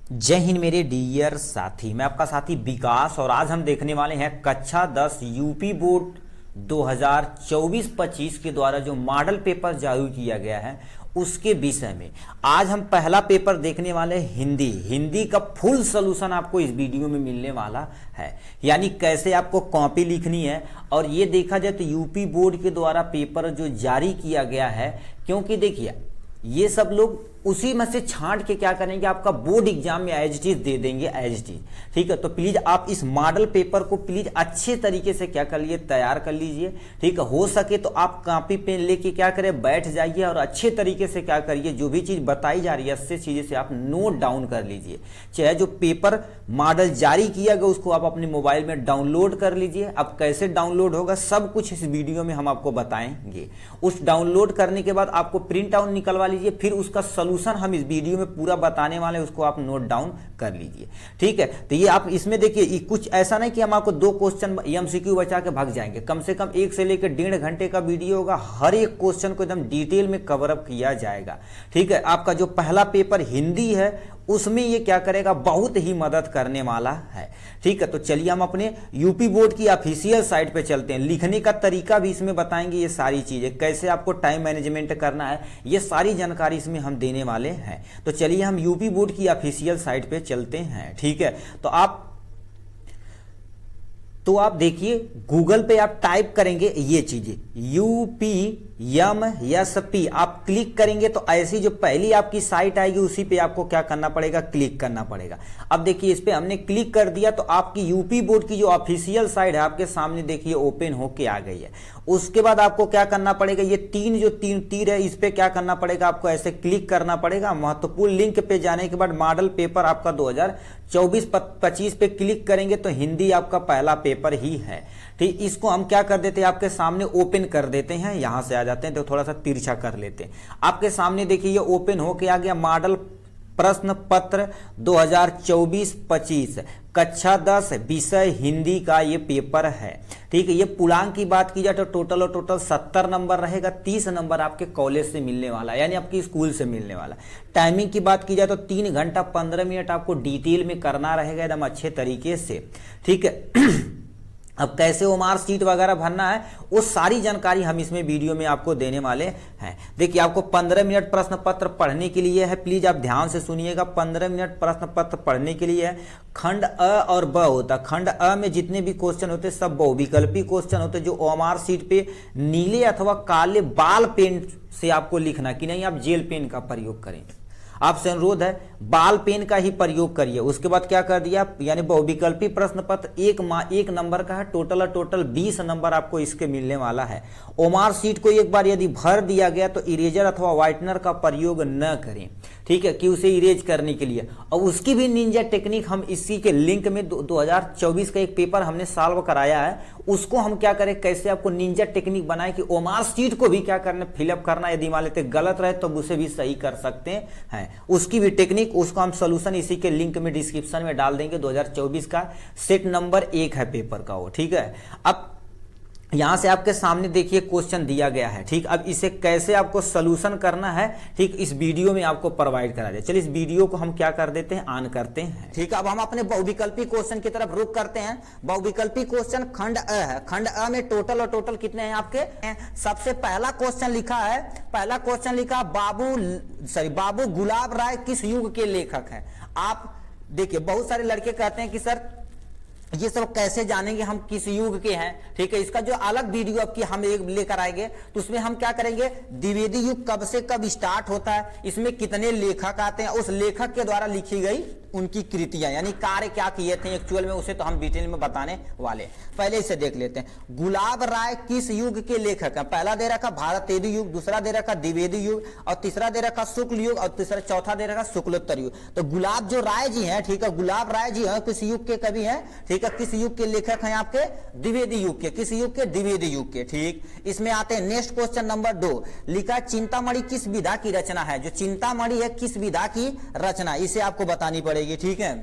जय हिंद मेरे डियर साथी, मैं आपका साथी विकास और आज हम देखने वाले हैं कक्षा 10 यूपी बोर्ड 2024-25 के द्वारा जो मॉडल पेपर जारी किया गया है उसके विषय में। आज हम पहला पेपर देखने वाले हैं हिंदी का फुल सॉल्यूशन आपको इस वीडियो में मिलने वाला है, यानी कैसे आपको कॉपी लिखनी है। और ये देखा जाए तो यूपी बोर्ड के द्वारा पेपर जो जारी किया गया है, क्योंकि देखिए ये सब लोग उसी में से छांट के क्या करेंगे, आपका बोर्ड एग्जाम में एज इट इज दे देंगे एज इट इज। ठीक है, तो प्लीज आप इस मॉडल पेपर को प्लीज अच्छे तरीके से क्या कर लीजिए, तैयार कर लीजिए। ठीक है, हो सके तो आप कॉपी पेन लेके क्या करें, बैठ जाइए और अच्छे तरीके से क्या करिए, जो भी चीज बताई जा रही है अच्छे चीजें से आप नोट डाउन कर लीजिए। चाहे जो पेपर मॉडल जारी किया गया उसको आप अपने मोबाइल में डाउनलोड कर लीजिए। अब कैसे डाउनलोड होगा सब कुछ इस वीडियो में हम आपको बताएंगे। उस डाउनलोड करने के बाद आपको प्रिंट आउट निकलवा लीजिए, फिर उसका सोल्यूशन हम इस वीडियो में पूरा बताने वाले हैं, उसको आप नोट डाउन कर लीजिए। ठीक है, तो ये आप इसमें देखिए कुछ ऐसा नहीं कि हम आपको 2 क्वेश्चन एमसीक्यू बचा के भाग जाएंगे। कम से कम 1 से लेकर 1.5 घंटे का वीडियो होगा, हर एक क्वेश्चन को एकदम डिटेल में कवर अप किया जाएगा। ठीक है, आपका जो पहला पेपर हिंदी है उसमें ये क्या करेगा, बहुत ही मदद करने वाला है। ठीक है, तो चलिए हम अपने यूपी बोर्ड की ऑफिशियल साइट पे चलते हैं। लिखने का तरीका भी इसमें बताएंगे, ये सारी चीजें कैसे आपको टाइम मैनेजमेंट करना है, ये सारी जानकारी इसमें हम देने वाले हैं। तो चलिए हम यूपी बोर्ड की ऑफिशियल साइट पे चलते हैं। ठीक है, तो आप देखिए गूगल पे आप टाइप करेंगे ये चीजें UPMSP, आप क्लिक करेंगे तो ऐसी जो पहली आपकी साइट आएगी उसी पे आपको क्या करना पड़ेगा, क्लिक करना पड़ेगा। अब देखिए इस पे हमने क्लिक कर दिया तो आपकी यूपी बोर्ड की जो ऑफिशियल साइट है आपके सामने देखिए ओपन होके आ गई है। उसके बाद आपको क्या करना पड़ेगा, ये तीन तीर है, इस पे क्या करना पड़ेगा, आपको ऐसे क्लिक करना पड़ेगा। महत्वपूर्ण लिंक पे जाने के बाद मॉडल पेपर आपका 2024-25 पे क्लिक करेंगे तो हिंदी आपका पहला पेपर ही है। ठीक, इसको हम क्या कर देते हैं, आपके सामने ओपन कर देते हैं। यहां से आ जाते हैं तो थोड़ा सा तिरछा कर लेते हैं। आपके सामने देखिए ये ओपन होके आ गया, मॉडल प्रश्न पत्र 2024-25 कक्षा 10 विषय हिंदी का ये पेपर है। ठीक है, ये पूर्णांक की बात की जाए तो टोटल 70 नंबर रहेगा। 30 नंबर आपके कॉलेज से मिलने वाला है, यानी आपकी स्कूल से मिलने वाला। टाइमिंग की बात की जाए तो 3 घंटा 15 मिनट आपको डिटेल में करना रहेगा एकदम अच्छे तरीके से। ठीक है, अब कैसे वो मार्क्स शीट वगैरह भरना है वो सारी जानकारी हम इसमें वीडियो में आपको देने वाले हैं। देखिए आपको 15 मिनट प्रश्न पत्र पढ़ने के लिए है, प्लीज आप ध्यान से सुनिएगा। 15 मिनट प्रश्न पत्र पढ़ने के लिए है। खंड अ और ब होता है, खंड अ में जितने भी क्वेश्चन होते हैं सब बहुविकल्पी क्वेश्चन होते हैं, जो ओएमआर शीट पे नीले अथवा काले बाल पेन से आपको लिखना, कि नहीं आप जेल पेन का प्रयोग करें। आपसे अनुरोध है बाल पेन का ही प्रयोग करिए। उसके बाद क्या कर दिया, यानी बहुविकल्पी प्रश्न पत्र एक नंबर का है, टोटल 20 नंबर आपको इसके मिलने वाला है। ओमार सीट को एक बार यदि भर दिया गया तो इरेजर अथवा व्हाइटनर का प्रयोग न करें। ठीक है, कि उसे इरेज करने के लिए। और उसकी भी निंजा टेक्निक हम इसी के लिंक में 2024 का एक पेपर हमने सॉल्व कराया है, उसको हम क्या करें, कैसे आपको निंजा टेक्निक बनाए कि ओमार सीट को भी क्या करना, फिलअप करना। यदि मान लेते गलत रहे तो उसे भी सही कर सकते हैं, उसकी भी टेक्निक, उसका हम सोल्यूशन इसी के लिंक में डिस्क्रिप्शन में डाल देंगे। 2024 का सेट नंबर 1 है पेपर का वो। ठीक है, अब यहां से आपके सामने देखिए क्वेश्चन दिया गया है। ठीक, अब इसे कैसे आपको सोल्यूशन करना है, ठीक, इस वीडियो में आपको प्रोवाइड करा जाए। चलिए इस वीडियो को हम क्या कर देते हैं, ऑन करते हैं। ठीक, अब हम अपने बहुविकल्पी क्वेश्चन की तरफ रुख करते हैं। बहुविकल्पी क्वेश्चन खंड अ है। खंड अ में टोटल कितने हैं आपके, सबसे पहला क्वेश्चन लिखा है, बाबू गुलाब राय किस युग के लेखक हैं। आप देखिए बहुत सारे लड़के कहते हैं कि सर ये सब कैसे जानेंगे हम किस युग के हैं। ठीक है, इसका जो अलग वीडियो आपकी हम लेकर आएंगे तो उसमें हम क्या करेंगे, द्विवेदी युग कब से कब स्टार्ट होता है, इसमें कितने लेखक आते हैं, उस लेखक के द्वारा लिखी गई उनकी कृतियां यानी कार्य क्या किए थे एक्चुअल में, उसे तो हम डिटेल में बताने वाले। पहले इसे देख लेते हैं। गुलाब राय किस युग के लेखक हैं। पहला दे रखा भारतेंदु युग, दूसरा दे रखा द्विवेदी युग, और तीसरा दे रखा शुक्ल युग, और चौथा दे रखा शुक्लोत्तर युग। तो गुलाब जो राय जी हैं, ठीक है, गुलाब राय जी हैं किस युग के कवि हैं, ठीक है, किस युग के लेखक हैं आपके, द्विवेदी युग के। किस युग के, द्विवेदी युग के। ठीक, इसमें आते हैं नेक्स्ट क्वेश्चन नंबर 2, लिखा चिंतामणि किस विधा की रचना है। जो चिंतामणि है किस विधा की रचना, इसे आपको बतानी पड़ेगी। ठीक है,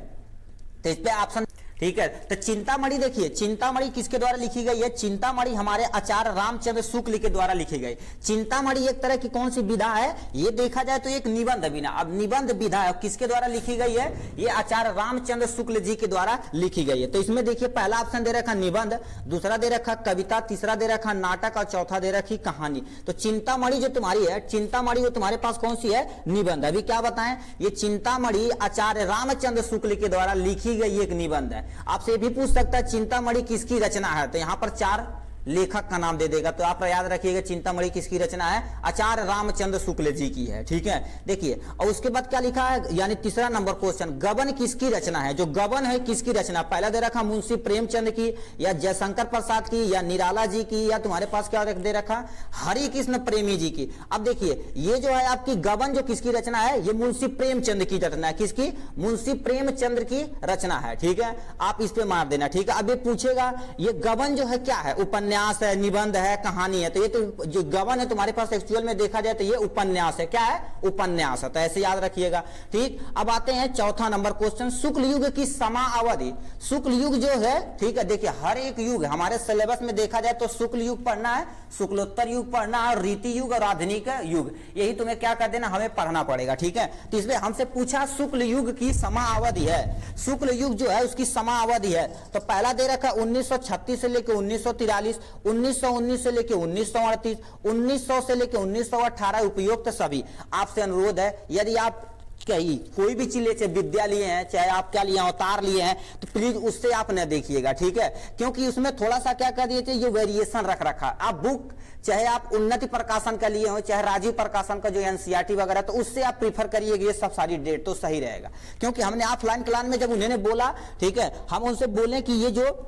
तो इस पे ऑप्शन, ठीक है। तो चिंतामणि देखिए, चिंतामणि किसके द्वारा लिखी गई है? चिंतामणि हमारे आचार्य रामचंद्र शुक्ल के द्वारा लिखी गई। चिंतामणि एक तरह की कौन सी विधा है? ये देखा जाए तो एक निबंध विधा। अब निबंध विधा है, किसके द्वारा लिखी गई है? ये आचार्य रामचंद्र शुक्ल जी के द्वारा लिखी गई है। तो इसमें देखिए पहला ऑप्शन दे रखा निबंध, दूसरा दे रखा कविता, तीसरा दे रखा नाटक और चौथा दे रखी कहानी। तो चिंतामणि जो तुम्हारी है, चिंतामणि वो तुम्हारे पास कौन सी है? निबंध। अभी क्या बताएं, ये चिंतामणि आचार्य रामचंद्र शुक्ल के द्वारा लिखी गई एक निबंध है। आपसे भी पूछ सकता है चिंतामणि किसकी रचना है, तो यहां पर 4 लेखक का नाम दे देगा, तो आप याद रखिएगा चिंतामणि किसकी रचना है? आचार्य रामचंद्र शुक्ल जी की है। ठीक है, देखिए और उसके बाद क्या लिखा है, यानी तीसरा नंबर क्वेश्चन, गबन किसकी रचना है? जो गबन है किसकी रचना? पहला दे रखा मुंशी प्रेमचंद की, या जयशंकर प्रसाद की, या निराला जी की, या तुम्हारे पास क्या दे रखा हरि कृष्ण प्रेमी जी की। अब देखिए ये जो है आपकी गबन जो किसकी रचना है? ये मुंशी प्रेमचंद की रचना है। किसकी? मुंशी प्रेमचंद की रचना है। ठीक है, आप इस पे मार देना। ठीक है, अब ये पूछेगा ये गबन जो है क्या है? उपन्यास है, निबंध है, कहानी है। तो ये तो जो गबन है तुम्हारे पास एक्चुअल में देखा जाए तो ये उपन्यास है। क्या है? उपन्यास है। तो ऐसे याद रखिएगा। ठीक, अब आते हैं चौथा नंबर क्वेश्चन, शुक्ल युग की समाअवधि। शुक्ल युग जो है, ठीक है, देखिए हर एक युग हमारे सिलेबस में देखा जाए तो शुक्ल युग पढ़ना है, शुक्लोत्तर युग पढ़ना है, और रीति युग और आधुनिक युग, यही तुम्हें क्या कर देना, हमें पढ़ना पड़ेगा। ठीक है, तो इसलिए हमसे पूछा शुक्ल युग की समाअवधि है, शुक्ल युग जो है उसकी समाअवधि है। तो पहला दे रखा 1936 से लेकर 1943, 1919 से लेकर 1938, 1900 से लेकर 1918 उपयुक्त सभी। आपसे अनुरोध है यदि आप कहीं कोई भी चीज ले, विद्या लिए हैं, चाहे आप क्या लिए अवतार लिए हैं, तो प्लीज उससे आप न देखिएगा। ठीक है, क्योंकि उसमें थोड़ा सा क्या कर दिए थे, ये वेरिएशन रख रखा। आप बुक चाहे आप उन्नति प्रकाशन का लिए हो, चाहे राजीव प्रकाशन का जो एनसीईआरटी वगैरह, तो उससे आप प्रीफर करिएगा, ये सब सारी डेट तो सही रहेगा। क्योंकि हमने ऑफलाइन क्लास में जब उन्होंने बोला, ठीक है, हम उनसे बोले कि ये जो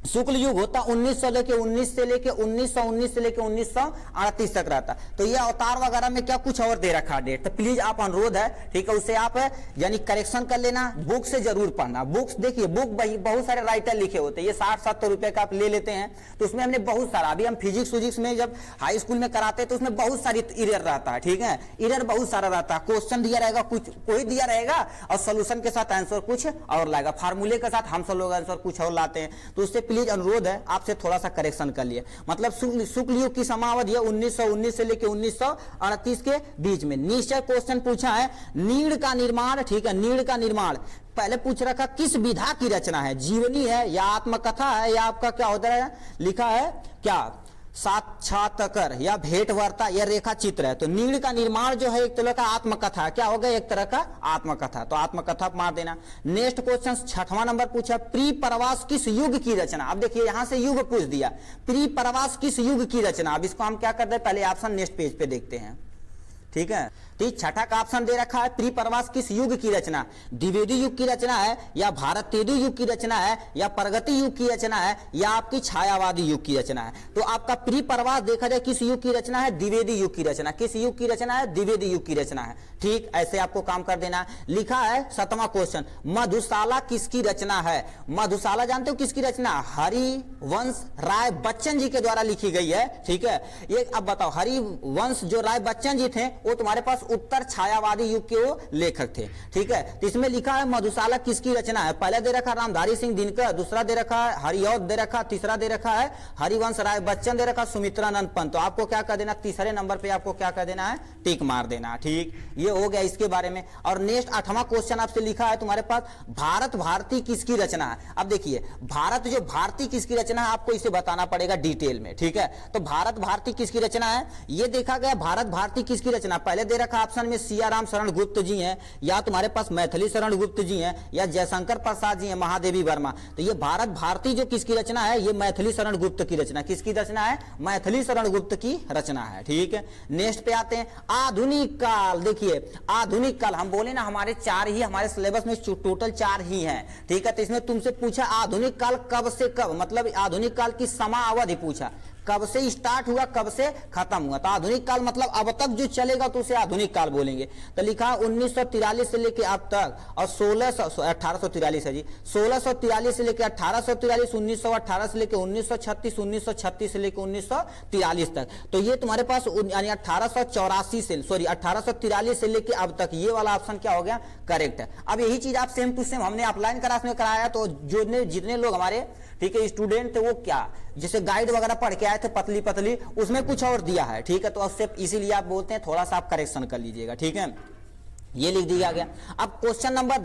शुक्ल युग होता 1900 लेके 19 से लेके 1919 से लेके 1938 तक रहता। तो ये अवतार वगैरह में क्या कुछ और दे रखा डेट, तो प्लीज आप अनुरोध है, ठीक है, उससे आप यानी करेक्शन कर लेना, बुक से जरूर पढ़ना। बुक्स देखिए, बुक बहुत सारे राइटर लिखे होते हैं, ये 60-70 रुपए का आप ले लेते हैं, तो उसमें हमने बहुत सारा, अभी हम फिजिक्स में जब हाई स्कूल में कराते हैं तो उसमें बहुत सारी इरर रहता है। ठीक है, इरर बहुत सारा रहता है, क्वेश्चन दिया रहेगा कुछ कोई दिया रहेगा और सोल्यूशन के साथ आंसर कुछ और लाएगा, फार्मूले के साथ हम सब लोग आंसर कुछ और लाते हैं। तो उससे प्लीज अनुरोध है आपसे थोड़ा सा करेक्शन कर लिए। मतलब शुक्ल युग की समावधि है 1919 से लेकर 1938 के बीच में। निश्चय क्वेश्चन पूछा है नीड़ का निर्माण, ठीक है, नीड़ का निर्माण पहले पूछ रखा किस विधा की रचना है, जीवनी है या आत्मकथा है या आपका क्या होता है, लिखा है क्या साक्षात्कार या भेंट वार्ता या रेखा चित्र है। तो नीड़ का निर्माण जो है एक तरह का आत्मकथा, क्या होगा, एक तरह का आत्मकथा, तो आत्मकथा मार देना। नेक्स्ट क्वेश्चन 6वां नंबर पूछा प्री प्रवास किस युग की रचना। अब देखिए यहां से युग पूछ दिया, प्री प्रवास किस युग की रचना। अब इसको हम क्या करते हैं, पहले ऑप्शन नेक्स्ट पेज पे देखते हैं। ठीक है, तो छठा का ऑप्शन दे रखा है प्री प्रवास किस युग की रचना, द्विवेदी युग की रचना है या भारत तेदु युग की रचना है या प्रगति युग की रचना है या आपकी छायावादी युग की रचना है। तो आपका प्री प्रवास देखा जाए किस युग की रचना है, द्विवेदी युग की रचना। किस युग की रचना है, द्विवेदी युग की रचना है। ठीक, ऐसे आपको काम कर देना। लिखा है 7वां क्वेश्चन मधुशाला किसकी रचना है। मधुशाला जानते हो किसकी रचना, हरिवंश राय बच्चन जी के द्वारा लिखी गई है। ठीक है, ये अब बताओ हरिवंश जो राय बच्चन जी थे वो तुम्हारे पास उत्तर छायावादी युग के वो लेखक थे। ठीक है, तो इसमें लिखा है मधुशाला किसकी रचना है, पहले दे रखा रामधारी सिंह दिनकर, दूसरा दे रखा है हरिऔध दे रखा, तीसरा दे रखा है हरिवंश राय बच्चन दे रखा, सुमित्रानंद पंत। तो आपको क्या कर देना, तीसरे नंबर पे आपको क्या कर देना है, टिक मार देना। ठीक, ये हो गया इसके बारे में। और नेक्स्ट 8वां क्वेश्चन आपसे लिखा है तुम्हारे पास भारत भारती किसकी रचना है। अब देखिए भारत जो भारती किसकी रचना है आपको इसे बताना पड़ेगा डिटेल में। ठीक है, तो भारत भारती किसकी रचना है, ये देखा गया भारत भारती किसकी रचना, पहले दे रखा ऑप्शन में सियाराम शरण गुप्त जी हैं या तुम्हारे पास मैथिली शरण गुप्त जी हैं या जयशंकर प्रसाद जी हैं, महादेवी वर्मा। तो ये भारत भारती जो किसकी रचना है, ये मैथिली शरण गुप्त की रचना, किसकी रचना है, मैथिली शरण गुप्त की रचना है। ठीक है, नेक्स्ट पे आते हैं आधुनिक काल। देखिए आधुनिक काल हम बोले ना हमारे 4 ही हमारे सिलेबस में टोटल 4 ही हैं। ठीक है, तो इसमें तुमसे पूछा आधुनिक काल कब से कब, मतलब आधुनिक काल की समाअवधि पूछा, कब से स्टार्ट हुआ, कब से खत्म हुआ। तो आधुनिक काल मतलब अब तक जो चलेगा तो उसे आधुनिक काल बोलेंगे। तो लिखा 1943 से लेके अब तक, और 1843 है जी, 1643 से लेके 1843, 1918 से लेके 1936, 1936 से लेके 1943 तक। तो ये तुम्हारे पास यानी 1884 से, सॉरी 1843 से लेके अब तक, ये वाला ऑप्शन क्या हो गया, करेक्ट है। अब यही चीज आप सेम टू सेम हमने ऑफलाइन क्लास में कराया, तो जो जितने लोग हमारे ठीक है स्टूडेंट थे वो क्या जैसे गाइड वगैरह पढ़ के आए थे पतली पतली, उसमें कुछ और दिया है, ठीक है। तो उससे इसीलिए आप बोलते हैं थोड़ा सा आप करेक्शन कर लीजिएगा, ठीक है। ये लिख दिया गया। अब क्वेश्चन नंबर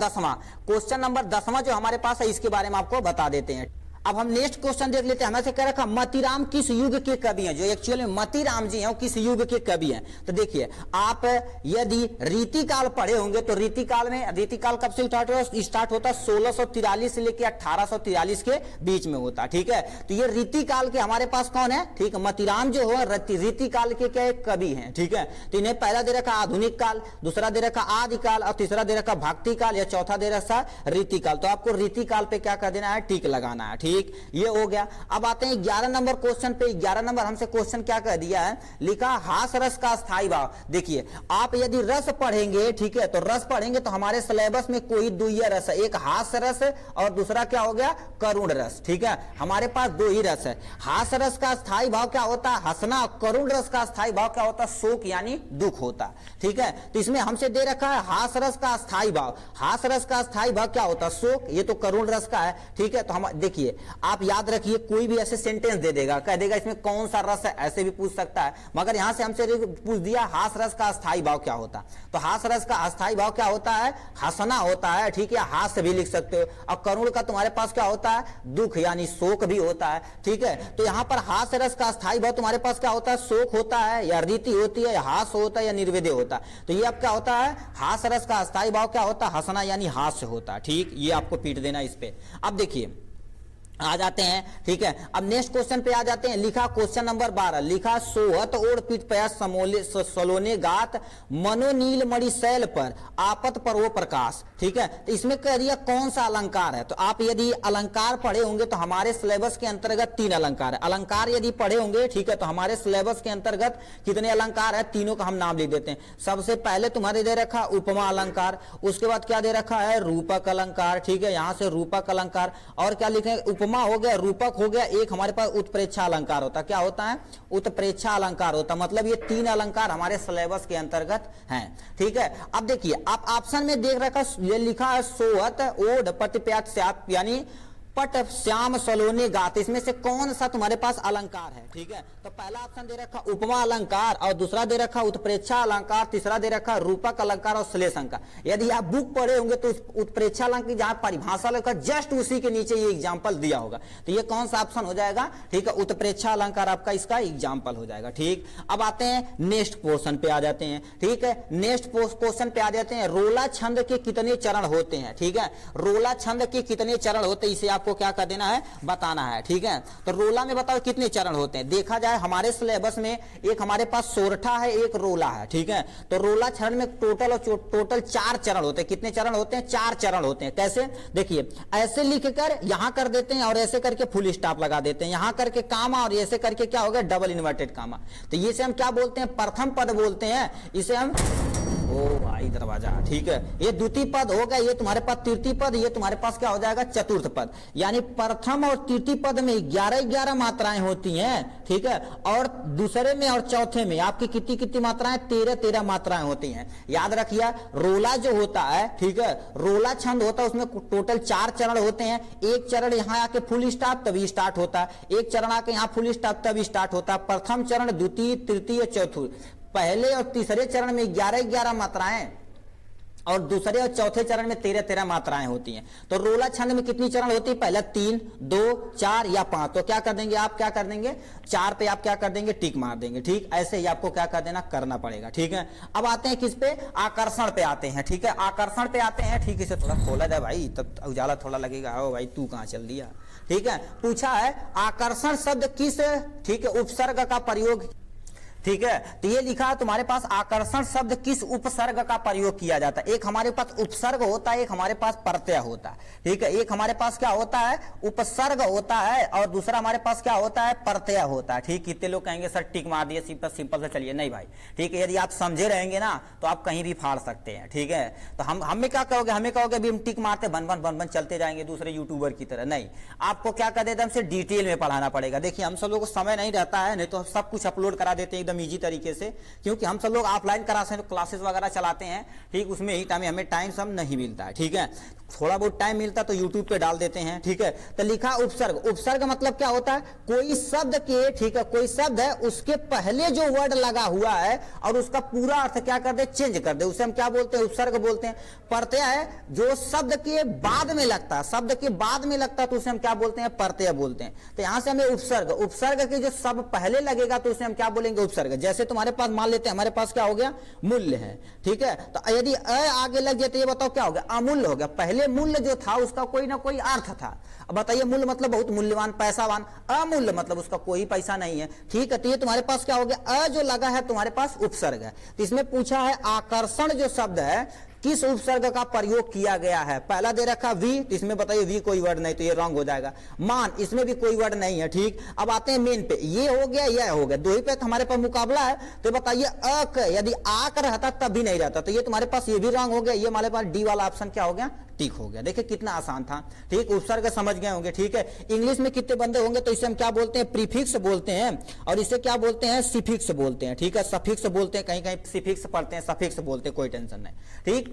10वां जो हमारे पास है इसके बारे में आपको बता देते हैं। अब हम नेक्स्ट क्वेश्चन देख लेते हैं। हमें से कह रखा मतीराम किस युग के कवि हैं, जो एक्चुअली मतीराम जी हैं वो किस युग के कवि हैं। तो देखिए आप यदि रीतिकाल पढ़े होंगे तो रीतिकाल कब से स्टार्ट होता है, 1643 से लेकर 1843 के बीच में होता है, ठीक है। तो ये रीतिकाल के हमारे पास कौन है, ठीक है, मतीराम जो हो रीतिकाल के क्या कवि हैं, ठीक है। तो इन्हें पहला दे रखा आधुनिक काल, दूसरा दे रखा आदिकाल, और तीसरा दे रखा भक्ति काल, या चौथा दे रखा रीतिकाल। तो आपको रीतिकाल पे क्या कर देना है, टिक लगाना है, ठीक। ये हो गया। अब आते हैं 11 नंबर क्वेश्चन पे। 11 नंबर हमसे क्वेश्चन क्या कह दिया है, लिखा हास रस का स्थायी भाव। देखिए आप यदि रस पढ़ेंगे, ठीक है, तो रस पढ़ेंगे तो हमारे सिलेबस में कोई दो ही रस है, एक हास रस और दूसरा क्या हो गया, करुण रस, ठीक है। हमारे पास दो ही रस है। हास रस का स्थायी भाव क्या होता है, हंसना। करुण रस का स्थायी भाव क्या होता है, शोक यानी दुख होता, ठीक है। तो इसमें हमसे दे रखा है हास रस का स्थायी भाव। हास रस का स्थायी भाव क्या होता है, शोक। ये तो करुण रस का है, ठीक है। तो हम देखिए आप याद रखिए, कोई भी ऐसे सेंटेंस दे देगा, कह देगा इसमें कौन सा रस है, ऐसे भी पूछ सकता है। मगर यहां से हमसे पूछ दिया हास रस का अस्थायी भाव क्या होता। तो हास रस का अस्थायी भाव क्या होता है, हंसना होता है, ठीक है, हास्य भी लिख सकते हो। और करुण का तुम्हारे पास क्या होता है, दुख यानी शोक भी होता है, ठीक है। तो यहां पर हास रस का अस्थायी भाव तुम्हारे पास क्या होता है, शोक होता है, या रीति होती है, या हास होता है, या निर्वेदे होता है। तो ये अब क्या होता है, हास रस का अस्थायी भाव क्या होता है, हंसना यानी हास्य होता है, ठीक। ये आपको पीट देना इस पे। अब देखिए आ जाते हैं, ठीक है। अब नेक्स्ट क्वेश्चन पे आ जाते हैं। लिखा क्वेश्चन नंबर 12, लिखा सोहत ओढ़ पीठ पया सलोने गात मनोनील मणि शैल पर आपत पर वो प्रकाश, ठीक है। तो इसमें कह दिया कौन सा अलंकार है। तो आप यदि अलंकार पढ़े होंगे तो हमारे सिलेबस के अंतर्गत 3 अलंकार है। अलंकार यदि पढ़े होंगे, ठीक है, तो हमारे सिलेबस के अंतर्गत कितने अलंकार है, तीनों का हम नाम लिख देते हैं। सबसे पहले तुम्हारे दे रखा उपमा अलंकार, उसके बाद क्या दे रखा है, रूपक अलंकार, ठीक है, यहां से रूपक अलंकार। और क्या लिखे, उपमा हो गया, रूपक हो गया, एक हमारे पास उत्प्रेक्षा अलंकार होता है। क्या होता है, उत्प्रेक्षा अलंकार होता है। मतलब ये 3 अलंकार हमारे सिलेबस के अंतर्गत हैं, ठीक है। अब देखिए आप ऑप्शन में देख रखा, ये लिखा है सोहत ओढ़ पट प्यात स्यात यानी पट श्याम सलोने गात। इसमें से कौन सा तुम्हारे पास अलंकार है, ठीक है। तो पहला ऑप्शन दे रखा उपमा अलंकार, और दूसरा दे रखा उत्प्रेक्षा अलंकार, तीसरा दे रखा रूपक अलंकार और श्लेष अलंकार। यदि आप बुक पढ़े होंगे तो उत्प्रेक्षा अलंकार जहां परिभाषा लिखा जस्ट उसी के नीचे ये एग्जाम्पल दिया होगा। तो ये कौन सा ऑप्शन हो जाएगा, ठीक है, उत्प्रेक्षा अलंकार आपका इसका एग्जाम्पल हो जाएगा, ठीक। अब आते हैं नेक्स्ट क्वेश्चन पे आ जाते हैं, ठीक है। नेक्स्ट क्वेश्चन पे आ जाते हैं। रोला छंद के कितने चरण होते हैं, ठीक है। रोला छंद के कितने चरण होते हैं इसे आप को क्या कर देना है, बताना है, ठीक है। तो रोला में बताओ कितने चरण होते हैं। देखा जाए हमारे सिलेबस में एक हमारे पास सोरठा है, एक रोला है, ठीक है। तो रोला चरण में टोटल 4 चरण होते हैं। कितने चरण होते हैं, 4 चरण होते हैं। कैसे, देखिए ऐसे लिखकर यहां कर देते हैं और ऐसे करके फुल स्टॉप लगा देते हैं, यहां करके कामा और ऐसे करके क्या हो गया, डबल इन्वर्टेड कामा। तो ये से हम क्या बोलते हैं, प्रथम पद बोलते हैं। इसे हम ओ भाई दरवाजा, ठीक है, ये द्वितीय पद हो गया, ये तुम्हारे पास तृतीय पद, ये तुम्हारे पास क्या हो जाएगा, चतुर्थ पद। यानी प्रथम और तृतीय पद में 11 मात्राएं होती हैं, ठीक है। और दूसरे में और चौथे में आपकी कितनी मात्राएं, 13 मात्राएं होती हैं। याद रखिए रोला जो होता है, ठीक है, रोला छंद होता है, उसमें टोटल 4 चरण होते हैं। एक चरण यहाँ आके फुल स्टॉप तभी स्टार्ट होता है, एक चरण आके यहाँ फुल स्टॉप तभी स्टार्ट होता है। प्रथम चरण, द्वितीय, तृतीय, चौथी। पहले और तीसरे चरण में 11 मात्राएं और दूसरे और चौथे चरण में 13 मात्राएं होती हैं। तो रोला छंद में कितनी चरण होती है, पहला 3, 2, 4 या 5। तो क्या कर देंगे आप, क्या कर देंगे 4 पे आप क्या कर देंगे, टिक मार देंगे, ठीक। ऐसे ही आपको क्या कर देना, करना पड़ेगा, ठीक है। अब आते हैं किस पे, आकर्षण पे आते हैं, ठीक है। आकर्षण पे आते हैं, ठीक। इसे थोड़ा खोला जाए भाई, तब उजाला थोड़ा लगेगा। आओ भाई तू कहां चल दिया, ठीक है। पूछा है आकर्षण शब्द किस, ठीक है, उपसर्ग का प्रयोग, ठीक है। तो ये लिखा है तुम्हारे पास आकर्षण शब्द किस उपसर्ग का प्रयोग किया जाता है। एक हमारे पास उपसर्ग होता है, एक हमारे पास प्रत्यय होता है, ठीक है। एक हमारे पास क्या होता है, उपसर्ग होता है, और दूसरा हमारे पास क्या होता है, प्रत्यय होता है, ठीक। कितने लोग कहेंगे सर टिक मार दिए, सिंपल सिंपल से चलिए, नहीं भाई, ठीक है। यदि आप समझे रहेंगे ना तो आप कहीं भी फाड़ सकते हैं, ठीक है। तो हमें क्या कहोगे, हमें कहोगे भी हम टिक मारते बन बन चलते जाएंगे दूसरे यूट्यूबर की तरह, नहीं। आपको क्या कर देते हैं, हमसे डिटेल में पढ़ाना पड़ेगा। देखिए हम सब लोग को समय नहीं रहता है, नहीं तो सब कुछ अपलोड करा देते हैं एकदम इजी तरीके से, क्योंकि हम सब लोग ऑफलाइन क्लासेस वगैरह चलाते हैं, ठीक। उसमें ही टाइम हमें टाइम सब नहीं मिलता है, ठीक है। थोड़ा बहुत टाइम मिलता तो यूट्यूब पे डाल देते हैं, ठीक है। तो लिखा उपसर्ग, उपसर्ग मतलब क्या होता है, कोई शब्द के, ठीक है, कोई शब्द है उसके पहले जो वर्ड लगा हुआ है और उसका पूरा अर्थ क्या कर दे, चेंज कर दे, उसे हम क्या बोलते हैं, उपसर्ग बोलते हैं। प्रत्यय है जो शब्द के बाद में लगता है, शब्द के बाद में लगता है तो उसे हम क्या बोलते हैं, प्रत्यय बोलते हैं। तो यहां से हमें उपसर्ग, उपसर्ग के जो शब्द पहले लगेगा तो उसे हम क्या बोलेंगे, उपसर्ग। जैसे तुम्हारे पास मान लेते हैं हमारे पास क्या हो गया, मूल्य है, ठीक है। तो यदि अ आगे लग जाए तो ये बताओ क्या हो गया, अमूल्य हो गया। पहले मूल्य जो था उसका कोई ना कोई अर्थ था। अब बताइए मूल्य मतलब बहुत मूल्यवान, पैसावान, अमूल्य मतलब उसका कोई पैसा नहीं है, ठीक है। तो ये तुम्हारे पास क्या हो गया, अ जो लगा है तुम्हारे पास उपसर्ग है। तो इसमें पूछा है आकर्षण जो शब्द है किस उपसर्ग का प्रयोग किया गया है। पहला दे रखा वी, तो इसमें बताइए वी कोई वर्ड नहीं, तो ये रॉन्ग हो जाएगा। मान, इसमें भी कोई वर्ड नहीं है, ठीक। अब आते हैं मेन पे, ये हो गया, यह हो गया, दो ही पे तो हमारे पास मुकाबला है। तो बताइए अक, यदि आक रहता तब भी नहीं रहता, तो ये तुम्हारे पास ये भी रॉन्ग हो गया। ये हमारे पास डी वाला ऑप्शन क्या हो गया, टिक हो गया। देखिए कितना आसान था, ठीक। उपसर्ग समझ गए होंगे, ठीक है। इंग्लिश में कितने बंदे होंगे तो इसे हम क्या बोलते हैं, प्रीफिक्स बोलते हैं, और इसे क्या बोलते हैं, सिफिक्स बोलते हैं, ठीक है। सफिक्स बोलते हैं, कहीं कहीं सिफिक्स पढ़ते हैं, सफिक्स बोलते हैं, कोई टेंशन नहीं, ठीक।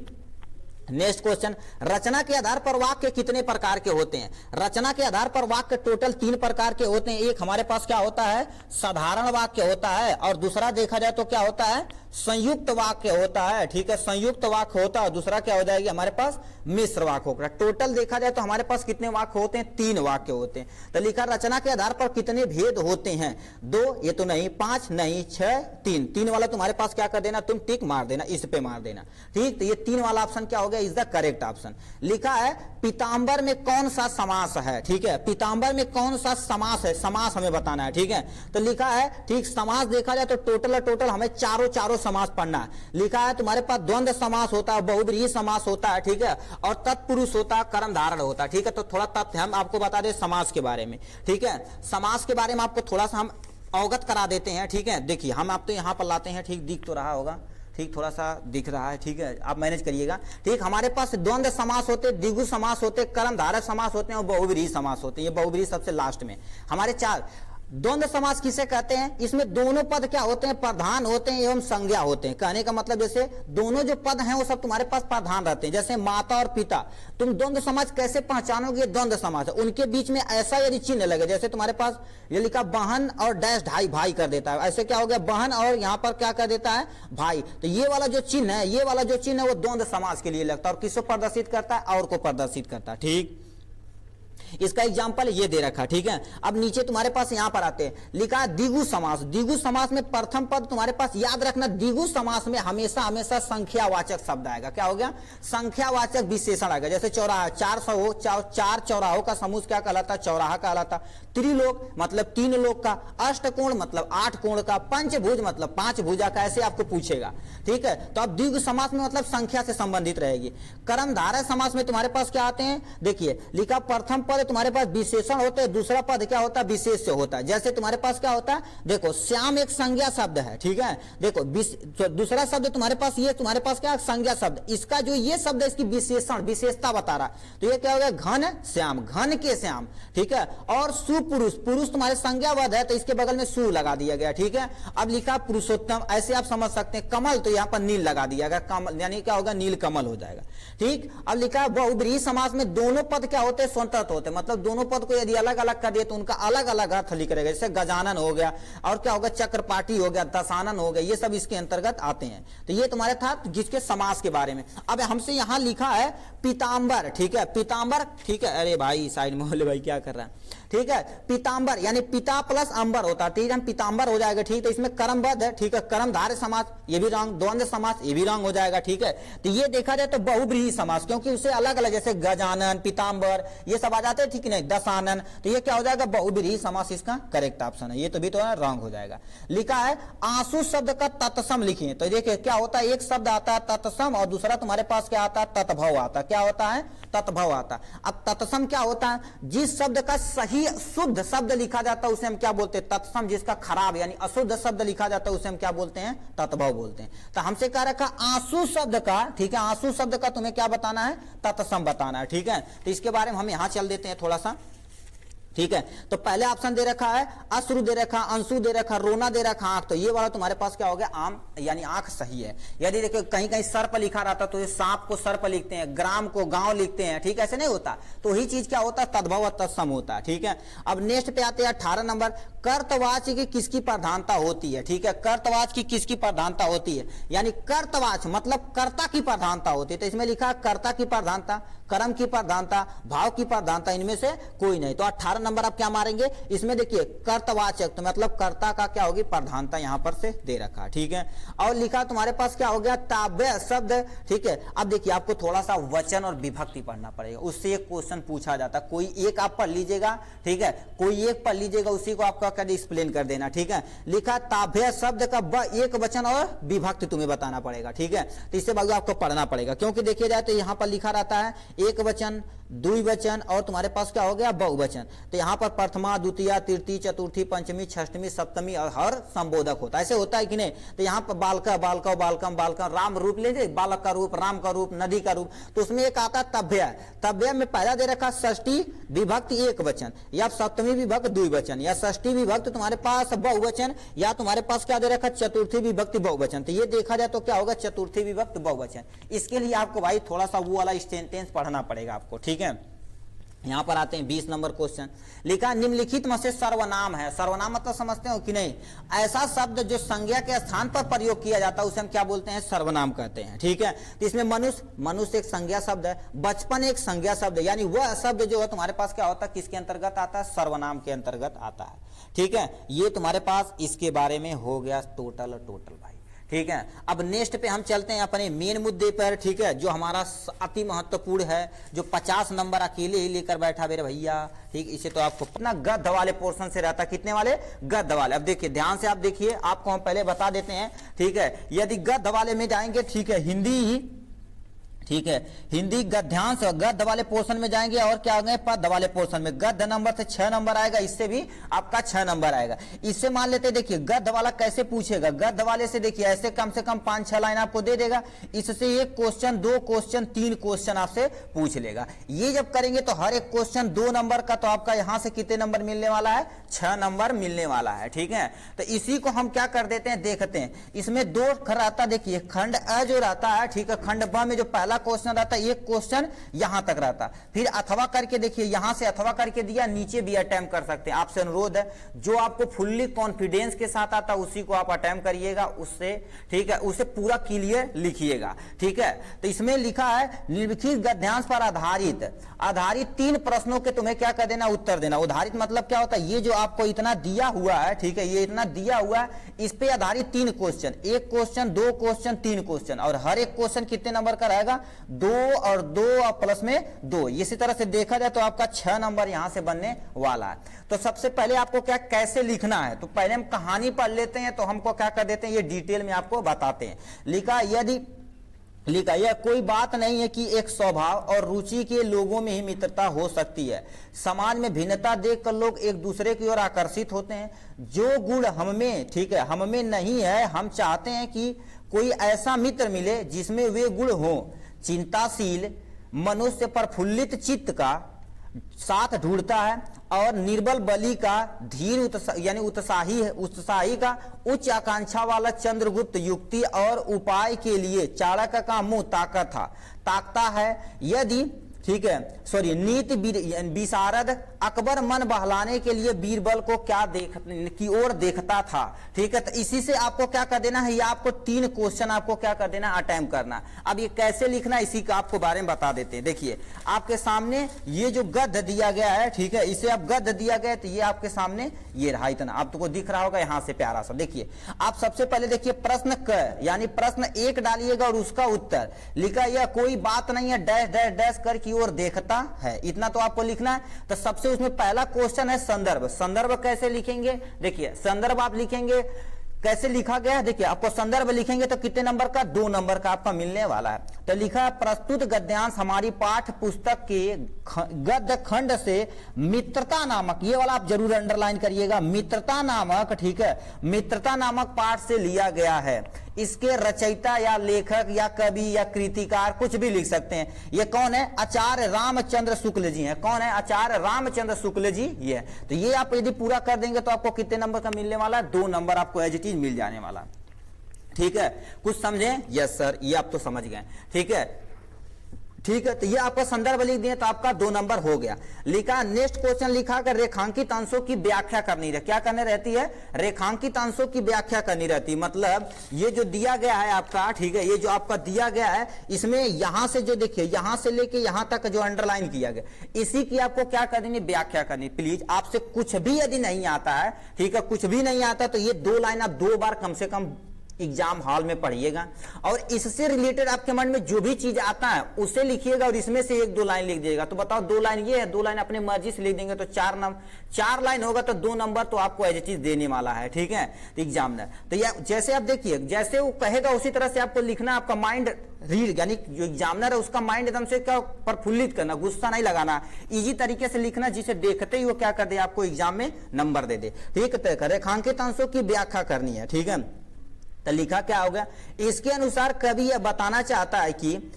नेक्स्ट क्वेश्चन, रचना के आधार पर वाक्य कितने प्रकार के होते हैं। रचना के आधार पर वाक्य टोटल 3 प्रकार के होते हैं। एक हमारे पास क्या होता है, साधारण वाक्य होता है, और दूसरा देखा जाए तो क्या होता है, संयुक्त वाक्य होता है, ठीक है। संयुक्त वाक्य होता है, दूसरा क्या हो जाएगी हमारे पास, मिश्र वाक्य होगा। टोटल देखा जाए तो हमारे पास कितने वाक्य होते हैं, 3 वाक्य होते हैं। तो लिखा रचना के आधार पर कितने भेद होते हैं, 2, ये तो नहीं, 5 नहीं, 6, 3, 3 वाला तुम्हारे पास क्या कर देना, तुम टिक मार देना, इस पे मार देना, ठीक। तो ये 3 वाला ऑप्शन क्या हो गया, इज द करेक्ट ऑप्शन। लिखा है पीतांबर में कौन सा समास है, ठीक है। पीतांबर में कौन सा समास है, समास हमें बताना है, ठीक है। तो लिखा है, ठीक, समास देखा जाए तो टोटल हमें चारों समास पढ़ना है। लिखा है तुम्हारे पास द्वंद्व समास होता है, बहुब्रीहि समास होता है, ठीक है, और तत्पुरुष होता है, कर्म धारण होता है, ठीक है। तो थोड़ा तथ्य हम आपको बता दें समास के बारे में, ठीक है। समास के बारे में आपको थोड़ा सा हम अवगत करा देते हैं, ठीक है। देखिए हम आप तो यहां पर लाते हैं, ठीक, दिख तो रहा होगा, ठीक, थोड़ा सा दिख रहा है, ठीक है, आप मैनेज करिएगा, ठीक। हमारे पास द्वंद्व समास होते, द्विगु समास होते, कर्मधारय समास होते हैं, और बहुब्रीहि समास होते हैं। ये बहुब्रीहि सबसे लास्ट में। हमारे 4 द्वंद्व समास किसे कहते हैं, इसमें दोनों पद क्या होते हैं, प्रधान होते हैं एवं संज्ञा होते हैं। कहने का मतलब जैसे दोनों जो पद हैं वो सब तुम्हारे पास प्रधान रहते हैं, जैसे माता और पिता। तुम द्वंद्व समास कैसे पहचानोगे, द्वंद्व समास है, उनके बीच में ऐसा यदि चिन्ह लगे, जैसे तुम्हारे पास ये लिखा बहन और डैश ढाई भाई कर देता है, ऐसे क्या हो गया, बहन और यहाँ पर क्या कर देता है, भाई। तो ये वाला जो चिन्ह है, ये वाला जो चिन्ह है वो द्वंद्व समास के लिए लगता है, और किसको प्रदर्शित करता है, और को प्रदर्शित करता है, ठीक। इसका एग्जाम्पल ये दे रखा, ठीक है। अब नीचे तुम्हारे पास यहां पर आते हैं, लिखा है द्विगु समास। द्विगु समास में प्रथम पद तुम्हारे पास याद रखना, द्विगु समास में हमेशा संख्यावाचक शब्द आएगा। क्या हो गया, संख्यावाचक विशेषण आएगा। जैसे चौराहा, 400 हो, 4 चौराहों का समूह क्या कहलाता, चौराहा कहलाता। त्रिलोक मतलब 3 लोक का, अष्टकोण मतलब 8 कोण का, पंचभुज मतलब 5 भुजा का, ऐसे आपको पूछेगा, ठीक है। तो अब द्विगु समास में मतलब संख्या से संबंधित रहेगी। कर्मधारय समास में तुम्हारे पास क्या आते हैं, देखिए लिखा प्रथम पद तुम्हारे पास विशेषण होते हैं, दूसरा पद क्या होता है, विशेष्य होता है। जैसे तुम्हारे पास क्या होता है, देखो श्याम एक संज्ञा शब्द है, ठीक है। देखो दूसरा शब्द तुम्हारे पास, ये तुम्हारे पास क्या संज्ञा शब्द, इसका जो ये शब्द है इसकी विशेषण विशेषता बता रहा, तो ये क्या हो गया, घन श्याम, घन के श्याम, ठीक है। और सुपुरुष, पुरुष तुम्हारे संज्ञावाद है तो इसके बगल में सु लगा दिया गया, ठीक है। अब लिखा पुरुषोत्तम, ऐसे आप समझ सकते हैं। कमल तो यहाँ पर नील लगा दिया गया, कमल यानी क्या होगा, नील कमल हो जाएगा, ठीक। अब लिखा बहुब्रीहि समास में दोनों पद क्या होते हैं, स्वतंत्र होते हैं, मतलब दोनों पद को यदि अलग अलग कर दिए तो उनका अलग अलग अर्थ लिख रहेगा। जैसे गजानन हो गया, और क्या होगा, चक्रपाटी हो गया, दशानन हो गया, ये सब इसके अंतर्गत आते हैं। तो ये तुम्हारे था जिसके समास के बारे में। अब हमसे यहां लिखा है पीतांबर, ठीक है, पीतांबर, ठीक है। अरे भाई साइड में बोले भाई क्या कर रहा है, ठीक है। पीतांबर यानी पिता प्लस अंबर होता है, ठीक है, पीतांबर हो जाएगा, ठीक। तो इसमें कर्मबद्ध है, ठीक है। कर्मधारय समास ये भी रंग, द्वंद्व समास ये भी रंग हो जाएगा, ठीक है। तो ये देखा जाए तो बहुब्रीहि समास, क्योंकि उसे अलग अलग, जैसे गजानन, पीतांबर, ये सब आ जाते आते, ठीक नहीं, दशानन, तो ये क्या हो जाएगा, बहुब्रीहि समास इसका करेक्ट ऑप्शन है, ये तो भी तो रॉन्ग हो जाएगा। लिखा है आंसू शब्द का तत्सम लिखिए, तो देखिए क्या होता है, एक शब्द आता है तत्सम और दूसरा तुम्हारे पास क्या आता है, तत्भव आता है। क्या होता है, तत्भव आता है। अब तत्सम क्या होता है, जिस शब्द का सही शुद्ध शब्द लिखा जाता है उसे हम क्या बोलते हैं, तत्सम। जिसका खराब यानी अशुद्ध शब्द लिखा जाता है उसे हम क्या बोलते हैं, तत्भव बोलते हैं। तो हमसे कह रखा आंसू शब्द का, ठीक है, आंसू शब्द का तुम्हें क्या बताना है, तत्सम बताना है, ठीक है। तो इसके बारे में हम यहां चल देते हैं थोड़ा सा, ठीक है। तो पहले ऑप्शन दे रखा है अश्रु दे रखा, अंशु दे रखा, रोना दे रखा, आंख, तो ये वाला तुम्हारे पास क्या हो गया, आम यानी आंख सही है। यदि देखो कहीं कहीं सर पर लिखा रहता तो ये सांप को सर पर लिखते हैं, ग्राम को गांव लिखते हैं, ठीक है, ऐसे नहीं होता। तो ही चीज क्या होता है, तद्भव तत्सम होता है, ठीक है। अब नेक्स्ट पे आते हैं 18 नंबर, कर्तवाच्य की किसकी प्रधानता होती है, ठीक है। कर्तवाच्य की किसकी प्रधानता होती है, यानी कर्तवाच्य मतलब कर्ता की प्रधानता होती है। तो इसमें लिखा है कर्ता की प्रधानता, कर्म की प्रधानता, भाव की प्रधानता, इनमें से कोई नहीं। तो 18 नंबर आप क्या मारेंगे, इसमें देखिए कर्तवाचक, तो मतलब कर्ता का क्या होगी, प्रधानता यहां पर से दे रखा, ठीक है। और लिखा तुम्हारे पास क्या हो गया, ताव्य शब्द, ठीक है। अब देखिए आपको थोड़ा सा वचन और विभक्ति पढ़ना पड़ेगा, उससे एक क्वेश्चन पूछा जाता है। कोई एक आप पढ़ लीजिएगा, ठीक है, कोई एक पढ़ लीजिएगा, उसी को आपका एक्सप्लेन कर देना, ठीक है। लिखा ताभ्य शब्द का एक वचन और विभक्ति तुम्हें बताना पड़ेगा, ठीक है। तो इससे बाकी आपको पढ़ना पड़ेगा, क्योंकि देखिए जाए तो यहां पर लिखा रहता है एक वचन, द्विवचन और तुम्हारे पास क्या हो गया, बहुवचन। तो यहां पर प्रथमा, द्वितीय, तृतीय, चतुर्थी, पंचमी, षष्ठमी, सप्तमी और हर संबोधक होता है, ऐसे होता है कि नहीं। तो यहाँ पर बालका, बालका, बालकम, बालकम, राम रूप लीजिए, बालक का रूप, राम का रूप, नदी का रूप। तो उसमें एक आता है तभ्य, तभ्य में पहला दे रखा षष्ठी विभक्ति एक वचन, या सप्तमी विभक्त द्विवचन, या षष्ठी विभक्त तुम्हारे पास बहुवचन, या तुम्हारे पास क्या दे रखा चतुर्थी विभक्ति बहुवचन। तो ये देखा जाए तो क्या होगा, चतुर्थी विभक्त बहुवचन। इसके लिए आपको भाई थोड़ा सा वो वाला सेंटेंस पढ़ना पड़ेगा आपको, ठीक है। यहां पर आते हैं 20 नंबर क्वेश्चन, लिखा निम्नलिखित में से सर्वनाम है, सर्वनाम मतलब समझते हो कि नहीं, ऐसा शब्द जो संज्ञा के स्थान पर प्रयोग किया जाता है उसे हम क्या बोलते हैं, सर्वनाम कहते हैं, ठीक है। तो इसमें मनुष्य, मनुष्य एक संज्ञा शब्द है, बचपन एक संज्ञा शब्द है, यानी वह शब्द जो है तुम्हारे पास क्या होता है, किसके अंतर्गत आता है, सर्वनाम के अंतर्गत आता है, ठीक है। ये तुम्हारे पास इसके बारे में हो गया टोटल और टोटल भाई, ठीक है। अब नेक्स्ट पे हम चलते हैं अपने मेन मुद्दे पर, ठीक है, जो हमारा अति महत्वपूर्ण है, जो 50 नंबर अकेले ही लेकर बैठा मेरे भैया, ठीक। इसे तो आपको कितना गद्य वाले पोर्शन से रहता, कितने वाले, गद्य वाले। अब देखिए ध्यान से आप देखिए, आपको हम पहले बता देते हैं, ठीक है। यदि गद्य वाले में जाएंगे, ठीक है, हिंदी ही, ठीक है, हिंदी गद्यांश गद्य वाले पोर्शन में जाएंगे, और क्या होंगे, पद्य वाले पोर्शन में। गद्य नंबर से 6 नंबर आएगा, इससे भी आपका 6 नंबर आएगा। इससे मान लेते हैं, देखिए गद्य वाला कैसे पूछेगा, गद्य वाले से देखिए ऐसे कम से कम 5-6 लाइन आपको दे देगा, इससे 1 क्वेश्चन, 2 क्वेश्चन, 3 क्वेश्चन आपसे पूछ लेगा। ये जब करेंगे तो हर एक क्वेश्चन 2 नंबर का, तो आपका यहां से कितने नंबर मिलने वाला है, 6 नंबर मिलने वाला है, ठीक है। तो इसी को हम क्या कर देते हैं, देखते हैं। इसमें 2 रहता, देखिए खंड अ जो रहता है, ठीक है, खंड ब में जो पहला क्वेश्चन रहता है, एक क्वेश्चन यहां तक रहता, फिर अथवा करके देखिए, यहां से अथवा करके दिया, नीचे भी अटेम्प्ट कर सकते हैं। आपसे अनुरोध है, जो आपको फुल्ली कॉन्फिडेंस के साथ आता उसी को आप अटेम्प्ट करिएगा, उससे, ठीक है, उसे पूरा क्लियर लिखिएगा, ठीक है। तो इसमें लिखा है निम्नलिखित गद्यांश पर आधारित 3 प्रश्नों के तुम्हें क्या कर देना, उत्तर देना। उदाहरित मतलब क्या होता है, ये जो आपको इतना दिया हुआ है, ठीक है, ये इतना दिया हुआ है, इस पे आधारित 3 क्वेश्चन, 1 क्वेश्चन, 2 क्वेश्चन, 3 क्वेश्चन, और हर एक क्वेश्चन कितने नंबर का रहेगा, 2 और 2 और प्लस में 2। इसी तरह से देखा जाए तो आपका 6 नंबर यहां से बनने वाला है। तो सबसे पहले आपको क्या कैसे लिखना है, तो पहले हम कहानी पढ़ लेते हैं, तो हमको क्या कर देते हैं, ये डिटेल में आपको बताते हैं। लिखा यह कोई बात नहीं है कि एक स्वभाव और रुचि के लोगों में ही मित्रता हो सकती है। समाज में भिन्नता देखकर लोग एक दूसरे की ओर आकर्षित होते हैं। जो गुण हम में, ठीक है, हम में नहीं है, हम चाहते हैं कि कोई ऐसा मित्र मिले जिसमें वे गुण हो। चिंताशील मनुष्य प्रफुल्लित चित्त का साथ ढूंढता है, और निर्बल बलि का धीर यानी उत्साही का उच्च आकांक्षा वाला चंद्रगुप्त युक्ति और उपाय के लिए चाणक्य का मुंह ताकता है। यदि, ठीक है, सॉरी, नीति विशारद अकबर मन बहलाने के लिए बीरबल को की ओर देखता था, ठीक है। तो इसी से आपको क्या कर देना है, ये आपको 3 क्वेश्चन आपको क्या कर देना, अटेम्प्ट करना। अब ये कैसे लिखना, इसी का आपको बारे में बता देते हैं। देखिए आपके सामने ये जो गद्य दिया गया है, ठीक है, इसे आप गद्य दिया गया, तो ये आपके सामने ये रहा, इतना आपको दिख रहा होगा यहां से प्यारा सा। देखिए आप सबसे पहले देखिए प्रश्न क, यानी प्रश्न 1 डालिएगा और उसका उत्तर। लिखा यह कोई बात नहीं है, डैश डैश डैश कर की ओर देखता है, इतना तो आपको लिखना है। तो सबसे उसमें पहला क्वेश्चन है संदर्भ। संदर्भ कैसे लिखेंगे, देखिए संदर्भ आप लिखेंगे, कैसे लिखा गया है, देखिए आपको संदर्भ लिखेंगे तो कितने नंबर का, 2 नंबर का आपका मिलने वाला है। तो लिखा है प्रस्तुत गद्यांश हमारी पाठ्य पुस्तक के गद्य खंड से मित्रता नामक, ये वाला आप जरूर अंडरलाइन करिएगा, मित्रता नामक, ठीक है, मित्रता नामक पाठ से लिया गया है। इसके रचयिता या लेखक या कवि या कृतिकार कुछ भी लिख सकते हैं। ये कौन है, आचार्य रामचंद्र शुक्ल जी हैं। कौन है, आचार्य रामचंद्र शुक्ल जी ये है। तो ये आप यदि पूरा कर देंगे तो आपको कितने नंबर का मिलने वाला है, 2 नंबर आपको एज इट इज मिल जाने वाला। ठीक है, कुछ समझे, यस सर, ये आप तो समझ गए। ठीक है, ठीक है, तो ये आपका संदर्भ लिख दिए तो आपका 2 नंबर हो गया। लिखा नेक्स्ट क्वेश्चन लिखा कर रेखांकित अंशों की व्याख्या करनी है। क्या करनी रहती है, रेखांकित अंशों की व्याख्या करनी रहती है। मतलब ये जो दिया गया है आपका, ठीक है, ये जो आपका दिया गया है, इसमें यहां से जो देखिए, यहां से लेके यहां तक जो अंडरलाइन किया गया, इसी की आपको क्या करनी, व्याख्या करनी। प्लीज आपसे कुछ भी यदि नहीं आता है, ठीक है, कुछ भी नहीं आता तो ये 2 लाइन आप 2 बार कम से कम एग्जाम हॉल में पढ़िएगा, और इससे रिलेटेड आपके मन में जो भी चीज आता है उसे लिखिएगा, और इसमें से 1-2 लाइन लिख दीजिएगा। तो बताओ 2 लाइन ये है, 2 लाइन अपने मर्जी से लिख देंगे तो 4 लाइन होगा तो 2 नंबर तो आपको एज चीज देने वाला है। ठीक है, तो एग्जामिनर तो ये जैसे आप देखिए, जैसे वो कहेगा उसी तरह से आपको लिखना। आपका माइंड रीड, यानी जो एग्जामिनर है उसका माइंड एकदम से क्या प्रफुल्लित करना, गुस्सा नहीं लगाना, इजी तरीके से लिखना, जिसे देखते ही वो क्या कर दे, आपको एग्जाम में नंबर दे दे। ठीक है, रेखांकित अंशों की व्याख्या करनी है। ठीक है, तो लिखा क्या होगा, इसके अनुसार कवि यह बताना चाहता है कि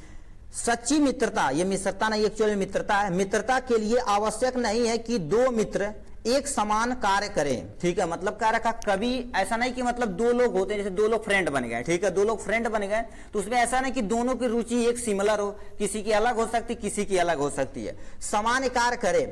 सच्ची मित्रता, ये मित्रता नहीं एक्चुअली मित्रता है, मित्रता के लिए आवश्यक नहीं है कि 2 मित्र एक समान कार्य करें। ठीक है, मतलब क्या रखा कवि, ऐसा नहीं कि मतलब 2 लोग होते हैं, जैसे 2 लोग फ्रेंड बन गए, ठीक है, 2 लोग फ्रेंड बन गए तो उसमें ऐसा नहीं कि दोनों की रुचि एक सिमिलर हो, किसी की अलग हो सकती, किसी की अलग हो सकती है। समान कार्य करें,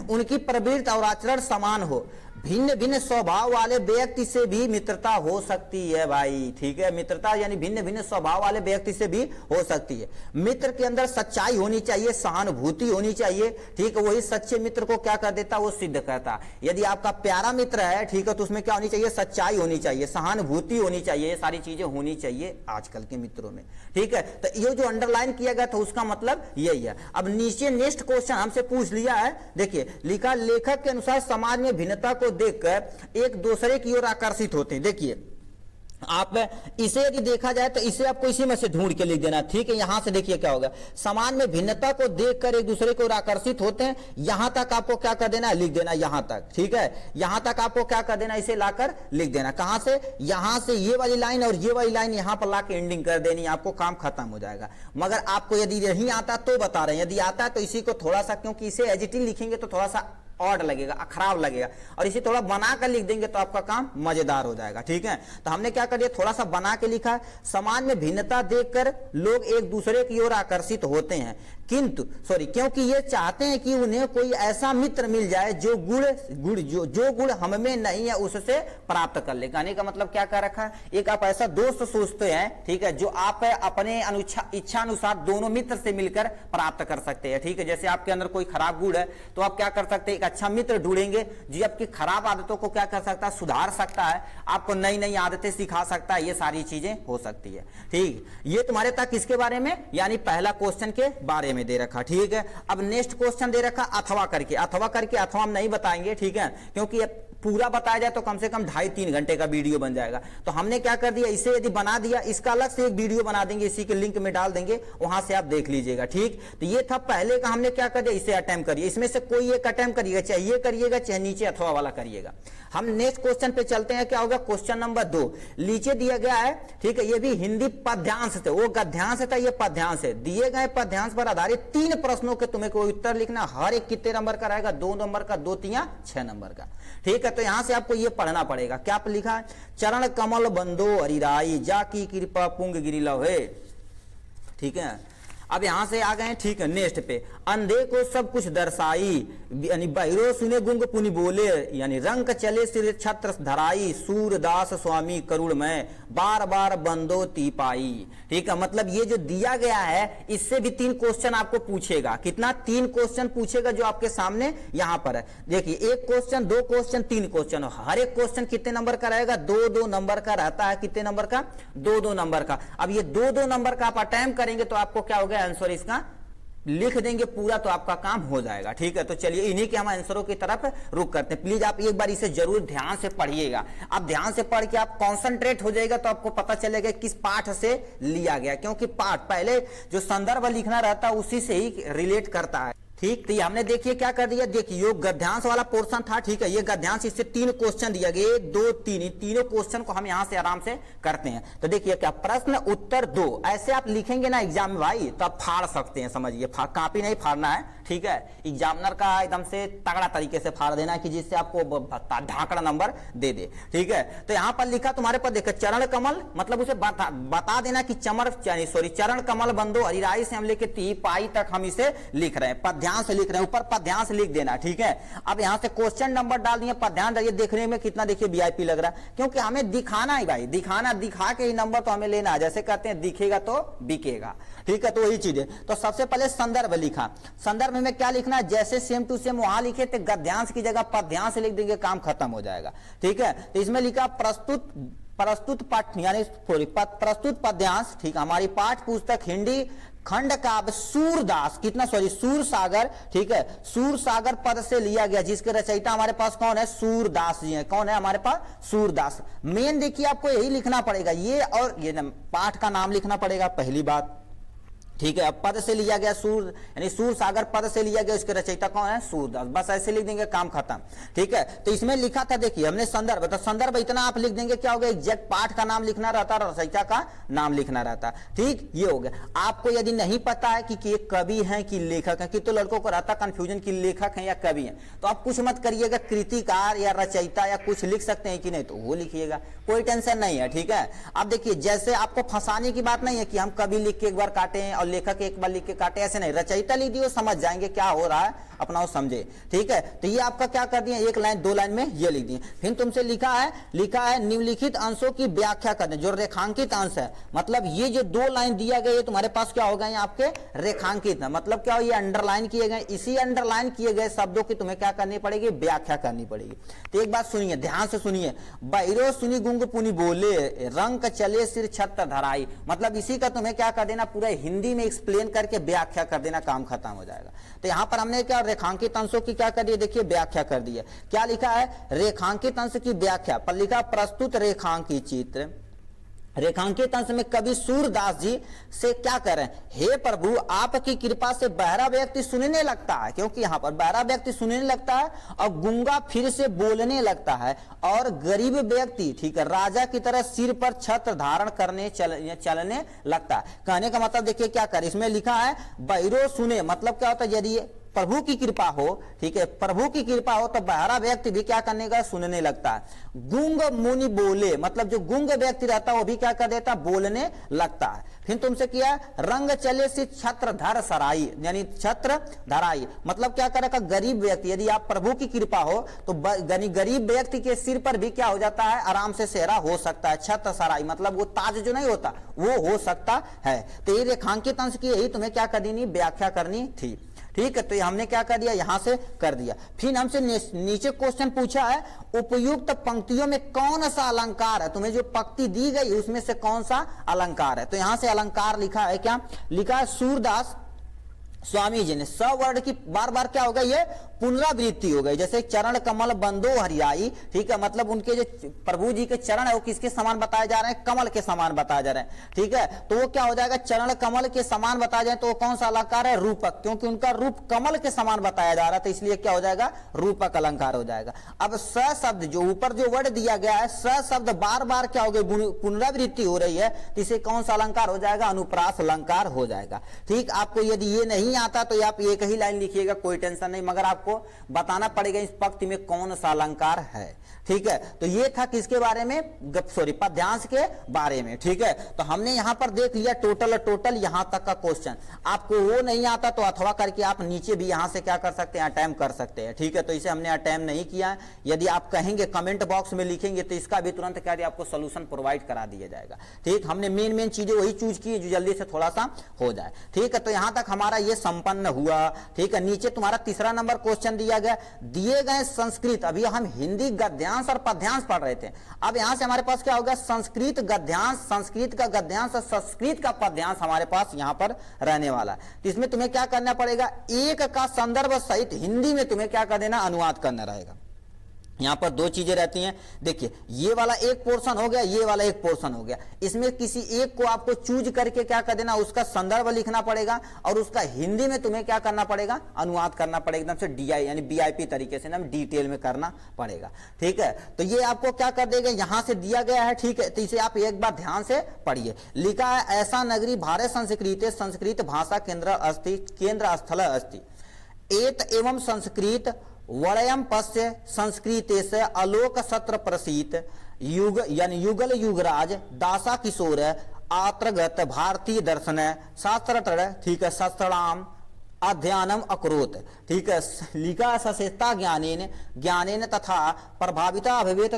उनकी प्रवृत्ति और आचरण समान हो, भिन्न भिन्न स्वभाव वाले व्यक्ति से भी मित्रता हो सकती है भाई। ठीक है, मित्रता यानी भिन्न भिन्न स्वभाव वाले व्यक्ति से भी हो सकती है। मित्र के अंदर सच्चाई होनी चाहिए, सहानुभूति होनी चाहिए। ठीक है, वही सच्चे मित्र को क्या कर देता, वो सिद्ध करता। यदि आपका प्यारा मित्र है, ठीक है, तो उसमें क्या होनी चाहिए, सच्चाई होनी चाहिए, सहानुभूति होनी चाहिए, ये सारी चीजें होनी चाहिए आजकल के मित्रों में। ठीक है, तो ये जो अंडरलाइन किया गया था उसका मतलब यही है। अब नीचे नेक्स्ट क्वेश्चन हमसे पूछ लिया है, देखिए लिखा लेखक के अनुसार समाज में भिन्नता को देखकर एक दूसरे की ओर आकर्षित होते हैं। देखिए आप इसे यदि देखा जाए तो इसे आपको इसी में से ढूंढ के लिख देना। ठीक है, यहां से देखिए क्या होगा, समाज में भिन्नता को देखकर एक दूसरे को आकर्षित होते हैं, यहां तक आपको क्या कर देना है, लिख देना यहां तक। ठीक है, यहां तक आपको क्या कर देना, इसे लाकर लिख देना। कहां से, यहां से ये वाली लाइन और ये वाली लाइन यहां पर लाकर एंडिंग कर देनी, आपको काम खत्म हो जाएगा। मगर आपको यदि नहीं आता तो बता रहे हैं, यदि आता है तो इसी को थोड़ा सा, क्योंकि इसे एजिटिव लिखेंगे तो थोड़ा सा ऑड लगेगा, खराब लगेगा, और इसे थोड़ा बना कर लिख देंगे तो आपका काम मजेदार हो जाएगा। ठीक है, तो हमने क्या कर दिया, थोड़ा सा बना के लिखा, समाज में भिन्नता देखकर लोग एक दूसरे की ओर आकर्षित होते हैं, किंतु क्योंकि ये चाहते हैं कि उन्हें कोई ऐसा मित्र मिल जाए जो गुण हम में नहीं है उससे प्राप्त कर ले। कहने का मतलब क्या कर रखा है, एक आप ऐसा दोस्त सोचते हैं, ठीक है, जो आप अपने इच्छा अनुसार दोनों मित्र से मिलकर प्राप्त कर सकते हैं। ठीक है, जैसे आपके अंदर कोई खराब गुण है तो आप क्या कर सकते हैं, अच्छा मित्र ढूंढेंगे जो आपकी खराब आदतों को क्या कर सकता है, सुधार सकता है, आपको नई नई आदतें सिखा सकता है, ये सारी चीजें हो सकती है। ठीक, ये तुम्हारे तक इसके बारे में, यानी पहला क्वेश्चन के बारे में दे रखा। ठीक है, अब नेक्स्ट क्वेश्चन दे रखा अथवा करके। अथवा हम नहीं बताएंगे, ठीक है, क्योंकि पूरा बताया जाए तो कम से कम 2.5-3 घंटे का वीडियो बन जाएगा। तो हमने क्या कर दिया, इसे यदि बना दिया, इसका अलग से एक वीडियो बना देंगे, इसी के लिंक में डाल देंगे, वहां से आप देख लीजिएगा। ठीक, तो ये था पहले का, हमने क्या कर दिया, इसे अटेम्प्ट करिए, इसमें से कोई एक अटेम्प्ट करिएगा, चाहे ये करिएगा चाहे नीचे अथवा वाला करिएगा। हम नेक्स्ट क्वेश्चन पे चलते हैं, क्या होगा, क्वेश्चन नंबर 2 नीचे दिया गया है। ठीक है, ये भी हिंदी पद्यांश थे, वो गद्यांश था, ये पद्यांश है। दिए गए पद्यांश पर आधारित 3 प्रश्नों के तुम्हें कोई उत्तर लिखना, हर एक कितने नंबर का रहेगा, 2 नंबर का, 2 3 6 नंबर का। ठीक है, तो यहां से आपको ये पढ़ना पड़ेगा। क्या लिखा है, चरण कमल बंदो हरिराई जाकी कृपा पुंग गिरी लवे। ठीक है, अब यहां से आ गए हैं। ठीक है, नेक्स्ट पे, अंधे को सब कुछ दर्शाई, यानी बहिरो सुने गुंग पुनि बोले, यानी रंग चले सिर छत्र धराई, सूरदास स्वामी करुणमय बार बार बंदो ती पाई। ठीक है, मतलब ये जो दिया गया है इससे भी 3 क्वेश्चन आपको पूछेगा। कितना, 3 क्वेश्चन पूछेगा जो आपके सामने यहां पर है। देखिए 1 क्वेश्चन, 2 क्वेश्चन, 3 क्वेश्चन, हर एक क्वेश्चन कितने नंबर का रहेगा, 2-2 नंबर का रहता है। कितने नंबर का, 2-2 नंबर का। अब ये 2-2 नंबर का आप अटेम्प्ट करेंगे तो आपको क्या होगा, आंसर इसका लिख देंगे पूरा तो आपका काम हो जाएगा। ठीक है, तो चलिए इन्हीं के हम आंसरों की तरफ रुक करते हैं। प्लीज आप एक बार इसे जरूर ध्यान से पढ़िएगा। आप ध्यान से पढ़ के आप कॉन्सेंट्रेट हो जाएगा तो आपको पता चलेगा किस पाठ से लिया गया, क्योंकि पाठ पहले जो संदर्भ लिखना रहता है उसी से ही रिलेट करता है। ठीक, तो ये हमने देखिए क्या कर दिया, देखिए यो गद्यांश वाला पोर्शन था। ठीक है, ये गद्यांश, इससे 3 क्वेश्चन दिया गया, 1 2 3, तीनों क्वेश्चन को हम यहां से आराम से करते हैं। तो देखिए क्या प्रश्न उत्तर 2 ऐसे आप लिखेंगे ना एग्जाम में भाई, तो आप फाड़ सकते हैं, समझिए कॉपी नहीं फाड़ना है। ठीक है, एग्जामिनर का एकदम से तगड़ा तरीके से फाड़ देना कि जिससे आपको ढाकड़ा नंबर दे दे। ठीक है, तो यहां पर लिखा तुम्हारे पर देखो चरण कमल, मतलब उसे बता देना कि चरण कमल बंदो हरिराई से हम लेके ती पाई तक हम इसे लिख रहे हैं, पद्यांश से लिख रहे हैं, ऊपर पद्यांश लिख देना। ठीक है, अब यहां से क्वेश्चन नंबर डाल दिए, पद्यांश डालिए, देखने में कितना देखिए वीआईपी लग रहा है, क्योंकि हमें दिखाना है भाई, दिखा के ही नंबर तो हमें लेना है। जैसे कहते हैं दिखेगा तो बिकेगा। ठीक है, तो वही चीज है। तो सबसे पहले संदर्भ लिखा, संदर्भ में क्या लिखना है, जैसे सेम टू सेम वहां लिखे थे, गद्यांश की जगह पद्यांश लिख देंगे, काम खत्म हो जाएगा। ठीक है, तो इसमें लिखा प्रस्तुत पाठ यानी प्रस्तुत पद्यांश। ठीक, हमारी पाठ पुस्तक हिंदी खंड काव्य सूरदास सूरसागर। ठीक है, सूरसागर पद से लिया गया, जिसके रचयिता हमारे पास कौन है, सूरदास जी हैं। कौन है हमारे पास, सूरदास। मेन देखिए आपको यही लिखना पड़ेगा, ये और ये पाठ का नाम लिखना पड़ेगा, पहली बात। ठीक है, अब पद से लिया गया यानी सूरसागर पद से लिया गया, उसके रचयिता कौन है, सूरदास। बस ऐसे लिख देंगे, काम खत्म। ठीक है, तो इसमें लिखा था देखिए हमने संदर्भ, तो संदर्भ इतना आप लिख देंगे, क्या हो गया, एग्जैक्ट पाठ का नाम लिखना रहता है, रचयिता का नाम लिखना रहता है। ठीक, ये हो गया। आपको यदि नहीं पता है कि ये कवि है कि लेखक है, कि तो लड़कों को रहता कंफ्यूजन कि लेखक है या कवि है, तो आप कुछ मत करिएगा, कृतिकार या रचयिता या कुछ लिख सकते हैं कि नहीं, तो वो लिखिएगा, कोई टेंशन नहीं है। ठीक है, अब देखिए जैसे आपको फंसाने की बात नहीं है कि हम कवि लिख के एक बार काटे हैं और लेखक एक बार लिख के काटे, ऐसे नहीं, रचयिता लिख दिए, समझ जाएंगे क्या हो रहा है, अपना वो समझे। ठीक है, तो ये आपका क्या कर दिए, 1 लाइन 2 लाइन में ये लिख दिए। फिर तुमसे लिखा है निम्नलिखित अंशों की व्याख्या करने, जो रेखांकित अंश है, मतलब ये जो 2 लाइन दिया गया, तुम्हारे पास क्या हो गए आपके रेखांकित है, मतलब क्या हो, ये अंडरलाइन किए गए, इसी अंडरलाइन किए गए शब्दों की तुम्हें क्या करनी पड़ेगी, व्याख्या करनी पड़ेगी। तो एक बात सुनिए, ध्यान से सुनिए, बहिरो सुनी गुंग पुनी बोले, रंग चले सिर छत्र धराई, मतलब इसी का तुम्हें क्या कर देना, पूरा हिंदी में एक्सप्लेन करके व्याख्या कर देना, काम खत्म हो जाएगा। तो यहां पर हमने क्या रेखांकित अंशों की क्या कर दी, देखिए व्याख्या कर दी है। क्या लिखा है, रेखांकित अंश की व्याख्या पर लिखा प्रस्तुत रेखांकित चित्र। रेखांकित अंश में कवि सूरदास जी से क्या कर रहे हैं, हे प्रभु आपकी कृपा से बहरा व्यक्ति सुनने लगता है, क्योंकि यहाँ पर बहरा व्यक्ति सुनने लगता है और गूंगा फिर से बोलने लगता है, और गरीब व्यक्ति ठीक है राजा की तरह सिर पर छत्र धारण करने चलने लगता है। कहने का मतलब देखिए क्या कर, इसमें लिखा है बहिरो सुने, मतलब क्या होता है, यदि प्रभु की कृपा हो, ठीक है, प्रभु की कृपा हो तो बहरा व्यक्ति भी क्या करने का, सुनने लगता है। गुंग मुनि बोले, मतलब जो गुंग व्यक्ति रहता है वो भी क्या कर देता, बोलने लगता है। फिर तुमसे किया रंग चले से छत्र धर सराई, यानी छत्र धराई, मतलब क्या करेगा, गरीब व्यक्ति, यदि आप प्रभु की कृपा हो तो गरीब व्यक्ति के सिर पर भी क्या हो जाता है, आराम से सेहरा हो सकता है। छत्र सराई मतलब वो ताज जो नहीं होता वो हो सकता है। तो ये रेखांकित अंश की यही तुम्हें क्या करनी, व्याख्या करनी थी। ठीक है, तो हमने क्या कर दिया, यहां से कर दिया। फिर हमसे नीचे क्वेश्चन पूछा है, उपयुक्त पंक्तियों में कौन सा अलंकार है, तुम्हें जो पंक्ति दी गई उसमें से कौन सा अलंकार है। तो यहां से अलंकार लिखा है, क्या लिखा है, सूरदास स्वामी जी ने वर्ड की बार बार क्या हो गई, ये पुनरावृत्ति हो गई। जैसे चरण कमल बंदो हरियाई, ठीक है, मतलब उनके जो प्रभु जी के चरण है वो किसके समान बताए जा रहे हैं, कमल के समान बताए जा रहे हैं। ठीक है, तो वो क्या हो जाएगा, चरण कमल के समान बताया जाए तो वो कौन सा अलंकार है, रूपक, क्योंकि उनका रूप कमल के समान बताया जा रहा था, इसलिए क्या हो जाएगा, रूपक अलंकार हो जाएगा। अब स शब्द जो ऊपर जो वर्ड दिया गया है, स शब्द बार बार क्या हो गई, पुनरावृत्ति हो रही है, तो इसे कौन सा अलंकार हो जाएगा, अनुप्रास अलंकार हो जाएगा। ठीक, आपको यदि ये नहीं आता तो आप एक ही लाइन लिखिएगा, कोई टेंशन नहीं, मगर आपको बताना पड़ेगा इस पंक्ति में कौन सा अलंकार है। ठीक है, तो ये था किसके बारे में, पद्यांश के बारे में। ठीक है, तो हमने यहां पर देख लिया टोटल यहां तक का क्वेश्चन। आपको वो नहीं आता तो अथवा करके आप नीचे भी यहां से क्या कर सकते हैं, अटेम्प्ट कर सकते हैं। ठीक है, तो इसे हमने अटेम्प्ट नहीं किया। यदि आप कहेंगे कमेंट बॉक्स में लिखेंगे तो इसका भी तुरंत क्या आपको सोल्यूशन प्रोवाइड करा दिया जाएगा। ठीक, हमने मेन चीजें वही चूज की जो जल्दी से थोड़ा सा हो जाए। ठीक है, तो यहां तक हमारा ये संपन्न हुआ। ठीक है, नीचे तुम्हारा तीसरा नंबर क्वेश्चन दिया गया, दिए गए संस्कृत, अभी हम हिंदी गद्यांश और पद्यांश पढ़ रहे थे, अब यहां से हमारे पास क्या होगा, संस्कृत गद्यांश, संस्कृत का गद्यांश और संस्कृत का पद्यांश हमारे पास यहां पर रहने वाला है। तो इसमें तुम्हें क्या करना पड़ेगा, एक का संदर्भ सहित हिंदी में तुम्हें क्या कर देना, अनुवाद करना रहेगा। यहां पर दो चीजें रहती हैं, देखिए ये वाला एक पोर्शन हो गया, ये वाला एक पोर्शन हो गया, इसमें किसी एक को आपको चूज करके क्या कर देना, उसका संदर्भ लिखना पड़ेगा और उसका हिंदी में तुम्हें क्या करना पड़ेगा, अनुवाद करना पड़ेगा, एकदम से डीआई यानी बीआईपी तरीके से ना डिटेल में करना पड़ेगा। ठीक है, तो ये आपको क्या कर देगा, यहां से दिया गया है। ठीक है, तो इसे आप एक बार ध्यान से पढ़िए। लिखा है, ऐसा नगरी भारत संस्कृत संस्कृत भाषा केंद्र स्थल अस्ति एत एवं संस्कृत वलयम पश्य संस्कृते से आलोक सत्र प्रसीत युग यानी युगल युगराज दासा किशोर आत्रगत भारतीय दर्शन शास्त्र। ठीक है, शास्त्राम अध्ययनम अकरोत। ठीक है, लिखा सचेता ज्ञानेन तथा प्रभाविता अभिवेत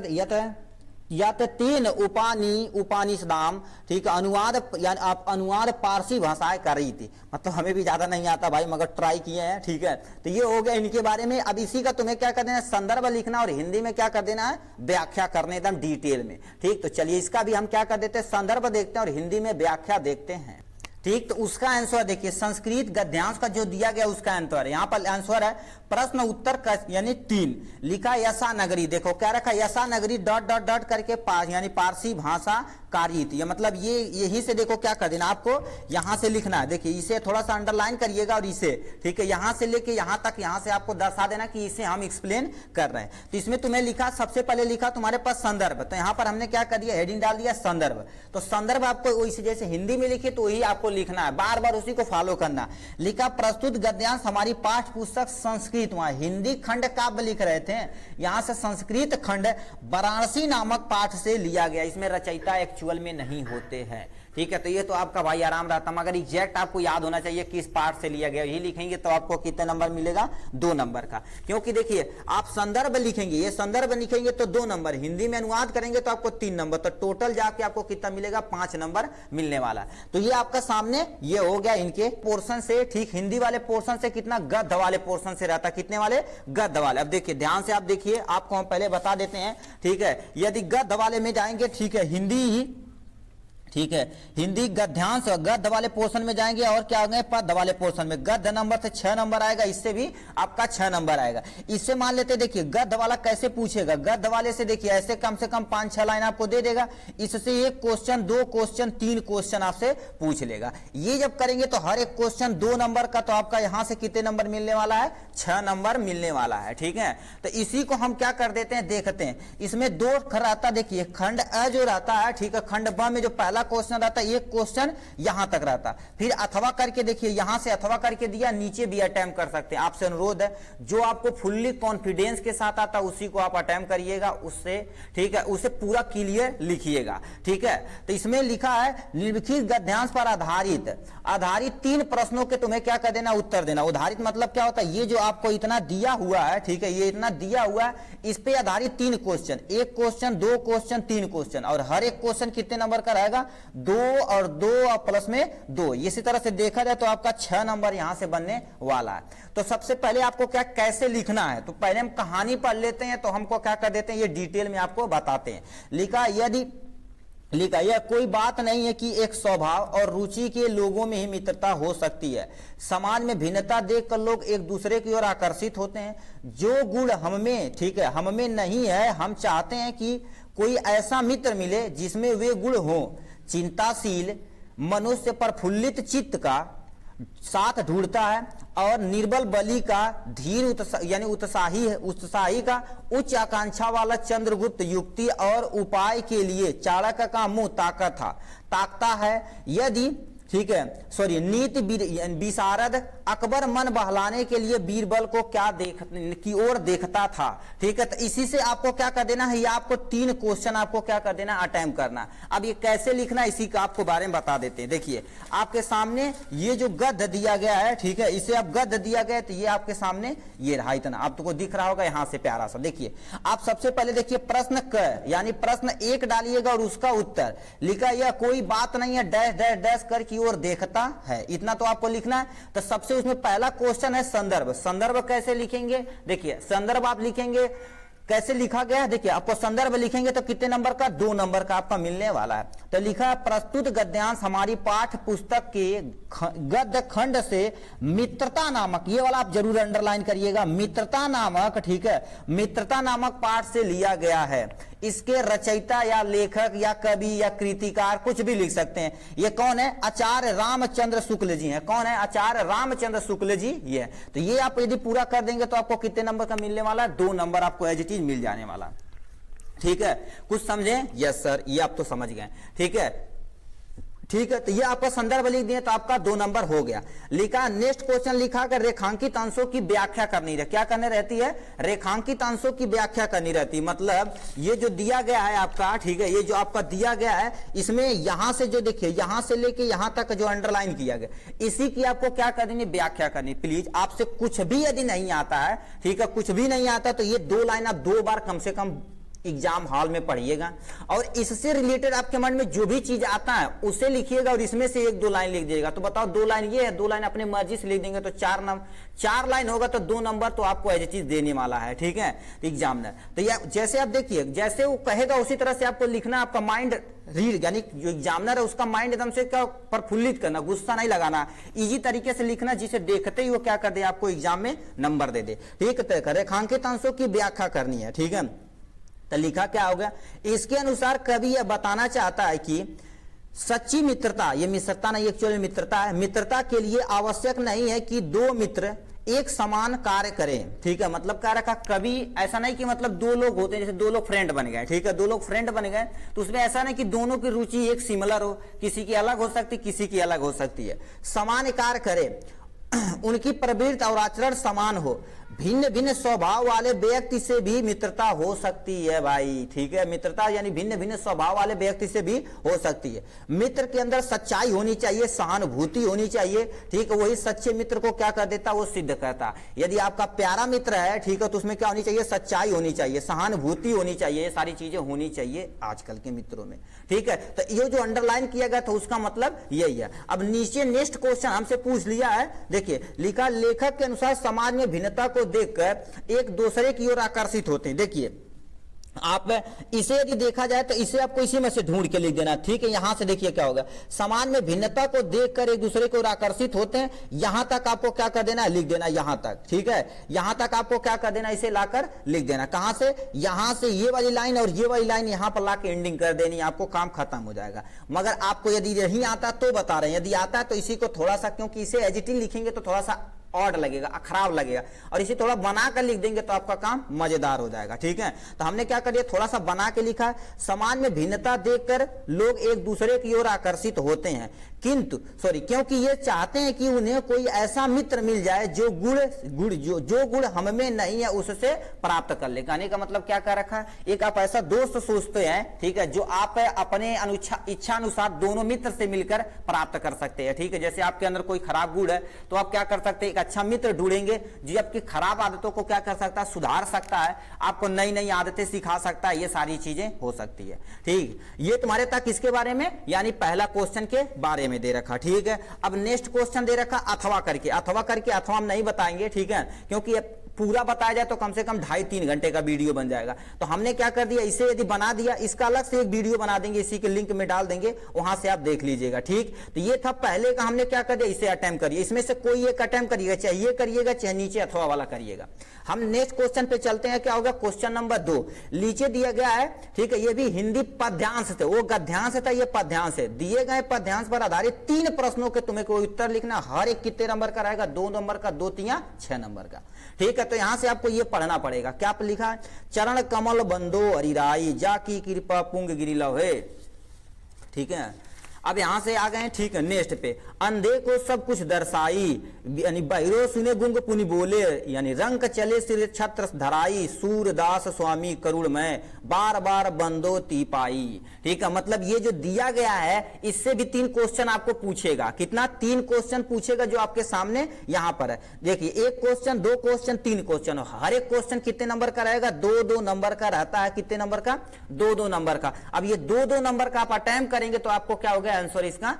यत तीन उपानिषदाम। ठीक है, अनुवाद यानी आप अनुवाद पारसी भाषाएं कर रही थी, मतलब हमें भी ज्यादा नहीं आता भाई, मगर ट्राई किए हैं। ठीक है, तो ये हो गया इनके बारे में। अब इसी का तुम्हें क्या कर देना है, संदर्भ लिखना और हिंदी में क्या कर देना है, व्याख्या करने एकदम डिटेल में। ठीक, तो चलिए इसका भी हम क्या कर देते हैं, संदर्भ देखते हैं और हिंदी में व्याख्या देखते हैं। ठीक, तो उसका आंसर देखिए, संस्कृत गद्यांश का जो दिया गया उसका आंसर, यहां पर आंसर है प्रश्न उत्तर यानी 3। लिखा यशा नगरी, देखो क्या रखा, यशा नगरी डॉट डॉट डॉट करके यानी पारसी भाषा कारित, ये मतलब ये यही से देखो क्या कर देना, आपको यहां से लिखना है। देखिए इसे थोड़ा सा अंडरलाइन करिएगा और इसे, ठीक है, यहां से लेके यहां तक, यहां से आपको दर्शा देना कि इसे हम एक्सप्लेन कर रहे हैं। तो इसमें तुम्हें लिखा, सबसे पहले लिखा तुम्हारे पास संदर्भ, तो यहां पर हमने क्या कर दिया, हेडिंग डाल दिया संदर्भ। तो संदर्भ आपको वैसे जैसे हिंदी में लिखे तो वही आपको लिखना है, बार बार उसी को फॉलो करना। लिखा प्रस्तुत गद्यांश हमारी पाठ्य पुस्तक संस्कृत, वहां हिंदी खंड काव्य लिख रहे थे, यहां से संस्कृत खंड वाराणसी नामक पाठ से लिया गया, इसमें रचयिता एक्चुअल में नहीं होते हैं। ठीक है, तो ये तो आपका भाई आराम रहता, मगर एग्जैक्ट आपको याद होना चाहिए किस पार्ट से लिया गया, यही लिखेंगे तो आपको कितने नंबर मिलेगा, 2 नंबर का। क्योंकि देखिए आप संदर्भ लिखेंगे, ये संदर्भ लिखेंगे तो 2 नंबर, हिंदी में अनुवाद करेंगे तो आपको 3 नंबर, तो टोटल जाके आपको कितना मिलेगा, 5 नंबर मिलने वाला। तो ये आपका सामने ये हो गया इनके पोर्शन से। ठीक, हिंदी वाले पोर्शन से कितना, गद्य वाले पोर्शन से रहता, कितने वाले, गद्य वाले। अब देखिए ध्यान से आप देखिए, आपको हम पहले बता देते हैं। ठीक है, यदि गद्य वाले में जाएंगे, ठीक है, हिंदी ही, ठीक है, हिंदी गद्यांश गद्य वाले पोर्शन में जाएंगे और क्या होंगे, पद्य वाले पोर्शन में गद्य नंबर से 6 नंबर आएगा, इससे भी आपका 6 नंबर आएगा। इससे मान लेते, देखिए गद्य वाला कैसे पूछेगा, गद्य वाले से देखिए ऐसे कम से कम 5-6 लाइन आपको दे देगा, इससे 1 क्वेश्चन 2 क्वेश्चन 3 क्वेश्चन आपसे पूछ लेगा। ये जब करेंगे तो हर एक क्वेश्चन 2 नंबर का, तो आपका यहां से कितने नंबर मिलने वाला है, 6 नंबर मिलने वाला है। ठीक है, तो इसी को हम क्या कर देते हैं, देखते हैं। इसमें 2 रहता, देखिए खंड अ जो रहता है, ठीक है, खंड ब में जो पहला क्वेश्चन रहता है, 1 क्वेश्चन यहां तक रहता, फिर अथवा करके देखिए, यहां से अथवा करके दिया, नीचे भी अटेम्प्ट कर सकते हैं। आपसे अनुरोध है, जो आपको फुल्ली कॉन्फिडेंस के साथ आता उसी को आप अटेम्प्ट करिएगा, उससे ठीक है, उसे पूरा क्लियर लिखिएगा। ठीक है, तो इसमें लिखा है निम्नलिखित गद्यांश पर आधारित 3 प्रश्नों के तुम्हें क्या कर देना, उत्तर देना। उदाहरित मतलब क्या होता है, ये जो आपको इतना दिया हुआ है, ठीक है, ये इतना दिया हुआ है, इस पे आधारित 3 क्वेश्चन, 1 क्वेश्चन 2 क्वेश्चन 3 क्वेश्चन, और हर एक क्वेश्चन कितने नंबर का रहेगा, 2 और 2 और प्लस में 2, इसी तरह से देखा जाए तो आपका 6 नंबर यहां से बनने वाला है। तो सबसे पहले आपको क्या कैसे लिखना है, तो पहले हम कहानी पढ़ लेते हैं, तो हमको क्या कर देते हैं, ये डिटेल में आपको बताते हैं। लिखा यह कोई बात नहीं है कि एक स्वभाव और रुचि के लोगों में ही मित्रता हो सकती है। समाज में भिन्नता देखकर लोग एक दूसरे की ओर आकर्षित होते हैं। जो गुण हम में, ठीक है, हम में नहीं है, हम चाहते हैं कि कोई ऐसा मित्र मिले जिसमें वे गुण हो। चिंताशील मनुष्य प्रफुल्लित चित्त का साथ ढूंढता है और निर्बल बलि का धीर यानी उत्साही का उच्च आकांक्षा वाला चंद्रगुप्त युक्ति और उपाय के लिए चाणक्य का मुंह ताकता है। यदि ठीक है, सॉरी, नीति विशारद अकबर मन बहलाने के लिए बीरबल को की ओर देखता था। ठीक है, तो इसी से आपको क्या कर देना है, ये आपको 3 क्वेश्चन आपको क्या कर देना, अटेम्प्ट करना। अब ये कैसे लिखना, इसी का आपको बारे में बता देते हैं। देखिए आपके सामने ये जो गद्य दिया गया है, ठीक है, इसे आप गद्य दिया गया, तो ये आपके सामने ये रहा, इतना आपको दिख रहा होगा यहां से प्यारा सा। देखिए आप सबसे पहले देखिए प्रश्न क यानी प्रश्न 1 डालिएगा और उसका उत्तर। लिखा यह कोई बात नहीं है डैश डैश डैश कर की ओर देखता है, इतना तो आपको लिखना है। तो सबसे उसमें पहला क्वेश्चन है संदर्भ। संदर्भ कैसे लिखेंगे? देखिए संदर्भ आप लिखेंगे, कैसे लिखा गया है, देखिए आपको संदर्भ लिखेंगे तो कितने नंबर का? 2 नंबर का आपका मिलने वाला है। तो लिखा है प्रस्तुत गद्यांश हमारी पाठ्य पुस्तक के गद्य खंड से मित्रता नामक, ये वाला आप जरूर अंडरलाइन करिएगा, मित्रता नामक, ठीक है, मित्रता नामक पाठ से लिया गया है। इसके रचयिता या लेखक या कवि या कृतिकार कुछ भी लिख सकते हैं। ये कौन है? आचार्य रामचंद्र शुक्ल जी हैं। कौन है? आचार्य रामचंद्र शुक्ल जी ये है। तो ये आप यदि पूरा कर देंगे तो आपको कितने नंबर का मिलने वाला है? 2 नंबर आपको एज इट इज मिल जाने वाला। ठीक है, कुछ समझे? यस सर, ये आप तो समझ गए। ठीक है, ठीक है, तो ये आपका संदर्भ लिख दिए तो आपका 2 नंबर हो गया। लिखा नेक्स्ट क्वेश्चन लिखा कर रेखांकित अंशों की व्याख्या करनी रहती, क्या करनी रहती है? रेखांकित अंशों की व्याख्या करनी रहती। मतलब ये जो दिया गया है आपका, ठीक है, ये जो आपका दिया गया है इसमें यहां से जो देखिए यहां से लेके यहां तक जो अंडरलाइन किया गया, इसी की आपको क्या करनी? व्याख्या करनी। प्लीज आपसे कुछ भी यदि नहीं आता है, ठीक है, कुछ भी नहीं आता तो ये 2 लाइन आप 2 बार कम से कम एग्जाम हॉल में पढ़िएगा और इससे रिलेटेड आपके मन में जो भी चीज आता है उसे लिखिएगा और इसमें से 1-2 लाइन लिख दीजिएगा। तो बताओ 2 लाइन ये है, 2 लाइन अपने मर्जी से लिख देंगे तो 4 लाइन होगा तो 2 नंबर तो आपको एज चीज देने वाला है। ठीक है, एग्जामिनर तो ये जैसे आप देखिए जैसे वो कहेगा उसी तरह से आपको लिखना। आपका माइंड रीड, यानी जो एग्जामिनर है उसका माइंड एकदम से क्या प्रफुल्लित करना, गुस्सा नहीं लगाना, इजी तरीके से लिखना जिसे देखते ही वो क्या कर दे, आपको एग्जाम में नंबर दे दे। ठीक है, रेखांकित अंशों की व्याख्या करनी है। ठीक है, तो लिखा क्या होगा? इसके अनुसार कवि यह बताना चाहता है कि सच्ची मित्रता, ये मित्रता नहीं एक्चुअली मित्रता है, मित्रता के लिए आवश्यक नहीं है कि 2 मित्र एक समान कार्य करें। ठीक है, मतलब क्या रखा कवि? ऐसा नहीं कि मतलब 2 लोग होते हैं, जैसे 2 लोग फ्रेंड बन गए, ठीक है, 2 लोग फ्रेंड बन गए तो उसमें ऐसा नहीं कि दोनों की रुचि एक सिमिलर हो, किसी की अलग हो सकती, किसी की अलग हो सकती है। समान कार्य करें, उनकी प्रवृत्ति और आचरण समान हो, भिन्न भिन्न स्वभाव वाले व्यक्ति से भी मित्रता हो सकती है भाई। ठीक है, मित्रता यानी भिन्न भिन्न स्वभाव वाले व्यक्ति से भी हो सकती है। मित्र के अंदर सच्चाई होनी चाहिए, सहानुभूति होनी चाहिए। ठीक है, वही सच्चे मित्र को क्या कर देता? वो सिद्ध करता। यदि आपका प्यारा मित्र है, ठीक है, तो उसमें क्या होनी चाहिए? सच्चाई होनी चाहिए, सहानुभूति होनी चाहिए, ये सारी चीजें होनी चाहिए आजकल के मित्रों में। ठीक है, तो ये जो अंडरलाइन किया गया था उसका मतलब यही है। अब नीचे नेक्स्ट क्वेश्चन हमसे पूछ लिया है, देखिए लिखा लेखक के अनुसार समाज में भिन्नता को देखकर एक दूसरे की ओर आकर्षित होते हैं। देखिए आप इसे यदि देखा जाए तो इसे आपको इसी में से ढूंढ के लिख देना। ठीक है, यहां से देखिए क्या होगा, समाज में भिन्नता को देखकर एक दूसरे की ओर आकर्षित होते हैं, यहां तक आपको क्या कर देना? लिख देना यहां तक। ठीक है, यहां तक आपको क्या कर देना? इसे लाकर लिख देना। कहां से? यहां से ये वाली लाइन और ये वाली लाइन यहां पर लाकर एंडिंग कर देनी, आपको काम खत्म हो जाएगा। मगर आपको यदि नहीं आता तो बता रहे हैं, यदि आता है तो इसी को थोड़ा सा, क्योंकि इसे एडिटिंग लिखेंगे तो थोड़ा सा ऑड लगेगा, खराब लगेगा, और इसे थोड़ा बना कर लिख देंगे तो आपका काम मजेदार हो जाएगा। ठीक है, तो हमने क्या कर दिया? थोड़ा सा बना के लिखा। समाज में भिन्नता देखकर लोग एक दूसरे की ओर आकर्षित होते हैं, किंतु क्योंकि ये चाहते हैं कि उन्हें कोई ऐसा मित्र मिल जाए जो गुण हम में नहीं है उससे प्राप्त कर ले। कहने का मतलब क्या कर रखा है? एक आप ऐसा दोस्त सोचते हैं, ठीक है, जो आप अपने इच्छा अनुसार दोनों मित्र से मिलकर प्राप्त कर सकते हैं। ठीक है, जैसे आपके अंदर कोई खराब गुण है तो आप क्या कर सकते हैं? एक अच्छा मित्र ढूंढेंगे जो आपकी खराब आदतों को क्या कर सकता है? सुधार सकता है, आपको नई नई आदतें सिखा सकता है, ये सारी चीजें हो सकती है। ठीक, ये तुम्हारे तक इसके बारे में, यानी पहला क्वेश्चन के बारे में दे रखा। ठीक है, अब नेक्स्ट क्वेश्चन दे रखा अथवा करके। अथवा हम नहीं बताएंगे, ठीक है, क्योंकि पूरा बताया जाए तो कम से कम 2.5-3 घंटे का वीडियो बन जाएगा। तो हमने क्या कर दिया, इसे यदि बना दिया, इसका अलग से एक वीडियो बना देंगे, इसी के लिंक में डाल देंगे, वहां से आप देख लीजिएगा। ठीक, तो ये था पहले का, हमने क्या कर दिया, इसे अटेम्प्ट करिए, इसमें से कोई एक अटेम्प्ट करिएगा, चाहे ये करिएगा चाहे नीचे अथवा वाला करिएगा। हम नेक्स्ट क्वेश्चन पे चलते हैं। क्या होगा? क्वेश्चन नंबर 2 नीचे दिया गया है। ठीक है, ये भी हिंदी पद्यांश थे, वो गद्यांश था, ये पद्यांश है। दिए गए पद्यांश पर आधारित 3 प्रश्नों के तुम्हें कोई उत्तर लिखना। हर एक कितने नंबर का रहेगा? 2 नंबर का, 2 3 6 नंबर का। ठीक है, तो यहां से आपको ये पढ़ना पड़ेगा। क्या लिखा है? चरण कमल बंदो अरिराई, जाकी कृपा पुंग गिरिला है। ठीक है, अब यहां से आ गए। ठीक है, नेक्स्ट पे अंधे को सब कुछ दर्शाई, यानी बहिरो सुने गुंग पुनि बोले, यानी रंग चले सिर छत्र धराई, सूरदास स्वामी करुणमय, बार बार बंदो ती पाई। ठीक है, मतलब ये जो दिया गया है इससे भी 3 क्वेश्चन आपको पूछेगा। कितना? 3 क्वेश्चन पूछेगा जो आपके सामने यहां पर है। देखिए 1 क्वेश्चन, 2 क्वेश्चन, 3 क्वेश्चन। हर एक क्वेश्चन कितने नंबर का रहेगा? 2-2 नंबर का रहता है। कितने नंबर का? 2-2 नंबर का। अब ये 2-2 नंबर का आप अटेम्प्ट करेंगे तो आपको क्या हो गया आंसर इसका?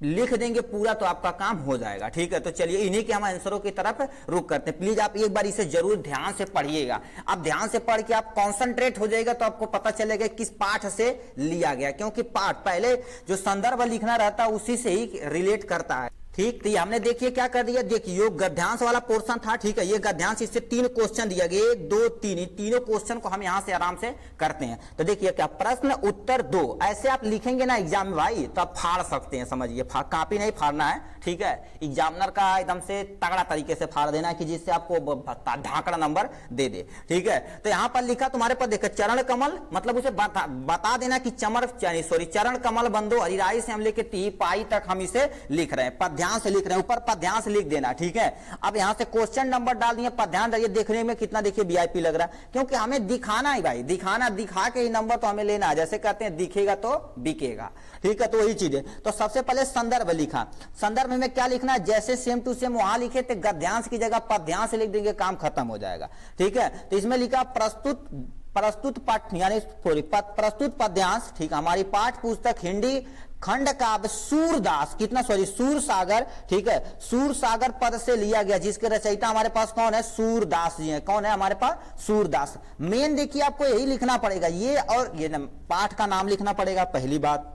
लिख देंगे पूरा तो आपका काम हो जाएगा। ठीक है, तो चलिए इन्हीं के हम आंसरों की तरफ रुक करते हैं। प्लीज आप एक बार इसे जरूर ध्यान से पढ़िएगा। आप ध्यान से पढ़ के आप कॉन्सेंट्रेट हो जाएगा तो आपको पता चलेगा किस पाठ से लिया गया, क्योंकि पाठ पहले जो संदर्भ लिखना रहता है उसी से ही रिलेट करता है। ठीक, तो ये हमने देखिए क्या कर दिया, देखिए ये गद्यांश वाला पोर्शन था। ठीक है, ये गद्यांश, इससे 3 क्वेश्चन दिया गया, 1 2 3, तीनों क्वेश्चन को हम यहां से आराम से करते हैं। तो देखिए क्या प्रश्न उत्तर 2 ऐसे आप लिखेंगे ना एग्जाम में भाई, तो आप फाड़ सकते हैं, समझिए कॉपी नहीं फाड़ना है। ठीक है, एग्जामिनर का एकदम से तगड़ा तरीके से फाड़ देना है कि जिससे आपको ढाकड़ा नंबर दे दे। ठीक है, तो यहां पर लिखा तुम्हारे पास देखो चरण कमल, मतलब उसे बता देना कि चरण कमल बंदो हरिराई से हम लेके टी पाई तक हम इसे लिख रहे हैं, पद्यांश से लिख रहे हैं, ऊपर पद्यांश लिख देना। ठीक है, अब यहां से क्वेश्चन नंबर डाल दिए, पद्यांश डालिए। देखने में कितना देखिए वीआईपी लग रहा है, क्योंकि हमें दिखाना है भाई, दिखा के ही नंबर तो हमें लेना है। जैसे कहते हैं दिखेगा तो बिकेगा। ठीक है, तो वही चीज है। तो सबसे पहले संदर्भ लिखा, संदर्भ में क्या लिखना है, जैसे सेम टू सेम वहां लिखे थे गद्यांश की जगह पद्यांश लिख देंगे, काम खत्म हो जाएगा। ठीक है, तो इसमें लिखा प्रस्तुत पाठ यानी प्रस्तुत पद्यांश। ठीक, हमारी पाठ पुस्तक हिंदी खंड काव्य सूरदास सूरसागर। ठीक है, सूरसागर पद से लिया गया, जिसके रचयिता हमारे पास कौन है, सूरदास जी हैं। कौन है हमारे पास, सूरदास। मेन देखिए आपको यही लिखना पड़ेगा, ये और ये पाठ का नाम लिखना पड़ेगा, पहली बात।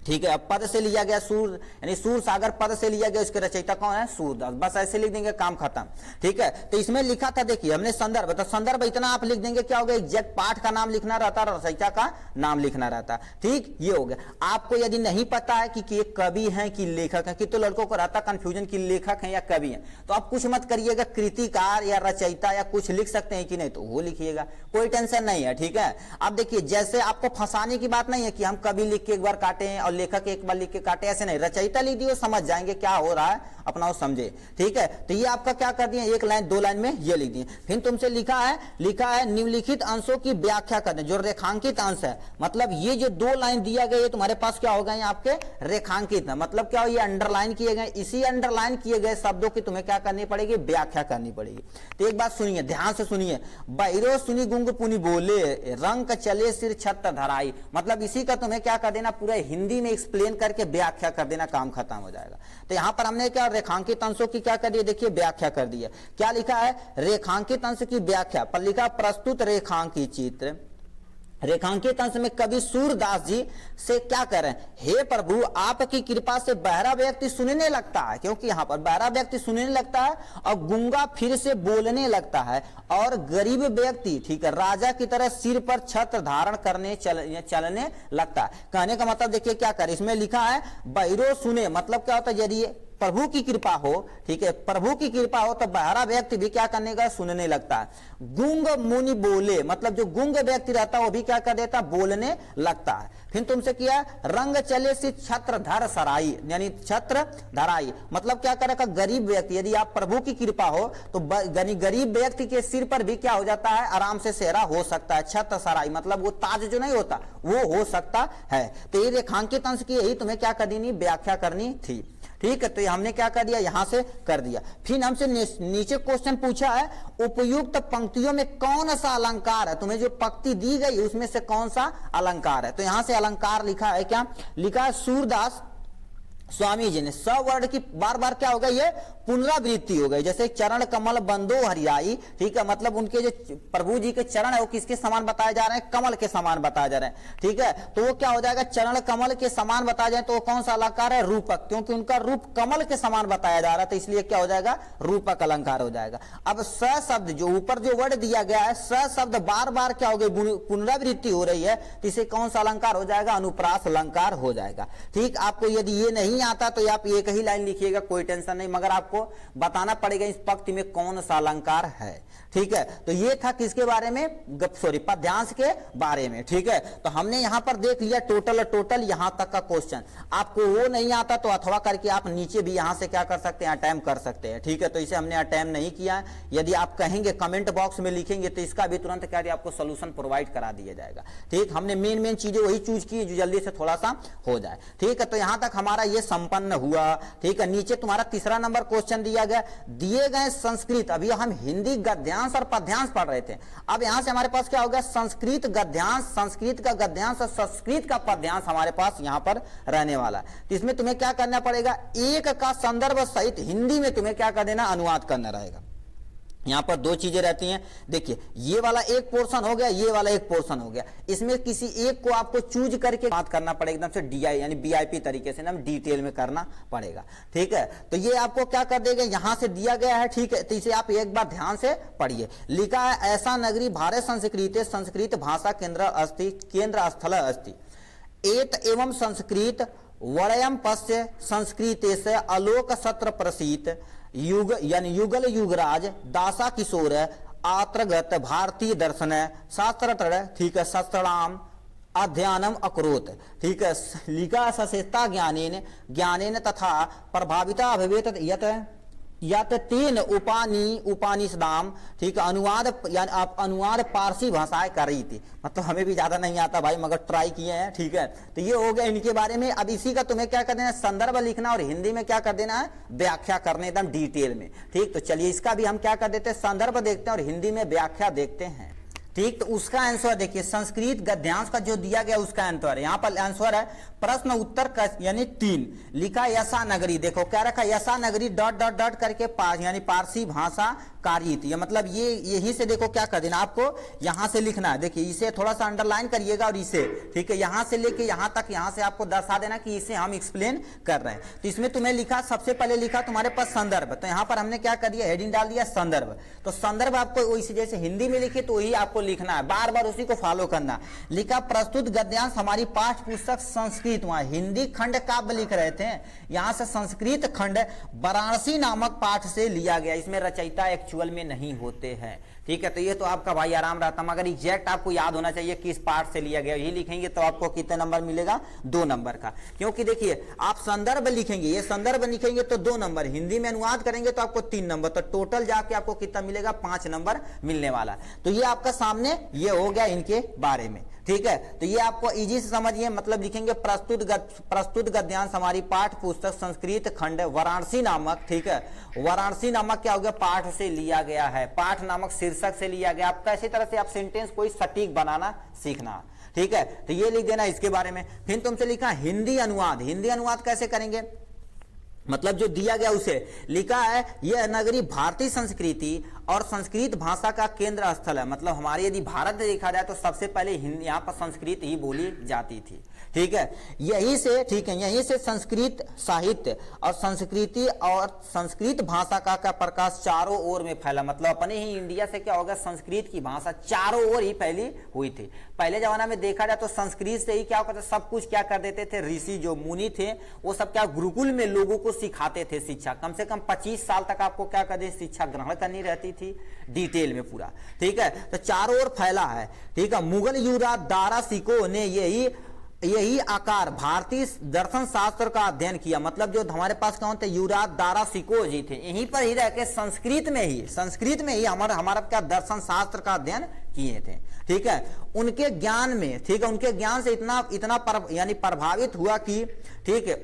ठीक है, अब पद से लिया गया यानी सूरसागर पद से लिया गया, इसके रचयिता कौन है, सूरदास। बस ऐसे लिख देंगे, काम खत्म। ठीक है, तो इसमें लिखा था देखिए हमने संदर्भ, तो संदर्भ इतना आप लिख देंगे, क्या होगा, एग्जैक्ट पाठ का नाम लिखना रहता है, रचयिता का नाम लिखना रहता है। ठीक, ये हो गया। आपको यदि नहीं पता है कि ये कवि हैं कि लेखक है, कि तो लड़कों को रहता कंफ्यूजन कि लेखक है या कवि है, तो आप कुछ मत करिएगा, कृतिकार या रचयिता या कुछ लिख सकते हैं कि नहीं, तो वो लिखिएगा, कोई टेंशन नहीं है। ठीक है, अब देखिए जैसे आपको फंसाने की बात नहीं है कि हम कवि लिख के एक बार काटे हैं और लेखक एक बार लिख के काटे, ऐसे नहीं, रचयिता लिख दिए, समझ जाएंगे क्या हो रहा है, अपना वो समझे। ठीक है, तो ये आपका क्या कर दिए, 1 लाइन 2 लाइन में ये लिख दिए। फिर तुमसे लिखा है निम्नलिखित अंशों की व्याख्या करने, जो रेखांकित अंश है, मतलब ये जो 2 लाइन दिया गया ये तुम्हारे पास क्या होगा, ये आपके रेखांकित है, मतलब क्या हो, ये अंडरलाइन किए गए, इसी अंडरलाइन किए गए शब्दों की तुम्हें क्या करनी पड़ेगी, व्याख्या करनी पड़ेगी। तो एक बात सुनिए, ध्यान से सुनिए, बहिरो सुनी गुंग पुनी बोले, रंग चले सिर छत्र धराई, मतलब इसी का तुम्हें क्या कर देना, पूरा हिंदी में एक्सप्लेन करके व्याख्या कर देना, काम खत्म हो जाएगा। तो यहां पर हमने क्या रेखांकित अंशों की क्या कर दिया, देखिए व्याख्या कर दी है। क्या लिखा है, रेखांकित अंश की व्याख्या पर लिखा प्रस्तुत रेखांकित चित्र। रेखांकित अंश में कवि सूरदास जी से क्या कर रहे हैं, हे प्रभु आपकी कृपा से बहरा व्यक्ति सुनने लगता है, क्योंकि यहाँ पर बहरा व्यक्ति सुनने लगता है और गूंगा फिर से बोलने लगता है, और गरीब व्यक्ति, ठीक है, राजा की तरह सिर पर छत्र धारण करने चलने लगता है। कहने का मतलब देखिए क्या करे, इसमें लिखा है बहिरो सुने, मतलब क्या होता है, यदि प्रभु की कृपा हो, ठीक है, प्रभु की कृपा हो तो बहरा व्यक्ति भी क्या करने का, सुनने लगता है। गूंग मुनि बोले, मतलब जो गूंग व्यक्ति रहता है वो भी क्या कर देता, बोलने लगता है। फिर तुमसे किया रंग चले से छत्र धर सराई, यानी छत्र धराई, मतलब क्या करेगा, गरीब व्यक्ति, यदि आप प्रभु की कृपा हो तो गरीब व्यक्ति के सिर पर भी क्या हो जाता है, आराम से सेहरा हो सकता है। छत्र सराई मतलब वो ताज जो नहीं होता वो हो सकता है। तो ये रेखांकित अंश की यही तुम्हें क्या करनी, व्याख्या करनी थी। ठीक है, तो हमने क्या कर दिया, यहां से कर दिया। फिर हमसे नीचे क्वेश्चन पूछा है, उपयुक्त पंक्तियों में कौन सा अलंकार है, तुम्हें जो पंक्ति दी गई उसमें से कौन सा अलंकार है। तो यहां से अलंकार लिखा है, क्या लिखा है, सूरदास स्वामी जी ने सवर्ण की बार बार क्या हो गई, ये पुनरावृत्ति हो गई। जैसे चरण कमल बंदो हरियाई, ठीक है, मतलब उनके जो प्रभु जी के चरण है वो किसके समान बताए जा रहे हैं, कमल के समान बताए जा रहे हैं। ठीक है, तो वो क्या हो जाएगा, चरण कमल के समान बताया जाए तो वो कौन सा अलंकार है, रूपक, क्योंकि उनका रूप कमल के समान बताया जा रहा है, तो इसलिए क्या हो जाएगा, रूपक अलंकार हो जाएगा। अब स शब्द जो ऊपर जो वर्ड दिया गया है, स शब्द बार बार क्या हो गई, पुनरावृत्ति हो रही है, तो इसे कौन सा अलंकार हो जाएगा, अनुप्रास अलंकार हो जाएगा। ठीक, आपको यदि ये नहीं आता तो आप एक ही लाइन लिखिएगा, कोई टेंशन नहीं, मगर आपको बताना पड़ेगा इस पंक्ति में कौन सा अलंकार है। ठीक है, तो ये था किसके बारे में, पद्यांश के बारे में। ठीक है, तो हमने यहां पर देख लिया टोटल यहां तक का क्वेश्चन। आपको वो नहीं आता तो अथवा करके आप नीचे भी यहां से क्या कर सकते हैं, अटेम्प्ट कर सकते हैं। ठीक है, तो इसे हमने अटेम्प्ट नहीं किया। यदि आप कहेंगे कमेंट बॉक्स में लिखेंगे तो इसका भी तुरंत क्या आपको सोल्यूशन प्रोवाइड करा दिया जाएगा। ठीक, हमने मेन चीजें वही चूज की जो जल्दी से थोड़ा सा हो जाए। ठीक है, तो यहां तक हमारा ये संपन्न हुआ। ठीक है, नीचे तुम्हारा तीसरा नंबर क्वेश्चन दिया गया, दिए गए संस्कृत, अभी हम हिंदी गद्यांश और पद्यांश पढ़ रहे थे, अब यहां से हमारे पास क्या होगा, संस्कृत गद्यांश, संस्कृत का गद्यांश और संस्कृत का पद्यांश हमारे पास यहां पर रहने वाला है। तो इसमें तुम्हें क्या करना पड़ेगा, एक का संदर्भ सहित हिंदी में तुम्हें क्या कर देना, अनुवाद करना रहेगा। यहां पर दो चीजें रहती हैं, देखिए ये वाला एक पोर्शन हो गया, ये वाला एक पोर्शन हो गया, इसमें किसी एक को आपको चूज करके बात करना पड़ेगा, एकदम से डीआई यानी बीआईपी तरीके से ना डिटेल में करना पड़ेगा। ठीक है, तो ये आपको क्या कर देगा, यहां से दिया गया है। ठीक है, तो इसे आप एक बार ध्यान से पढ़िए। लिखा है, ऐसा नगरी भारत संस्कृत संस्कृत भाषा केंद्र स्थल अस्ति एत एवं संस्कृत वरयम पश्य संस्कृत से आलोक सत्र प्रसीत युग यानी युगल युगराज दासा किशोर आत्रगत भारतीय दर्शन शास्त्र। ठीक है, शस्त्राम अध्ययनम अकरोत। ठीक है, लिखा सचेता ज्ञानेन तथा प्रभाविता अभिवेत यत तीन उपानिषदाम। ठीक है, अनुवाद यानी आप अनुवाद पारसी भाषाएं कर रही थी, मतलब हमें भी ज्यादा नहीं आता भाई, मगर ट्राई किए हैं। ठीक है, तो ये हो गया इनके बारे में। अब इसी का तुम्हें क्या कर देना है, संदर्भ लिखना और हिंदी में क्या कर देना है, व्याख्या करने एकदम डिटेल में। ठीक, तो चलिए इसका भी हम क्या कर देते हैं, संदर्भ देखते हैं और हिंदी में व्याख्या देखते हैं। ठीक, तो उसका आंसर देखिए, संस्कृत गद्यांश का जो दिया गया उसका आंसर, यहाँ पर आंसर है प्रश्न उत्तर यानी 3। लिखा यशा नगरी, देखो क्या रखा, यशा नगरी डॉट डॉट डॉट करके यानी पारसी भाषा कारित, ये मतलब ये यही से देखो क्या कर देना, आपको यहां से लिखना है। देखिए इसे थोड़ा सा अंडरलाइन करिएगा और इसे, ठीक है, यहां से लेके यहां तक, यहां से आपको दर्शा देना कि इसे हम एक्सप्लेन कर रहे हैं। तो इसमें तुम्हें लिखा, सबसे पहले लिखा तुम्हारे पास संदर्भ, तो यहां पर हमने क्या कर दिया, हेडिंग डाल दिया संदर्भ। तो संदर्भ आपको वही जैसे हिंदी में लिखे तो वही आपको लिखना है, बार बार उसी को फॉलो करना। लिखा प्रस्तुत गद्यांश हमारी पाठ्य पुस्तक संस्कृत, वहां हिंदी खंड काव्य लिख रहे थे, यहां से संस्कृत खंड वाराणसी नामक पाठ से लिया गया। इसमें रचयिता एक्चुअल में नहीं होते हैं। ठीक है, तो ये तो आपका भाई आराम रहता, मगर एग्जैक्ट आपको याद होना चाहिए किस पार्ट से लिया गया, ये लिखेंगे तो आपको कितने नंबर मिलेगा, 2 नंबर का। क्योंकि देखिए आप संदर्भ लिखेंगे, ये संदर्भ लिखेंगे तो 2 नंबर, हिंदी में अनुवाद करेंगे तो आपको 3 नंबर, तो टोटल जाके आपको कितना मिलेगा, 5 नंबर मिलने वाला। तो ये आपका सामने ये हो गया इनके बारे में। ठीक है, तो ये आपको इजी से समझिए, मतलब लिखेंगे प्रस्तुत गद्यांश हमारी पाठ पुस्तक संस्कृत खंड वाराणसी नामक, ठीक है, वाराणसी नामक क्या हो गया, पाठ से लिया गया है, पाठ नामक शीर्षक से लिया गया। आपका इसी तरह से आप सेंटेंस कोई सटीक बनाना सीखना। ठीक है, तो ये लिख देना इसके बारे में। फिर तुमसे लिखा हिंदी अनुवाद, हिंदी अनुवाद कैसे करेंगे, मतलब जो दिया गया उसे लिखा है, यह नगरी भारतीय संस्कृति और संस्कृत भाषा का केंद्र स्थल है। मतलब हमारे यदि भारत में देखा जाए तो सबसे पहले यहाँ पर संस्कृत ही बोली जाती थी। ठीक है, यहीं से, ठीक है, यहीं से संस्कृत साहित्य और संस्कृति और संस्कृत भाषा का प्रकाश चारों ओर में फैला। मतलब अपने ही इंडिया से क्या होगा, संस्कृत की भाषा चारों ओर ही फैली हुई थी। पहले जमाना में देखा जाए तो संस्कृत से ही क्या होता था, सब कुछ क्या कर देते थे, ऋषि जो मुनि थे वो सब क्या गुरुकुल में लोगों को सिखाते थे शिक्षा। कम से कम 25 साल तक आपको क्या कर दे, शिक्षा ग्रहण करनी रहती थी डिटेल में पूरा। ठीक है, तो चारों ओर फैला है। ठीक है, मुगल युवराज दारा सिको ने यही आकार भारतीय दर्शन शास्त्र का अध्ययन किया। मतलब जो हमारे पास कौन थे, युवराज दारा सिको जी थे, यहीं पर ही रह के संस्कृत में ही हमारा क्या दर्शन शास्त्र का अध्ययन किए थे। ठीक है, उनके ज्ञान में, ठीक है, उनके ज्ञान से इतना यानी प्रभावित हुआ कि, ठीक है,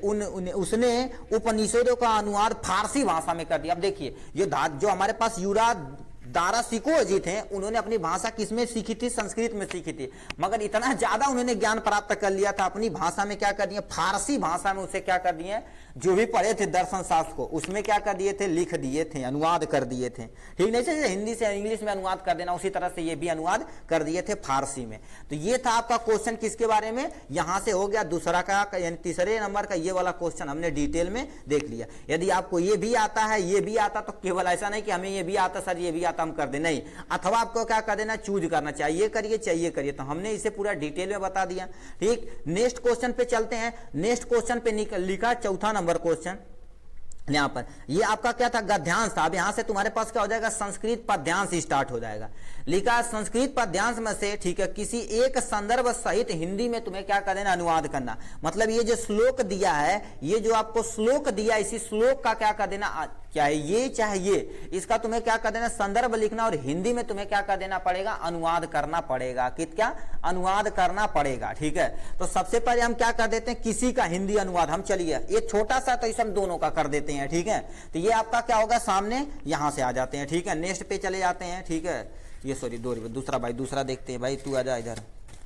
उसने उपनिषदों का अनुवाद फारसी भाषा में कर दिया। अब देखिए ये जो हमारे पास युवराज दारा सिको जी थे, उन्होंने अपनी भाषा किसमें सीखी थी, संस्कृत में सीखी थी, मगर इतना ज्यादा उन्होंने ज्ञान प्राप्त कर लिया था अपनी भाषा में, क्या कर दिए, फारसी भाषा में उसे क्या कर दिए, जो भी पढ़े थे दर्शन शास्त्र को उसमें क्या कर दिए थे, लिख दिए थे, अनुवाद कर दिए थे। ठीक नहीं, जैसे हिंदी से इंग्लिश में अनुवाद कर देना, उसी तरह से ये भी अनुवाद कर दिए थे फारसी में। तो ये था आपका क्वेश्चन किसके बारे में, यहां से हो गया दूसरा का यानी तीसरे नंबर का ये वाला क्वेश्चन हमने डिटेल में देख लिया। यदि आपको ये भी आता है, ये भी आता, तो केवल ऐसा नहीं कि हमें ये भी आता सर, ये भी आता हम कर दे, नहीं, अथवा आपको क्या कर देना, चूज करना, चाहिए करिए चाहिए करिए। तो हमने इसे पूरा डिटेल में बता दिया। ठीक, नेक्स्ट क्वेश्चन पे चलते हैं। नेक्स्ट क्वेश्चन पे लिखा चौथा नंबर क्वेश्चन, यहां पर ये आपका क्या था, गद्यांश था। अब यहां से तुम्हारे पास क्या हो जाएगा, संस्कृत पद्यांश स्टार्ट हो जाएगा। लिखा संस्कृत पद्यांश में से, ठीक है, किसी एक संदर्भ सहित हिंदी में तुम्हें क्या कर देना, अनुवाद करना। मतलब ये जो श्लोक दिया है, ये जो आपको श्लोक दिया, इसी श्लोक का क्या कर देना, क्या है ये चाहे ये, इसका तुम्हें क्या कर देना संदर्भ लिखना और हिंदी में तुम्हें क्या कर देना पड़ेगा अनुवाद करना पड़ेगा। क्या अनुवाद करना पड़ेगा, ठीक है। तो सबसे पहले हम क्या कर देते हैं किसी का हिंदी अनुवाद, हम चलिए ये छोटा सा तो इसे हम दोनों का कर देते हैं, ठीक है। तो ये आपका क्या होगा सामने यहां से आ जाते हैं, ठीक है, नेक्स्ट पे चले जाते हैं, ठीक है। ये सॉरी दूसरा भाई दूसरा देखते हैं, भाई तू आजा इधर,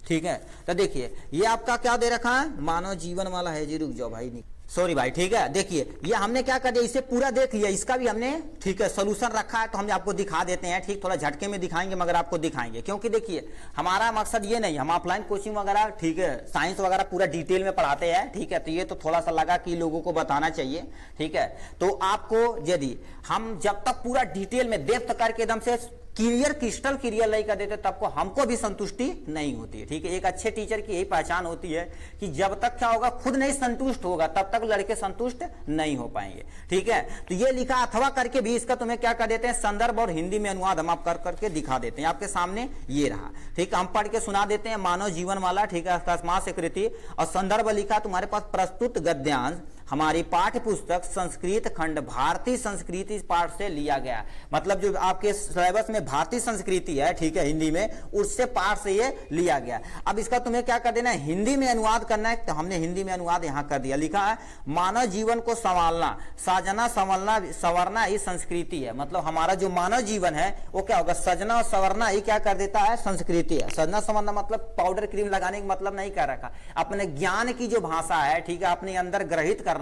ठीक है। तो देखिए ये आपका क्या दे रखा है मानव जीवन वाला है जी, रुक जाओ भाई नहीं सॉरी भाई, ठीक है। देखिए ये हमने क्या कर दिया, इसे पूरा देख लिया, इसका भी हमने ठीक है सोल्यूशन रखा है, तो हम आपको दिखा देते हैं, ठीक, थोड़ा झटके में दिखाएंगे मगर आपको दिखाएंगे, क्योंकि देखिए हमारा मकसद ये नहीं, हम ऑफलाइन कोचिंग वगैरह ठीक है साइंस वगैरह पूरा डिटेल में पढ़ाते हैं, ठीक है। तो ये तो थोड़ा सा लगा कि लोगों को बताना चाहिए, ठीक है। तो आपको यदि हम जब तक पूरा डिटेल में डेप्थ करके एकदम से क्लियर क्रिस्टल क्लियर नहीं कर देते तब को हमको भी संतुष्टि नहीं होती है, ठीक है। एक अच्छे टीचर की यही पहचान होती है कि जब तक क्या होगा खुद नहीं संतुष्ट होगा तब तक लड़के संतुष्ट नहीं हो पाएंगे, ठीक है। तो ये लिखा अथवा करके भी इसका तुम्हें क्या कर देते हैं संदर्भ और हिंदी में अनुवाद हम आप कर करके दिखा देते हैं, आपके सामने ये रहा, ठीक है। हम पढ़ के सुना देते हैं मानव जीवन वाला, ठीक है, तस्मात् स्वीकृति, और संदर्भ लिखा तुम्हारे पास प्रस्तुत गद्यांश हमारी पाठ्य पुस्तक संस्कृत खंड भारतीय संस्कृति पाठ से लिया गया, मतलब जो आपके सिलेबस में भारतीय संस्कृति है, ठीक है, हिंदी में उससे पाठ से ये लिया गया। अब इसका तुम्हें क्या कर देना है हिंदी में अनुवाद करना है, तो हमने हिंदी में अनुवाद यहां कर दिया, लिखा है मानव जीवन को संभालना साजना संवरना ही संस्कृति है, मतलब हमारा जो मानव जीवन है वो क्या होगा सजना और संवरना ही क्या कर देता है संस्कृति है। सजना संवरना मतलब पाउडर क्रीम लगाने का मतलब नहीं कर रखा, अपने ज्ञान की जो भाषा है, ठीक है, अपने अंदर ग्रहित करना,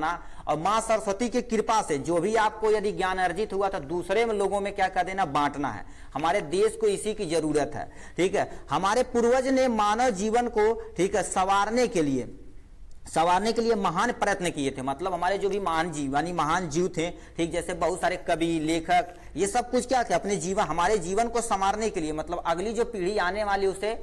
और मां सरस्वती की कृपा से जो भी आपको यदि ज्ञान अर्जित हुआ तो दूसरे में लोगों में क्या कर देना बांटना है। हमारे देश को इसी की जरूरत है, ठीक है। हमारे पूर्वज ने मानव जीवन को ठीक है संवारने के लिए महान प्रयत्न किए थे, मतलब हमारे जो भी महान जीव यानी महान जीव थे, ठीक, जैसे बहुत सारे कवि लेखक ये सब कुछ क्या थे अपने जीवन हमारे जीवन को संवारने के लिए, मतलब अगली जो पीढ़ी आने वाली उसे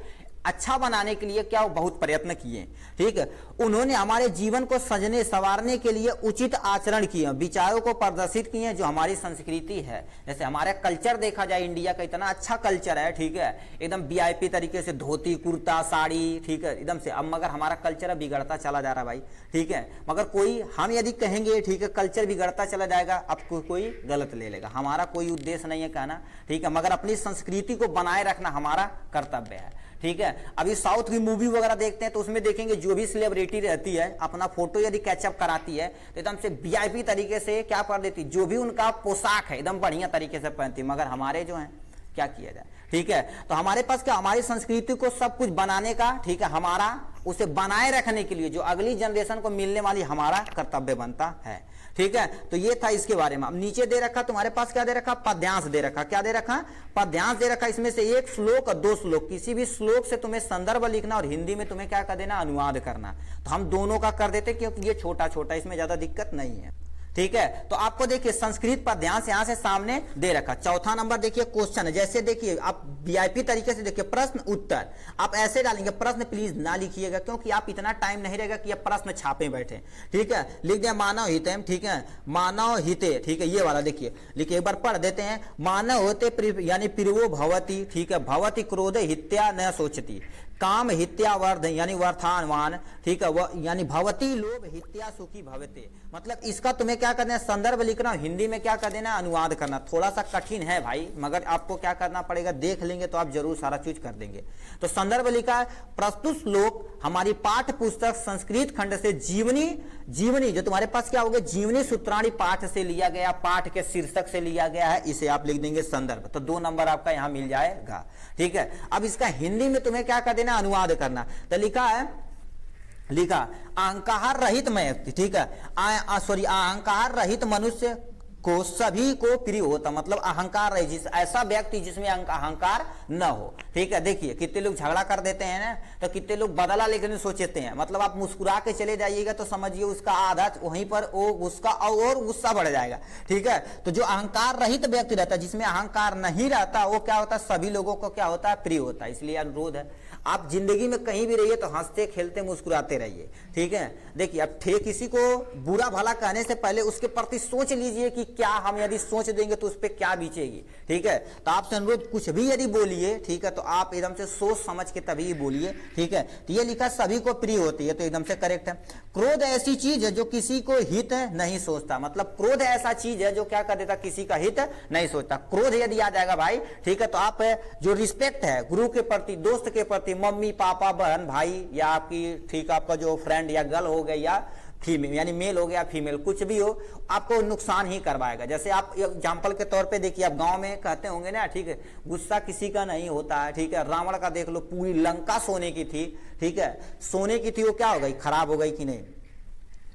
अच्छा बनाने के लिए क्या बहुत प्रयत्न किए, ठीक है। उन्होंने हमारे जीवन को सजने संवारने के लिए उचित आचरण किए, विचारों को प्रदर्शित किए जो हमारी संस्कृति है। जैसे हमारा कल्चर देखा जाए इंडिया का इतना अच्छा कल्चर है, ठीक है, एकदम वीआईपी तरीके से धोती कुर्ता साड़ी, ठीक है, एकदम से। अब मगर हमारा कल्चर बिगड़ता चला जा रहा भाई, ठीक है, मगर कोई हम यदि कहेंगे ठीक है कल्चर बिगड़ता चला जाएगा अब कोई गलत ले लेगा, हमारा कोई उद्देश्य नहीं है कहना, ठीक है, मगर अपनी संस्कृति को बनाए रखना हमारा कर्तव्य है, ठीक है। अभी साउथ की मूवी वगैरह देखते हैं तो उसमें देखेंगे जो भी सेलिब्रिटी रहती है अपना फोटो यदि कैचअप कराती है तो एकदम से वीआईपी तरीके से क्या कर देती, जो भी उनका पोशाक है एकदम बढ़िया तरीके से पहनती, मगर हमारे जो है क्या किया जाए, ठीक है। तो हमारे पास क्या हमारी संस्कृति को सब कुछ बनाने का, ठीक है, हमारा उसे बनाए रखने के लिए जो अगली जनरेशन को मिलने वाली हमारा कर्तव्य बनता है, ठीक है। तो ये था इसके बारे में। अब नीचे दे रखा तुम्हारे पास क्या दे रखा पद्यांश दे रखा, क्या दे रखा पद्यांश दे रखा, इसमें से एक श्लोक और दो श्लोक, किसी भी श्लोक से तुम्हें संदर्भ लिखना और हिंदी में तुम्हें क्या कर देना अनुवाद करना। तो हम दोनों का कर देते क्योंकि ये छोटा छोटा इसमें ज्यादा दिक्कत नहीं है, ठीक है। तो आपको देखिए संस्कृत पद्यांश यहां से सामने दे रखा। चौथा नंबर देखिए क्वेश्चन, जैसे देखिए आप वीआईपी तरीके से देखिए प्रश्न उत्तर आप ऐसे डालेंगे, प्रश्न प्लीज ना लिखिएगा क्योंकि आप इतना टाइम नहीं रहेगा कि आप प्रश्न छापे बैठे, ठीक है। लिख दिया मानव हिते, ठीक है, मानव हिते, ठीक है, ये वाला देखिए लिखिए एक बार पढ़ देते हैं। मानव होते यानी प्रियो भवती, ठीक है, भवती क्रोध हित्या न सोचती, काम हित्या वर्ध यानी वर्थानवान, ठीक है, यानी भवती लोभ हित्या सुखी भवते, मतलब इसका तुम्हें क्या करना है संदर्भ लिखना, हिंदी में क्या कर देना अनुवाद करना। थोड़ा सा कठिन है भाई मगर आपको क्या करना पड़ेगा, देख लेंगे तो आप जरूर सारा चीज कर देंगे। तो संदर्भ लिखा है प्रस्तुत श्लोक हमारी पाठ्य पुस्तक संस्कृत खंड से जीवनी जो तुम्हारे पास क्या होगा जीवनी सूत्राणी पाठ से लिया गया, पाठ के शीर्षक से लिया गया है, इसे आप लिख देंगे संदर्भ। तो 2 नंबर आपका यहां मिल जाएगा, ठीक है। अब इसका हिंदी में तुम्हें क्या कर देना अनुवाद करना। तो लिखा अहंकार रहित व्यक्ति, ठीक है, अहंकार रहित मनुष्य को सभी को प्रिय होता, मतलब अहंकार रहित जिस ऐसा व्यक्ति जिसमें अहंकार न हो, ठीक है। देखिए कितने लोग झगड़ा कर देते हैं ना, तो कितने लोग बदला लेकर सोचते हैं, मतलब आप मुस्कुरा के चले जाइएगा तो समझिए उसका आधा वहीं पर वो उसका और गुस्सा बढ़ जाएगा, ठीक है। तो जो अहंकार रहित व्यक्ति रहता है जिसमें अहंकार नहीं रहता वो क्या होता है सभी लोगों को क्या होता है प्रिय होता है। इसलिए अनुरोध है आप जिंदगी में कहीं भी रहिए तो हंसते खेलते मुस्कुराते रहिए, ठीक है। देखिए अब किसी को बुरा भला कहने से पहले उसके प्रति सोच लीजिए कि क्या हम यदि सोच देंगे तो उस पर क्या बीतेगी। ठीक है, तो आपसे अनुरोध कुछ भी यदि बोलिए, ठीक है, तो आप एकदम से सोच समझ के तभी बोलिए। ठीक है, तो ये लिखा सभी को प्रिय होती है, तो एकदम से करेक्ट है। क्रोध ऐसी चीज है जो किसी को हित नहीं सोचता, मतलब क्रोध ऐसा चीज है जो क्या कर देता, किसी का हित नहीं सोचता। क्रोध यदि आ जाएगा भाई, ठीक है, तो आप जो रिस्पेक्ट है गुरु के प्रति, दोस्त के प्रति, मम्मी पापा बहन भाई या आपकी, ठीक, आपका जो फ्रेंड या गर्ल हो गया या फीमेल, यानी मेल हो गया फीमेल, कुछ भी हो, आपको नुकसान ही करवाएगा। जैसे आप एग्जाम्पल के तौर पे देखिए, आप गांव में कहते होंगे ना, ठीक है, गुस्सा किसी का नहीं होता है। ठीक है, रावण का देख लो, पूरी लंका सोने की थी, ठीक है, सोने की थी, वो क्या हो गई, खराब हो गई कि नहीं।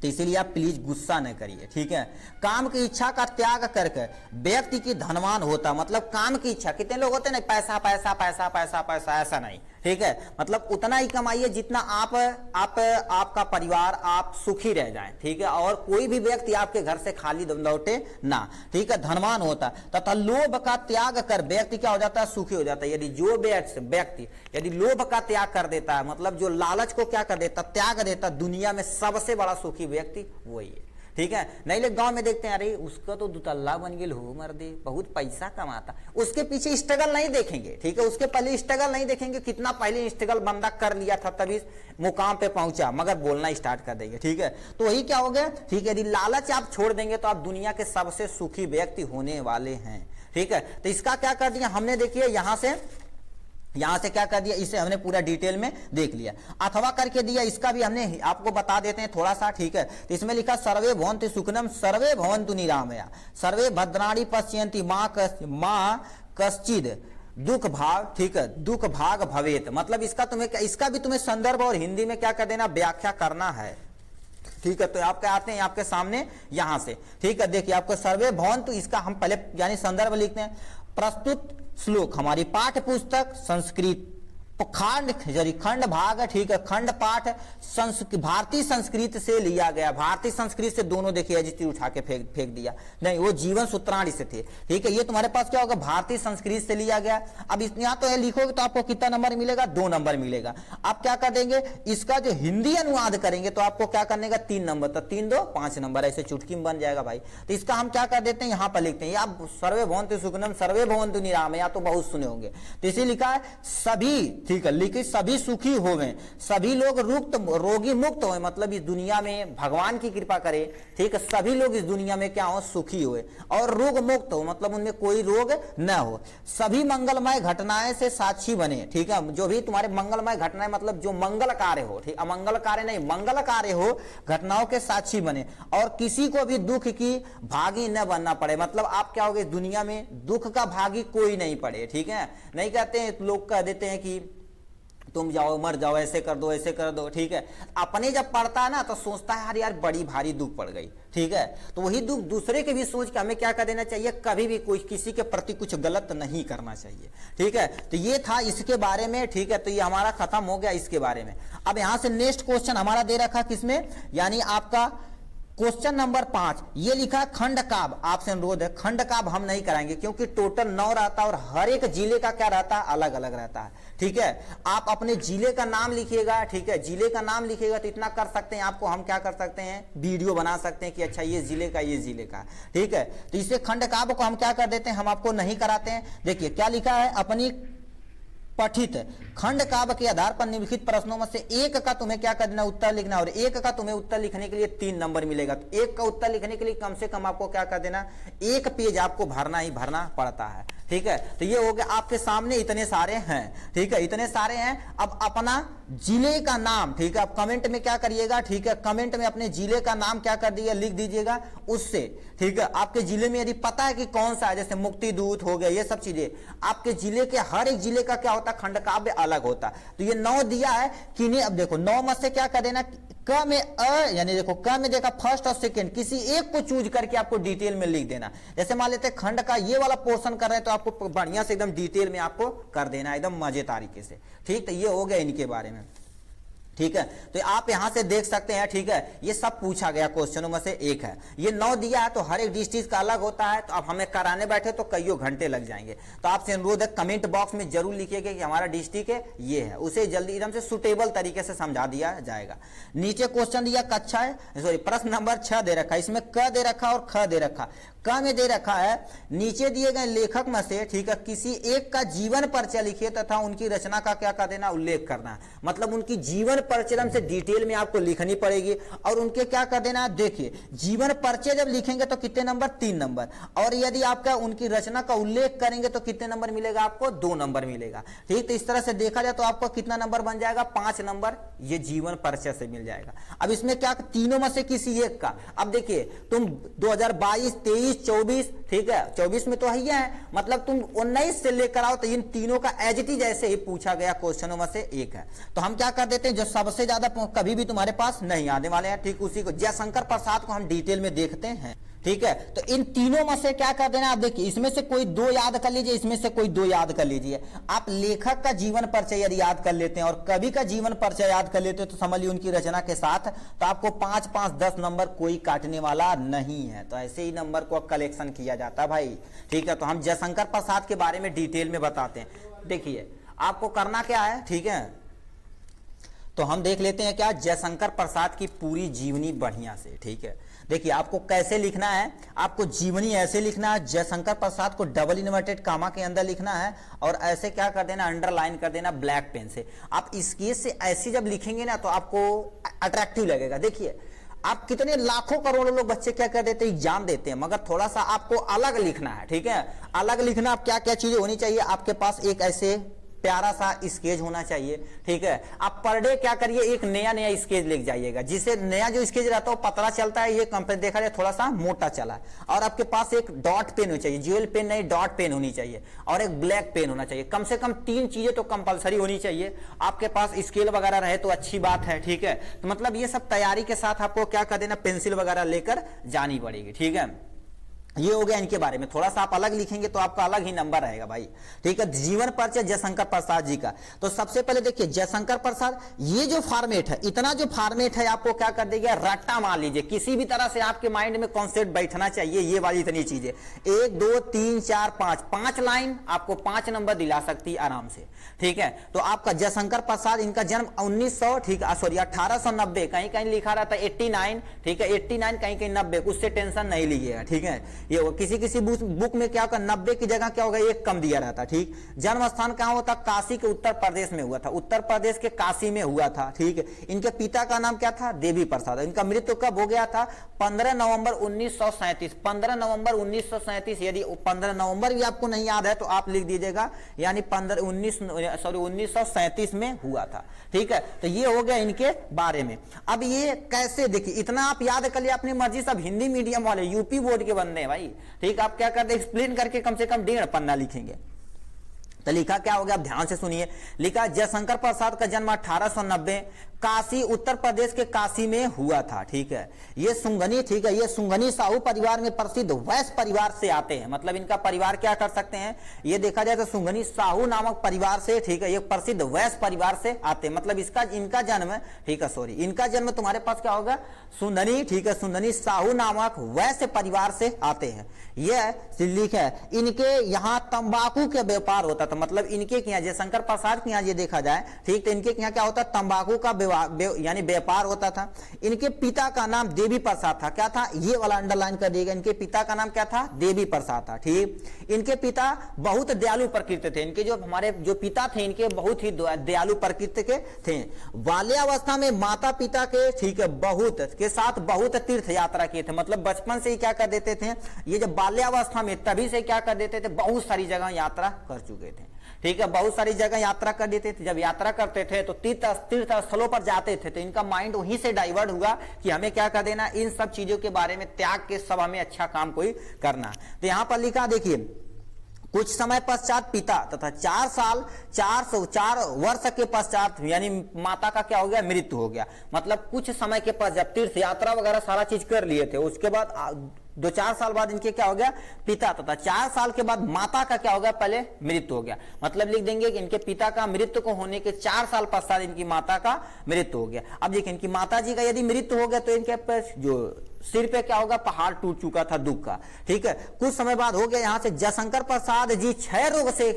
तो इसीलिए आप प्लीज गुस्सा न करिए। ठीक है, काम की इच्छा का त्याग करके व्यक्ति की धनवान होता, मतलब काम की इच्छा, कितने लोग होते हैं ना, पैसा पैसा पैसा पैसा पैसा, ऐसा नहीं। ठीक है, मतलब उतना ही कमाइए जितना आपका परिवार आप सुखी रह जाए। ठीक है, और कोई भी व्यक्ति आपके घर से खाली लौटे ना। ठीक है, धनवान होता तथा लोभ का त्याग कर व्यक्ति क्या हो जाता है, सुखी हो जाता है। यदि जो व्यक्ति यदि लोभ का त्याग कर देता है, मतलब जो लालच को क्या कर देता, त्याग देता, दुनिया में सबसे बड़ा सुखी व्यक्ति वही है। ठीक है, नहीं लोग गांव में देखते हैं, अरे उसका तो दुतल्ला बन गेल हो मर्दे, बहुत पैसा कमाता, उसके पीछे स्ट्रगल नहीं देखेंगे। ठीक है, उसके पहले स्ट्रगल नहीं देखेंगे, कितना पहले स्ट्रगल बंदा कर लिया था तभी मुकाम पे पहुंचा, मगर बोलना स्टार्ट कर देंगे। ठीक है, तो वही क्या हो गया। ठीक है, यदि लालच आप छोड़ देंगे तो आप दुनिया के सबसे सुखी व्यक्ति होने वाले हैं। ठीक है, तो इसका क्या कर दिया हमने, देखिए यहां से क्या कर दिया, इसे हमने पूरा डिटेल में देख लिया, अथवा करके दिया, इसका भी हमने आपको बता देते हैं थोड़ा सा। ठीक है, तो इसमें लिखा सर्वे भवन्तु सुखिनः सर्वे भवन्तु निरामया सर्वे भद्राणि पश्यन्ति मां कश्चिद दुख भाग। ठीक है, दुख भाग भवेत, मतलब इसका भी तुम्हें संदर्भ और हिंदी में क्या कर देना, व्याख्या करना है। ठीक है, तो आपके आते हैं आपके सामने यहां से। ठीक है, देखिए आपको सर्वे भवन्तु, इसका हम पहले यानी संदर्भ लिखते हैं। प्रस्तुत श्लोक हमारी पाठ्य पुस्तक संस्कृत खंड भाग, ठीक है, खंड पाठ भारतीय संस्कृत से लिया गया। भारतीय संस्कृत से दोनों देखिए अजित उठा के फेंक दिया, नहीं वो जीवन सूत्राणी से थे। ठीक है, ये तुम्हारे पास क्या होगा, भारतीय संस्कृत से लिया गया। अब यहाँ तो लिखोगे तो आपको कितना नंबर मिलेगा, 2 नंबर मिलेगा। आप क्या कर देंगे, इसका जो हिंदी अनुवाद करेंगे तो आपको क्या करने का, 3 नंबर, तो 3 2 5 नंबर, ऐसे चुटकी में बन जाएगा भाई। तो इसका हम क्या कर देते हैं, यहाँ पर लिखते हैं, आप सर्वे भवन्तु सुखिनः सर्वे भवन्तु निरामया, तो बहुत सुने होंगे, तो इसे लिखा है सभी। ठीक है, लिखिए सभी सुखी होवे, सभी लोग रोगी मुक्त होए, मतलब इस दुनिया में भगवान की कृपा करे। ठीक है, सभी लोग इस दुनिया में क्या हो, सुखी हुए, और रोग मुक्त हो, मतलब उनमें कोई रोग न हो। सभी मंगलमय घटनाएं से साक्षी बने। ठीक है, जो भी तुम्हारे मंगलमय घटनाएं, मतलब जो मंगल कार्य हो, ठीक, अमंगल कार्य नहीं, मंगल कार्य हो, घटनाओं के साक्षी बने, और किसी को भी दुख की भागी न बनना पड़े, मतलब आप क्या होगे, दुनिया में दुख का भागी कोई नहीं पड़े। ठीक है, नहीं कहते हैं, लोग कह देते हैं कि तुम जाओ मर जाओ, ऐसे कर दो ऐसे कर दो। ठीक है, अपने जब पड़ता है ना तो सोचता है यार बड़ी भारी दुख पड़ गई। ठीक है, तो वही दुख दूसरे के भी सोच के हमें क्या कर देना चाहिए, कभी भी कोई किसी के प्रति कुछ गलत नहीं करना चाहिए। ठीक है, तो ये था इसके बारे में। ठीक है, तो ये हमारा खत्म हो गया इसके बारे में। अब यहां से नेक्स्ट क्वेश्चन हमारा दे रखा किसमें, यानी आपका क्वेश्चन नंबर 5, ये लिखा खंड काव्य। आपसे अनुरोध है, खंड काव्य हम नहीं कराएंगे क्योंकि टोटल 9 रहता है और हर एक जिले का क्या रहता है, अलग अलग रहता है। ठीक है, आप अपने जिले का नाम लिखिएगा। ठीक है, जिले का नाम लिखिएगा तो इतना कर सकते हैं, आपको हम क्या कर सकते हैं, वीडियो बना सकते हैं कि अच्छा ये जिले का, ये जिले का। ठीक है, तो इसे खंड काव्य को हम क्या कर देते हैं, हम आपको नहीं कराते हैं। देखिए क्या लिखा है, अपनी पठित खंड काव्य के आधार पर निम्नलिखित प्रश्नों में से एक का तुम्हें क्या करना, उत्तर लिखना, और एक का तुम्हें उत्तर लिखने के लिए 3 नंबर मिलेगा। तो एक का उत्तर लिखने के लिए कम से कम आपको क्या कर देना, 1 पेज आपको भरना ही भरना पड़ता है। ठीक है, तो ये हो गया आपके सामने, इतने सारे हैं। ठीक है, इतने सारे हैं। अब अपना जिले का नाम, ठीक है, आप कमेंट में क्या करिएगा, ठीक है, कमेंट में अपने जिले का नाम क्या कर दिए, लिख दीजिएगा उससे। ठीक है, आपके जिले में यदि पता है कि कौन सा है, जैसे मुक्ति दूत हो गया, ये सब चीजें, आपके जिले के हर एक जिले का क्या होता है, खंड काव्य अलग होता। तो ये 9 दिया है कि नहीं। अब देखो 9 में से क्या कर देना, क में यानी देखो क में देखा फर्स्ट और सेकंड, किसी एक को चूज करके आपको डिटेल में लिख देना। जैसे मान लेते हैं खंड का ये वाला पोर्शन कर रहे हैं तो आपको बढ़िया से एकदम डिटेल में आपको कर देना, एकदम मजे तरीके से। ठीक, तो ये हो गया इनके बारे में। ठीक है। तो आप यहां से देख सकते हैं, ठीक है, ये सब पूछा गया क्वेश्चनों में से एक है। ये 9 दिया है तो हर एक डिस्ट्रिक्ट का अलग होता है, तो अब हमें कराने बैठे तो कईयों घंटे लग जाएंगे। तो आपसे अनुरोध है कमेंट बॉक्स में जरूर लिखिएगा कि हमारा डिस्ट्रिक्ट है ये है, उसे जल्दी एकदम से सुटेबल तरीके से समझा दिया जाएगा। नीचे क्वेश्चन दिया कक्षा है, सॉरी प्रश्न नंबर 6 दे रखा है, इसमें क दे रखा और ख दे रखा। क में दे रखा है नीचे दिए गए लेखक में से, ठीक है, किसी एक का जीवन परिचय लिखिए तथा उनकी रचना का क्या कर देना, उल्लेख करना है। मतलब उनकी जीवन परिचय से डिटेल में आपको लिखनी पड़ेगी और उनके क्या कर देना है। देखिए जीवन परिचय जब लिखेंगे तो कितने नंबर, 3 नंबर, और यदि आपका उनकी रचना का उल्लेख करेंगे तो कितने नंबर मिलेगा आपको, 2 नंबर मिलेगा। ठीक, तो इस तरह से देखा जाए तो आपको कितना नंबर बन जाएगा, 5 नंबर ये जीवन परिचय से मिल जाएगा। अब इसमें क्या, तीनों में से किसी एक का, अब देखिए तुम 2022, 23, 24, ठीक है, 24 में तो है, मतलब तुम 19 से लेकर आओ तो इन तीनों का एज इट इज ऐसे ही पूछा गया क्वेश्चनों में से एक है। तो हम क्या कर देते हैं, जो सबसे ज्यादा कभी भी तुम्हारे पास नहीं आने वाले हैं, ठीक, उसी को जयशंकर प्रसाद को हम डिटेल में देखते हैं। ठीक है, तो इन तीनों में से क्या कर देना, आप देखिए इसमें से कोई 2 याद कर लीजिए, इसमें से कोई 2 याद कर लीजिए। आप लेखक का जीवन परिचय यदि याद कर लेते हैं और कवि का जीवन परिचय याद कर लेते हैं तो समझ लीजिए उनकी रचना के साथ, तो आपको 5, 5, 10 नंबर कोई काटने वाला नहीं है। तो ऐसे ही नंबर को कलेक्शन किया जाता है भाई। ठीक है, तो हम जयशंकर प्रसाद के बारे में डिटेल में बताते हैं। देखिए आपको करना क्या है, ठीक है, तो हम देख लेते हैं क्या, जयशंकर प्रसाद की पूरी जीवनी बढ़िया से। ठीक है, देखिए आपको कैसे लिखना है, आपको जीवनी ऐसे लिखना है, जयशंकर प्रसाद को डबल इन्वर्टेड कामा के अंदर लिखना है और ऐसे क्या कर देना, अंडरलाइन कर देना ब्लैक पेन से। आप स्केच से ऐसे जब लिखेंगे ना तो आपको अट्रैक्टिव लगेगा। देखिए आप कितने लाखों करोड़ों लोग बच्चे क्या कर देते हैं, एग्जाम देते हैं, मगर थोड़ा सा आपको अलग लिखना है। ठीक है, अलग लिखना, आप क्या क्या चीजें होनी चाहिए, आपके पास एक ऐसे प्यारा सा स्केच होना चाहिए। ठीक है, आप पर डे क्या करिए, एक नया नया स्केच लिख जाइएगा, जिससे नया जो स्केच रहता है वो पतला चलता है, ये कंपेयर देखा जाए थोड़ा सा मोटा चला है। और आपके पास एक डॉट पेन होनी चाहिए, ज्वेल पेन नहीं, डॉट पेन होनी चाहिए, और एक ब्लैक पेन होना चाहिए। कम से कम 3 चीजें तो कंपलसरी होनी चाहिए। आपके पास स्केल वगैरह रहे तो अच्छी बात है। ठीक है, तो मतलब ये सब तैयारी के साथ आपको क्या कर देना, पेंसिल वगैरह लेकर जानी पड़ेगी। ठीक है, ये हो गया इनके बारे में। थोड़ा सा आप अलग लिखेंगे तो आपका अलग ही नंबर रहेगा भाई। ठीक है, जीवन परिचय जयशंकर प्रसाद जी का। तो सबसे पहले देखिए जयशंकर प्रसाद, ये जो फॉर्मेट है, इतना जो फॉर्मेट है आपको क्या कर देगा, रट्टा मार लीजिए, किसी भी तरह से आपके माइंड में कॉन्सेप्ट बैठना चाहिए। ये वाली इतनी चीजें 1, 2, 3, 4, 5 लाइन आपको 5 नंबर दिला सकती है आराम से। ठीक है, तो आपका जयशंकर प्रसाद, इनका जन्म 1900, ठीक है, सॉरी 1890, कहीं कहीं लिखा रहता है 89, ठीक है 89, कहीं कहीं 90, उससे टेंशन नहीं लीजिएगा। ठीक है, ये किसी किसी बुक में क्या होगा, 90 की जगह क्या होगा, 1 कम दिया रहता। ठीक, जन्म स्थान कहां होता, काशी के उत्तर प्रदेश में हुआ था, उत्तर प्रदेश के काशी में हुआ था। ठीक है, इनके पिता का नाम क्या था, देवी प्रसाद। इनका मृत्यु कब हो गया था, 15 नवंबर 1937, 15 नवंबर 1937। यदि 15 नवंबर भी आपको नहीं याद है तो आप लिख दीजिएगा, यानी 1937 में हुआ था। ठीक है, तो ये हो गया इनके बारे में। अब ये कैसे, देखिए इतना आप याद कर लिया अपनी मर्जी, सब हिंदी मीडियम वाले यूपी बोर्ड के बंदे हैं भाई। ठीक, आप क्या करते, एक्सप्लेन करके कम से कम 1.5 पन्ना लिखेंगे। तो लिखा क्या हो गया, आप ध्यान से सुनिए। लिखा जयशंकर प्रसाद का जन्म 1890 काशी, उत्तर प्रदेश के काशी में हुआ था। ठीक है, ये सुंगनी, ठीक है, ये सुंगनी साहू परिवार में प्रसिद्ध वैश्य परिवार से आते हैं। मतलब इनका परिवार क्या कर सकते हैं, ये देखा जाए तो सुंगनी साहू नामक परिवार से, ठीक है, ये प्रसिद्ध वैश्य परिवार से आते हैं। मतलब इनका जन्म, ठीक है, सॉरी, इनका जन्म तुम्हारे पास क्या होगा, सुंदनी, ठीक है, सुंदनी साहू नामक वैश्य परिवार से आते हैं। यह लिखा है, इनके यहाँ तंबाकू के व्यापार होता था। मतलब इनके यहाँ, जयशंकर प्रसाद के यहाँ ये देखा जाए, ठीक, तो इनके यहाँ क्या होता, तंबाकू का यानी व्यापार होता था। इनके पिता का नाम देवी प्रसाद था। क्या था, ये वाला अंडरलाइन कर दिएगा, इनके पिता का नाम क्या था, देवी प्रसाद था। ठीक, इनके पिता बहुत दयालु प्रकृति थे। इनके जो हमारे जो पिता थे, इनके बहुत ही दयालु प्रकृति के थे। बाल्यावस्था में माता पिता के, ठीक है, बहुत के साथ बहुत तीर्थ यात्रा किए थे। मतलब बचपन से ही क्या कर देते थे, ये जब बाल्यावस्था में, तभी से क्या कर देते थे, बहुत सारी जगह यात्रा कर चुके थे। ठीक है, बहुत सारी जगह यात्रा कर देते थे। जब यात्रा करते थे तो तीर्थ स्थलों पर जाते थे, तो इनका माइंड वहीं से डाइवर्ट हुआ कि हमें क्या कर देना, इन सब चीजों के बारे में त्याग के सब हमें अच्छा काम कोई करना। तो यहां पर लिखा, देखिए कुछ समय पश्चात पिता तथा 4 वर्ष के पश्चात यानी माता का क्या हो गया, मृत्यु हो गया। मतलब कुछ समय के पश्चात तीर्थ यात्रा वगैरह सारा चीज कर लिए थे, उसके बाद 2-4 साल बाद इनके क्या हो गया, पिता तथा 4 साल के बाद माता का क्या हो गया, पहले मृत्यु हो गया। मतलब लिख देंगे कि इनके पिता का मृत्यु को होने के 4 साल पश्चात इनकी माता का मृत्यु हो गया। अब देखिए इनकी माता जी का यदि मृत्यु हो गया तो इनके जो सिर पे क्या होगा, पहाड़ टूट चुका था दुख का, ठीक है। कुछ समय बाद हो गया यहां से जयशंकर प्रसाद जी क्षय रोग से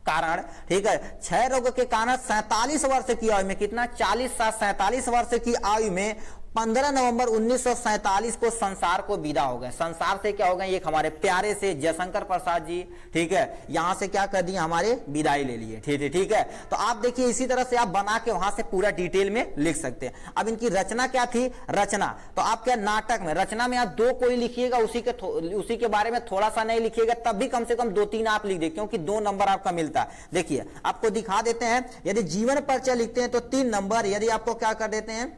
कारण, ठीक है, क्षय रोग के कारण 47 वर्ष की आयु में, कितना 40 साल 47 वर्ष की आयु में 15 नवंबर 1947 को संसार को विदा हो गए। संसार से क्या हो गए, एक हमारे प्यारे से जयशंकर प्रसाद जी, ठीक है, यहां से क्या कर दिए, हमारे विदाई ले लिए, ठीक है। तो आप देखिए इसी तरह से आप बना के वहां से पूरा डिटेल में लिख सकते हैं। अब इनकी रचना क्या थी, रचना तो आप क्या नाटक में, रचना में आप 2 कोई लिखिएगा, उसी के बारे में थोड़ा सा नहीं लिखिएगा, तब भी कम से कम 2-3 आप लिख दे, क्योंकि 2 नंबर आपका मिलता है। देखिए आपको दिखा देते हैं, यदि जीवन परिचय लिखते हैं तो 3 नंबर, यदि आपको क्या कर देते हैं,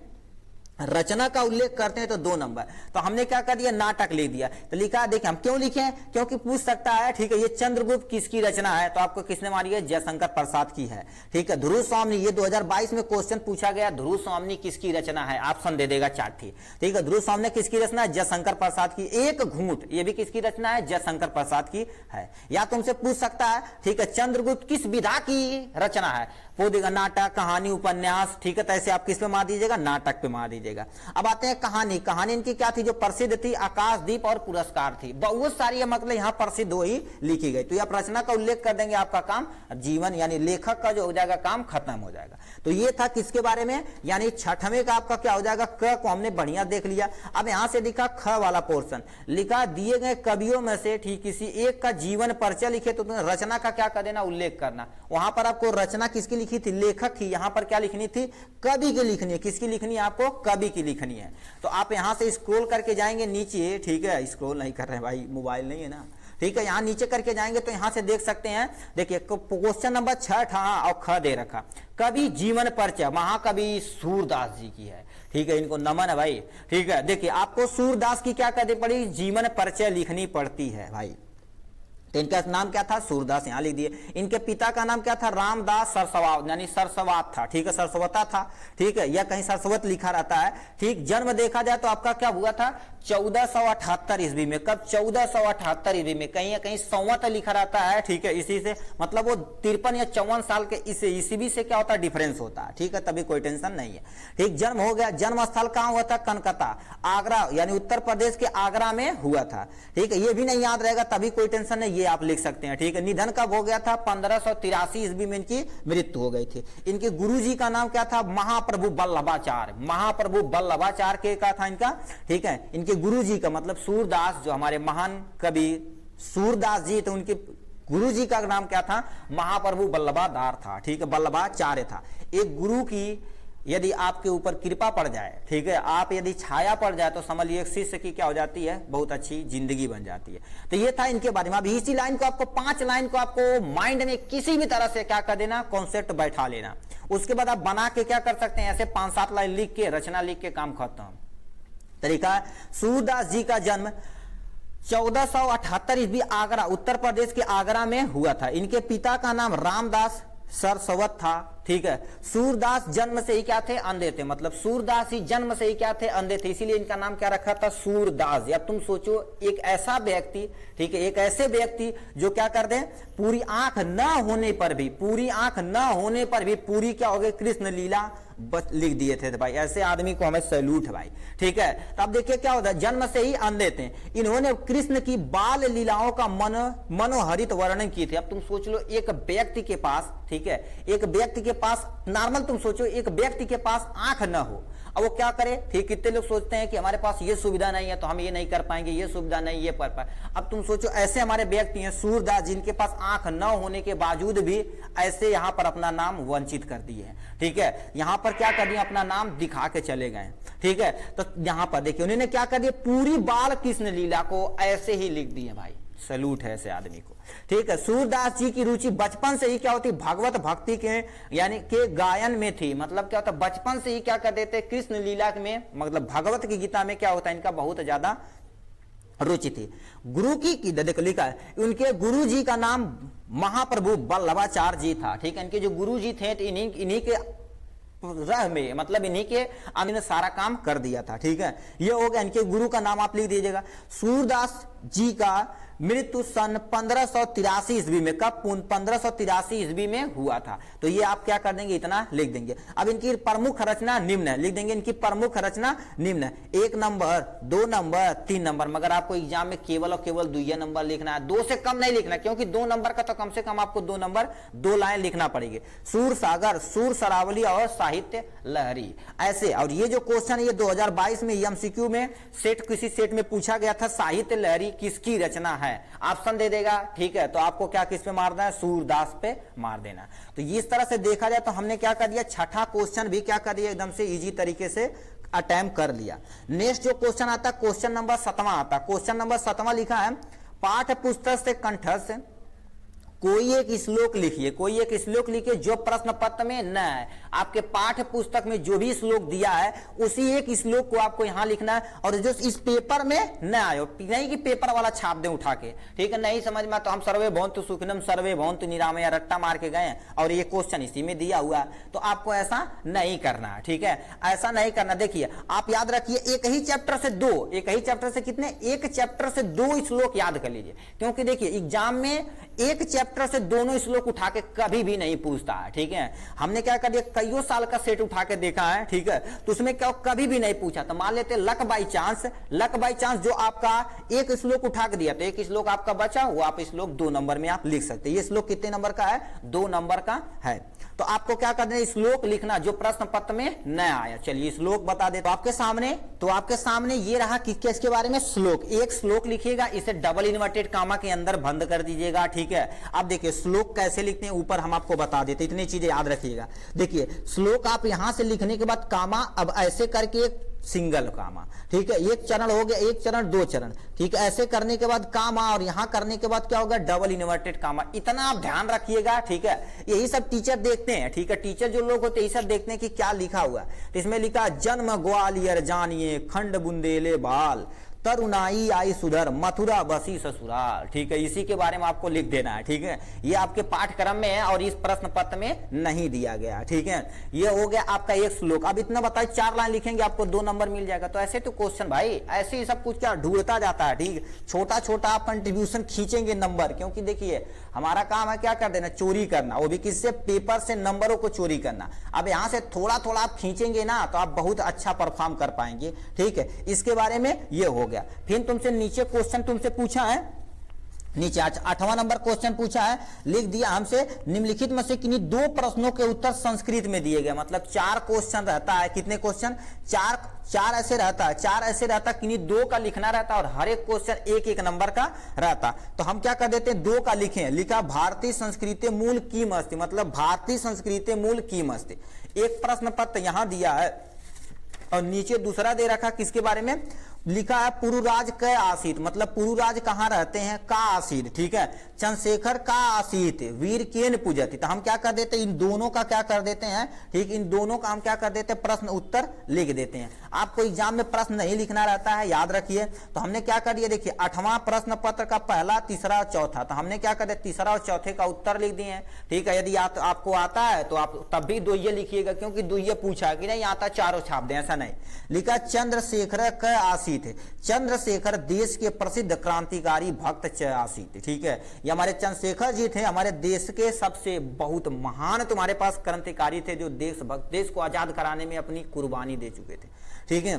रचना का उल्लेख करते हैं तो 2 नंबर। तो हमने क्या कर दिया, नाटक लिख दिया। तो लिखा, देखिए हम क्यों लिखे, क्योंकि पूछ सकता है, ठीक है, ये चंद्रगुप्त किसकी रचना है, तो आपको किसने मारी है, जयशंकर प्रसाद की है, ठीक है। ध्रुव स्वामी, ये 2022 में क्वेश्चन पूछा गया, ध्रुव स्वामी किसकी रचना है, ऑप्शन दे देगा 4, ठीक है। ध्रुव स्वामी किसकी रचना है, जयशंकर प्रसाद की। एक घूंट, ये भी किसकी रचना है, जयशंकर प्रसाद की है। या तुमसे पूछ सकता है, ठीक है, चंद्रगुप्त किस विधा की रचना है, वो देगा नाटक, कहानी, उपन्यास, ठीक है। तो ऐसे आप किस पे मार दीजिएगा, नाटक पे मार दीजिएगा। अब आते हैं कहानी। कहानी इनकी क्या थी, जो प्रसिद्ध थी, आकाशदीप और पुरस्कार थी। बहुत सारी मतलब यहाँ प्रसिद्ध हो ही लिखी गई। तो ये आप रचना का उल्लेख कर देंगे, आपका काम जीवन यानी लेखक का जो हो जाएगा काम खत्म हो जाएगा। तो ये था किसके बारे में, यानी 6ठवें का आपका क्या हो जाएगा, क को हमने बढ़िया देख लिया। अब यहां से दिखा ख वाला पोर्शन, लिखा दिए गए कवियों में से ठीक किसी एक का जीवन परिचय लिखे, तो रचना का क्या कर देना, उल्लेख करना। वहां पर आपको रचना किसकी लिखी थी, लेखक की। यहां पर क्या लिखनी थी, कवि की लिखनी है। किसकी लिखनी है, आपको कवि की लिखनी है। तो आप यहां से स्क्रॉल करके जाएंगे नीचे, ठीक है, स्क्रॉल नहीं कर रहे हैं भाई, मोबाइल नहीं है ना, ठीक है। यहां नीचे करके जाएंगे तो यहां से देख सकते हैं, देखिए क्वेश्चन नंबर 6 था और ख दे रखा, कवि जीवन परिचय महाकवि सूरदास जी की है, ठीक है। इनको नमन है भाई, ठीक है। देखिए आपको सूरदास की क्या करनी पड़ी, जीवन परिचय लिखनी पड़ती है भाई। तो इनका नाम क्या था, सूरदास, यहां लिख दिए। इनके पिता का नाम क्या था, रामदास सरस्वत, यानी सरस्वत था, ठीक है, सरस्वता था, ठीक है, या कहीं सरस्वत लिखा रहता है, ठीक। जन्म देखा जाए तो आपका क्या हुआ था, 1478 ईस्वी में। कब, 1478 ईस्वी में। कहीं या कहीं संवत लिखा रहता है, ठीक है, इसी से मतलब वो 53 या 54 साल के इस ईस्वी से क्या होता है, डिफरेंस होता है, ठीक है। तभी कोई टेंशन नहीं है, ठीक। जन्म हो गया, जन्म स्थल कहां हुआ था, कलकत्ता, आगरा, यानी उत्तर प्रदेश के आगरा में हुआ था, ठीक है। ये भी नहीं याद रहेगा, तभी कोई टेंशन नहीं, ये आप लिख सकते हैं, ठीक है। निधन कब हो गया था, 1583 ईस्वी में इनकी मृत्यु हो गई थी। इनके गुरुजी का नाम क्या था, महाप्रभु वल्लभाचार्य, महाप्रभु वल्लभाचार्य के का था इनका, ठीक है। इनके गुरुजी का मतलब सूरदास, जो हमारे महान कवि सूरदास जी, तो उनके गुरुजी का नाम क्या था, महाप्रभु वल्लभाधार था, ठीक है, वल्लभाचार्य था। एक गुरु की यदि आपके ऊपर कृपा पड़ जाए, ठीक है, आप यदि छाया पड़ जाए, तो समझ लीजिए शिष्य की क्या हो जाती है, बहुत अच्छी जिंदगी बन जाती है। तो ये था इनके बारे में। अब इसी लाइन को आपको 5 लाइन को आपको माइंड में किसी भी तरह से क्या कर देना, कॉन्सेप्ट बैठा लेना। उसके बाद आप बना के क्या कर सकते हैं, ऐसे 5-7 लाइन लिख के, रचना लिख के काम खत्म। तरीका, सूरदास जी का जन्म 1478 ईस्वी आगरा, उत्तर प्रदेश के आगरा में हुआ था। इनके पिता का नाम रामदास सरस्वत था, ठीक है। सूरदास जन्म से ही क्या थे, अंधे थे, मतलब सूरदास ही जन्म से ही क्या थे, अंधे थे, इसीलिए इनका नाम क्या रखा था, सूरदास। अब तुम सोचो एक ऐसा व्यक्ति, ठीक है, एक ऐसे व्यक्ति जो क्या कर दे, पूरी आंख न होने पर भी, पूरी आंख न होने पर भी पूरी क्या हो गई, कृष्ण लीला लिख दिए थे भाई। ऐसे आदमी को हमें सैल्यूट है भाई, ठीक है। तो अब देखिए क्या होता है, जन्म से ही अंधे थे। इन्होंने कृष्ण की बाल लीलाओं का मनोहरित वर्णन किए थे। अब तुम सोच लो एक व्यक्ति के पास, ठीक है, एक व्यक्ति के पास नॉर्मल, तुम सोचो एक व्यक्ति के पास आंख न हो, अब वो क्या करे, ठीक। कितने लोग सोचते हैं कि हमारे पास ये सुविधा नहीं है तो हम ये नहीं कर पाएंगे, ये सुविधा नहीं, ये कर पाए। अब तुम सोचो ऐसे हमारे व्यक्ति हैं सूरदास, जिनके पास आंख न होने के बावजूद भी ऐसे यहां पर अपना नाम वंचित कर दिए हैं, ठीक है। यहां पर क्या कर दिया, अपना नाम दिखा के चले गए, ठीक है। तो यहां पर देखिए उन्होंने क्या कर दिया, पूरी बाल कृष्ण लीला को ऐसे ही लिख दिए भाई। सैल्यूट है ऐसे आदमी को, ठीक है। सूरदास जी की रुचि बचपन से ही क्या होती, भगवत भक्ति के यानी के गायन में थी। मतलब क्या होता, बचपन से ही क्या कर देते, कृष्ण लीला में, मतलब भगवत की गीता में क्या होता है, इनका बहुत ज्यादा रुचि थी। गुरु की देखो लिखा है, उनके गुरु जी का नाम महाप्रभु वल्लभाचार्य जी था, ठीक है। इनके जो गुरु जी थे इन्हीं के रह में, मतलब इन्हीं के इन्होंने सारा काम कर दिया था। ठीक है, ये हो गया। इनके गुरु का नाम आप लिख दीजिएगा। सूरदास जी का मृत्यु सन 1583 ईस्वी में, कब? 1583 ईस्वी में हुआ था। तो ये आप क्या कर देंगे, इतना लिख देंगे। अब इनकी प्रमुख रचना निम्न है, लिख देंगे इनकी प्रमुख रचना निम्न है। 1 नंबर, 2 नंबर, 3 नंबर। मगर आपको एग्जाम में केवल और केवल 2 नंबर लिखना है, 2 से कम नहीं लिखना, क्योंकि 2 नंबर का तो कम से कम आपको 2 नंबर 2 लाइन लिखना पड़ेगी। सूर सागर, सूर सरावली और साहित्य लहरी, ऐसे। और ये जो क्वेश्चन ये 2022 में एमसीक्यू में किसी सेट में पूछा गया था, साहित्य लहरी किसकी रचना है? ऑप्शन दे देगा। ठीक है, तो आपको क्या किस पे मारना है? सूरदास पे मार देना। तो इस तरह से देखा जाए तो हमने क्या कर दिया, छठा क्वेश्चन भी क्या कर दिया, एकदम से इजी तरीके से अटेम्प्ट कर लिया। नेक्स्ट जो क्वेश्चन आता है, क्वेश्चन नंबर 7वां आता है। क्वेश्चन नंबर 7वां लिखा है, पाठ्य पुस्तक से कंठस्थ कोई एक श्लोक लिखिए, कोई एक श्लोक लिखिए जो प्रश्न पत्र में न है। आपके पाठ्य पुस्तक में जो भी श्लोक दिया है उसी एक श्लोक को आपको यहां लिखना है, और जो इस पेपर में न आए, नहीं कि पेपर वाला छाप दे उठा के। ठीक है, नहीं समझ में तो हम सर्वे भवन्तु सुखिनम सर्वे भवन्तु निरामया रट्टा मार के गए और ये क्वेश्चन इसी में दिया हुआ है, तो आपको ऐसा नहीं करना है। ठीक है, ऐसा नहीं करना। देखिए आप याद रखिए, एक ही चैप्टर से 2, एक ही चैप्टर से कितने, एक चैप्टर से 2 श्लोक याद कर लीजिए, क्योंकि देखिए एग्जाम में एक चैप्टर से दोनों श्लोक उठा के कभी भी नहीं पूछता है। ठीक है, हमने क्या कर दिया, कईयों साल का सेट उठा के देखा है। ठीक है, तो उसमें क्या कभी भी नहीं पूछा। तो मान लेते लक बाई चांस जो आपका एक श्लोक उठा के दिया, तो एक श्लोक आपका बचा, वो आप श्लोक 2 नंबर में आप लिख सकते हैं। ये श्लोक कितने नंबर का है? 2 नंबर का है। तो आपको क्या करना है, श्लोक लिखना जो प्रश्न पत्र में न आया। चलिए श्लोक बता दे। तो आपके सामने ये रहा किसके बारे में, श्लोक। एक श्लोक लिखिएगा, इसे डबल इन्वर्टेड कामा के अंदर बंद कर दीजिएगा। ठीक है, अब देखिए श्लोक कैसे लिखते हैं, ऊपर हम आपको बता देते, इतनी चीजें याद रखिएगा। देखिए श्लोक आप यहां से लिखने के बाद कामा, अब ऐसे करके एक सिंगल कामा। ठीक है, एक चरण हो गया, एक चरण, 2 चरण। ठीक है, ऐसे करने के बाद कामा, और यहां करने के बाद क्या होगा, डबल इन्वर्टेड कामा। इतना आप ध्यान रखिएगा। ठीक है, यही सब टीचर देखते हैं। ठीक है, टीचर जो लोग होते हैं यही सब देखते हैं कि क्या लिखा हुआ। तो इसमें लिखा, जन्म ग्वालियर जानिए खंड बुंदेले बाल, तरुणाई आई सुधर मथुरा बसी ससुराल। ठीक है, इसी के बारे में आपको लिख देना है। ठीक है, ये आपके पाठ्यक्रम में है और इस प्रश्न पत्र में नहीं दिया गया। ठीक है, ये हो गया आपका एक श्लोक। अब इतना बताइए, 4 लाइन लिखेंगे आपको 2 नंबर मिल जाएगा। तो ऐसे तो क्वेश्चन भाई ऐसे ही सब कुछ क्या ढूंढता जाता है। ठीक, छोटा छोटा आप कंट्रीब्यूशन खींचेंगे नंबर, क्योंकि देखिए हमारा काम है क्या कर देना, चोरी करना, वो भी किससे, पेपर से नंबरों को चोरी करना। अब यहां से थोड़ा थोड़ा आप खींचेंगे ना तो आप बहुत अच्छा परफॉर्म कर पाएंगे। ठीक है, इसके बारे में ये हो गया। फिर तुमसे नीचे क्वेश्चन तुमसे पूछा है, नीचे 8वां नंबर क्वेश्चन पूछा है, लिख दिया हमसे, निम्नलिखित में से किन्हीं 2 प्रश्नों के उत्तर संस्कृत में दिए गए। मतलब 4 क्वेश्चन रहता है। कितने क्वेश्चन? 4 ऐसे रहता है, 4 ऐसे रहता है, किन्हीं 2 का लिखना रहता है और हर एक क्वेश्चन 1-1 नंबर का रहता। तो हम क्या कर देते हैं, 2 का लिखें। लिखा, भारतीय संस्कृति मूल किम अस्ति, मतलब भारतीय संस्कृति मूल किम अस्ति। एक प्रश्न पत्र यहां दिया है और नीचे दूसरा दे रखा, किसके बारे में लिखा है, पुरुराज क आसीत, मतलब पुरुराज कहां रहते हैं, का आसीत। ठीक है, चंद्रशेखर का आसीत वीर केन पूजति। तो हम क्या कर देते हैं, इन दोनों का क्या कर देते हैं, ठीक, इन दोनों का हम क्या कर देते हैं, प्रश्न उत्तर लिख देते हैं। आपको एग्जाम में प्रश्न नहीं लिखना रहता है, याद रखिए। तो हमने क्या कर दिया, देखिए 8वां प्रश्न पत्र का पहला, तीसरा और चौथा, तो हमने क्या कर दिया, तीसरा और चौथे का उत्तर लिख दिए हैं। ठीक है, यदि आपको आता है तो आप तब भी 2 लिखिएगा, क्योंकि 2 पूछा कि नहीं आता 4 छाप दें, ऐसा नहीं। लिखा, चंद्रशेखर क आसीत, चंद्रशेखर देश के प्रसिद्ध क्रांतिकारी भक्त च आसीत। ठीक है, ये हमारे चंद्रशेखर जी थे, हमारे देश के सबसे बहुत महान तुम्हारे पास क्रांतिकारी थे, जो देशभक्त, देश को आजाद कराने में अपनी कुर्बानी दे चुके थे। ठीक है,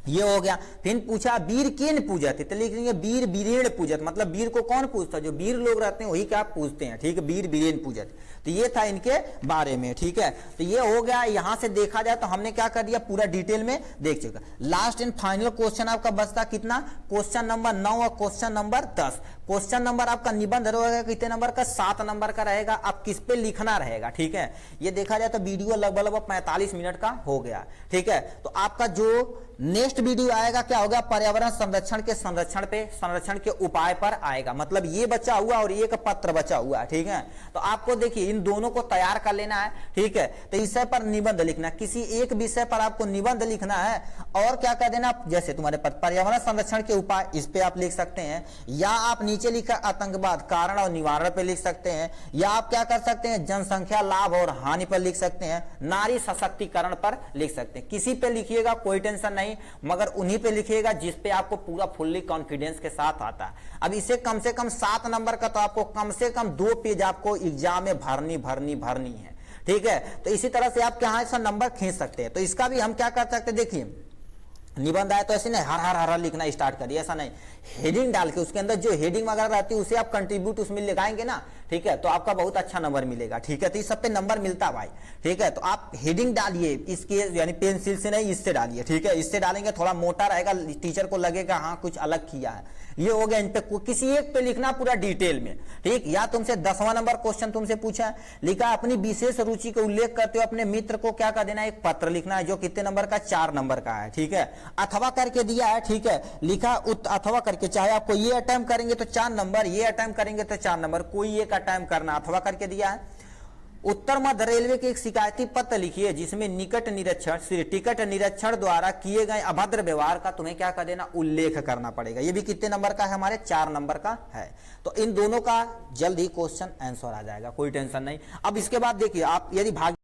ये हो गया। फिर पूछा, वीर केन पूजत, तो लिख देंगे वीर वीरेण पूजत, मतलब वीर को कौन पूछता है, जो वीर लोग रहते हैं वही क्या पूछते हैं। ठीक है, वीर वीरेण पूजत। तो ये था इनके बारे में। ठीक है, तो ये हो गया। यहां से देखा जाए तो हमने क्या कर दिया, पूरा डिटेल में देख चुका। लास्ट एंड फाइनल क्वेश्चन आपका बचता कितना, क्वेश्चन नंबर 9 और क्वेश्चन नंबर 10। क्वेश्चन नंबर आपका निबंध रहेगा कितने नंबर का, 7 नंबर का रहेगा। अब किस पे लिखना रहेगा। ठीक है, ये देखा जाए तो वीडियो लगभग 45 मिनट का हो गया। ठीक है, तो आपका जो नेक्स्ट वीडियो आएगा क्या होगा, पर्यावरण संरक्षण के संरक्षण के उपाय पर आएगा। मतलब ये बचा हुआ और एक पत्र बचा हुआ है। ठीक है, तो आपको देखिए इन दोनों को तैयार कर लेना है। ठीक है, तो इस विषय पर निबंध लिखना, किसी एक विषय पर आपको निबंध लिखना है। और क्या कर देना, जैसे तुम्हारे पर्यावरण संरक्षण के उपाय, इस पे आप लिख सकते हैं, या आप नीचे लिखा आतंकवाद कारण और निवारण पे लिख सकते हैं, या आप क्या कर सकते हैं जनसंख्या लाभ और हानि पर लिख सकते हैं, नारी सशक्तिकरण पर लिख सकते हैं। किसी पे लिखिएगा कोई टेंशन नहीं, मगर उन्हीं पे लिखिएगा जिस पे आपको पूरा फुल्ली कॉन्फिडेंस के साथ आता है। अब इसे कम से कम 7 नंबर का, तो आपको कम से कम 2 पेज आपको एग्जाम में भरनी है, ठीक है। तो इसी तरह से आप यहाँ से नंबर खींच सकते हैं। तो इसका भी हम क्या कर सकते हैं, देखिए निबंध आए तो ऐसे नहीं हर लिखना स्टार्ट करिए, ऐसा नहीं, हेडिंग डाल के उसके अंदर जो हेडिंग वगैरह रहती है उसे आप कंट्रीब्यूट उसमें लगाएंगे ना, ठीक है, तो आपका बहुत अच्छा नंबर मिलेगा, ठीक है। तो इस सब पे नंबर मिलता है भाई, ठीक है। तो आप हेडिंग डालिए इसके, यानी पेंसिल से नहीं इससे डालिए, ठीक है। इससे डालेंगे थोड़ा मोटा रहेगा, टीचर को लगेगा हाँ कुछ अलग किया है। ये हो गया, इन पे किसी एक पे लिखना पूरा डिटेल में, ठीक। या तुमसे 10वां नंबर क्वेश्चन तुमसे पूछा है, लिखा अपनी विशेष रुचि का उल्लेख करते हुए अपने मित्र को क्या कर देना, एक पत्र लिखना है, जो कितने नंबर का, 4 नंबर का है, ठीक है। अथवा करके दिया है, ठीक है, लिखा अथवा करके, चाहे आपको ये अटेम्प्ट करेंगे तो 4 नंबर, ये अटेम्प्ट करेंगे तो 4 नंबर, कोई एक अटेम्प्ट करना, अथवा करके दिया है। उत्तर मध्य रेलवे के एक शिकायती पत्र लिखिए जिसमें टिकट निरीक्षण द्वारा किए गए अभद्र व्यवहार का तुम्हें क्या कर देना, उल्लेख करना पड़ेगा। ये भी कितने नंबर का है, हमारे 4 नंबर का है। तो इन दोनों का जल्द ही क्वेश्चन आंसर आ जाएगा, कोई टेंशन नहीं। अब इसके बाद देखिए, आप यदि भाग्य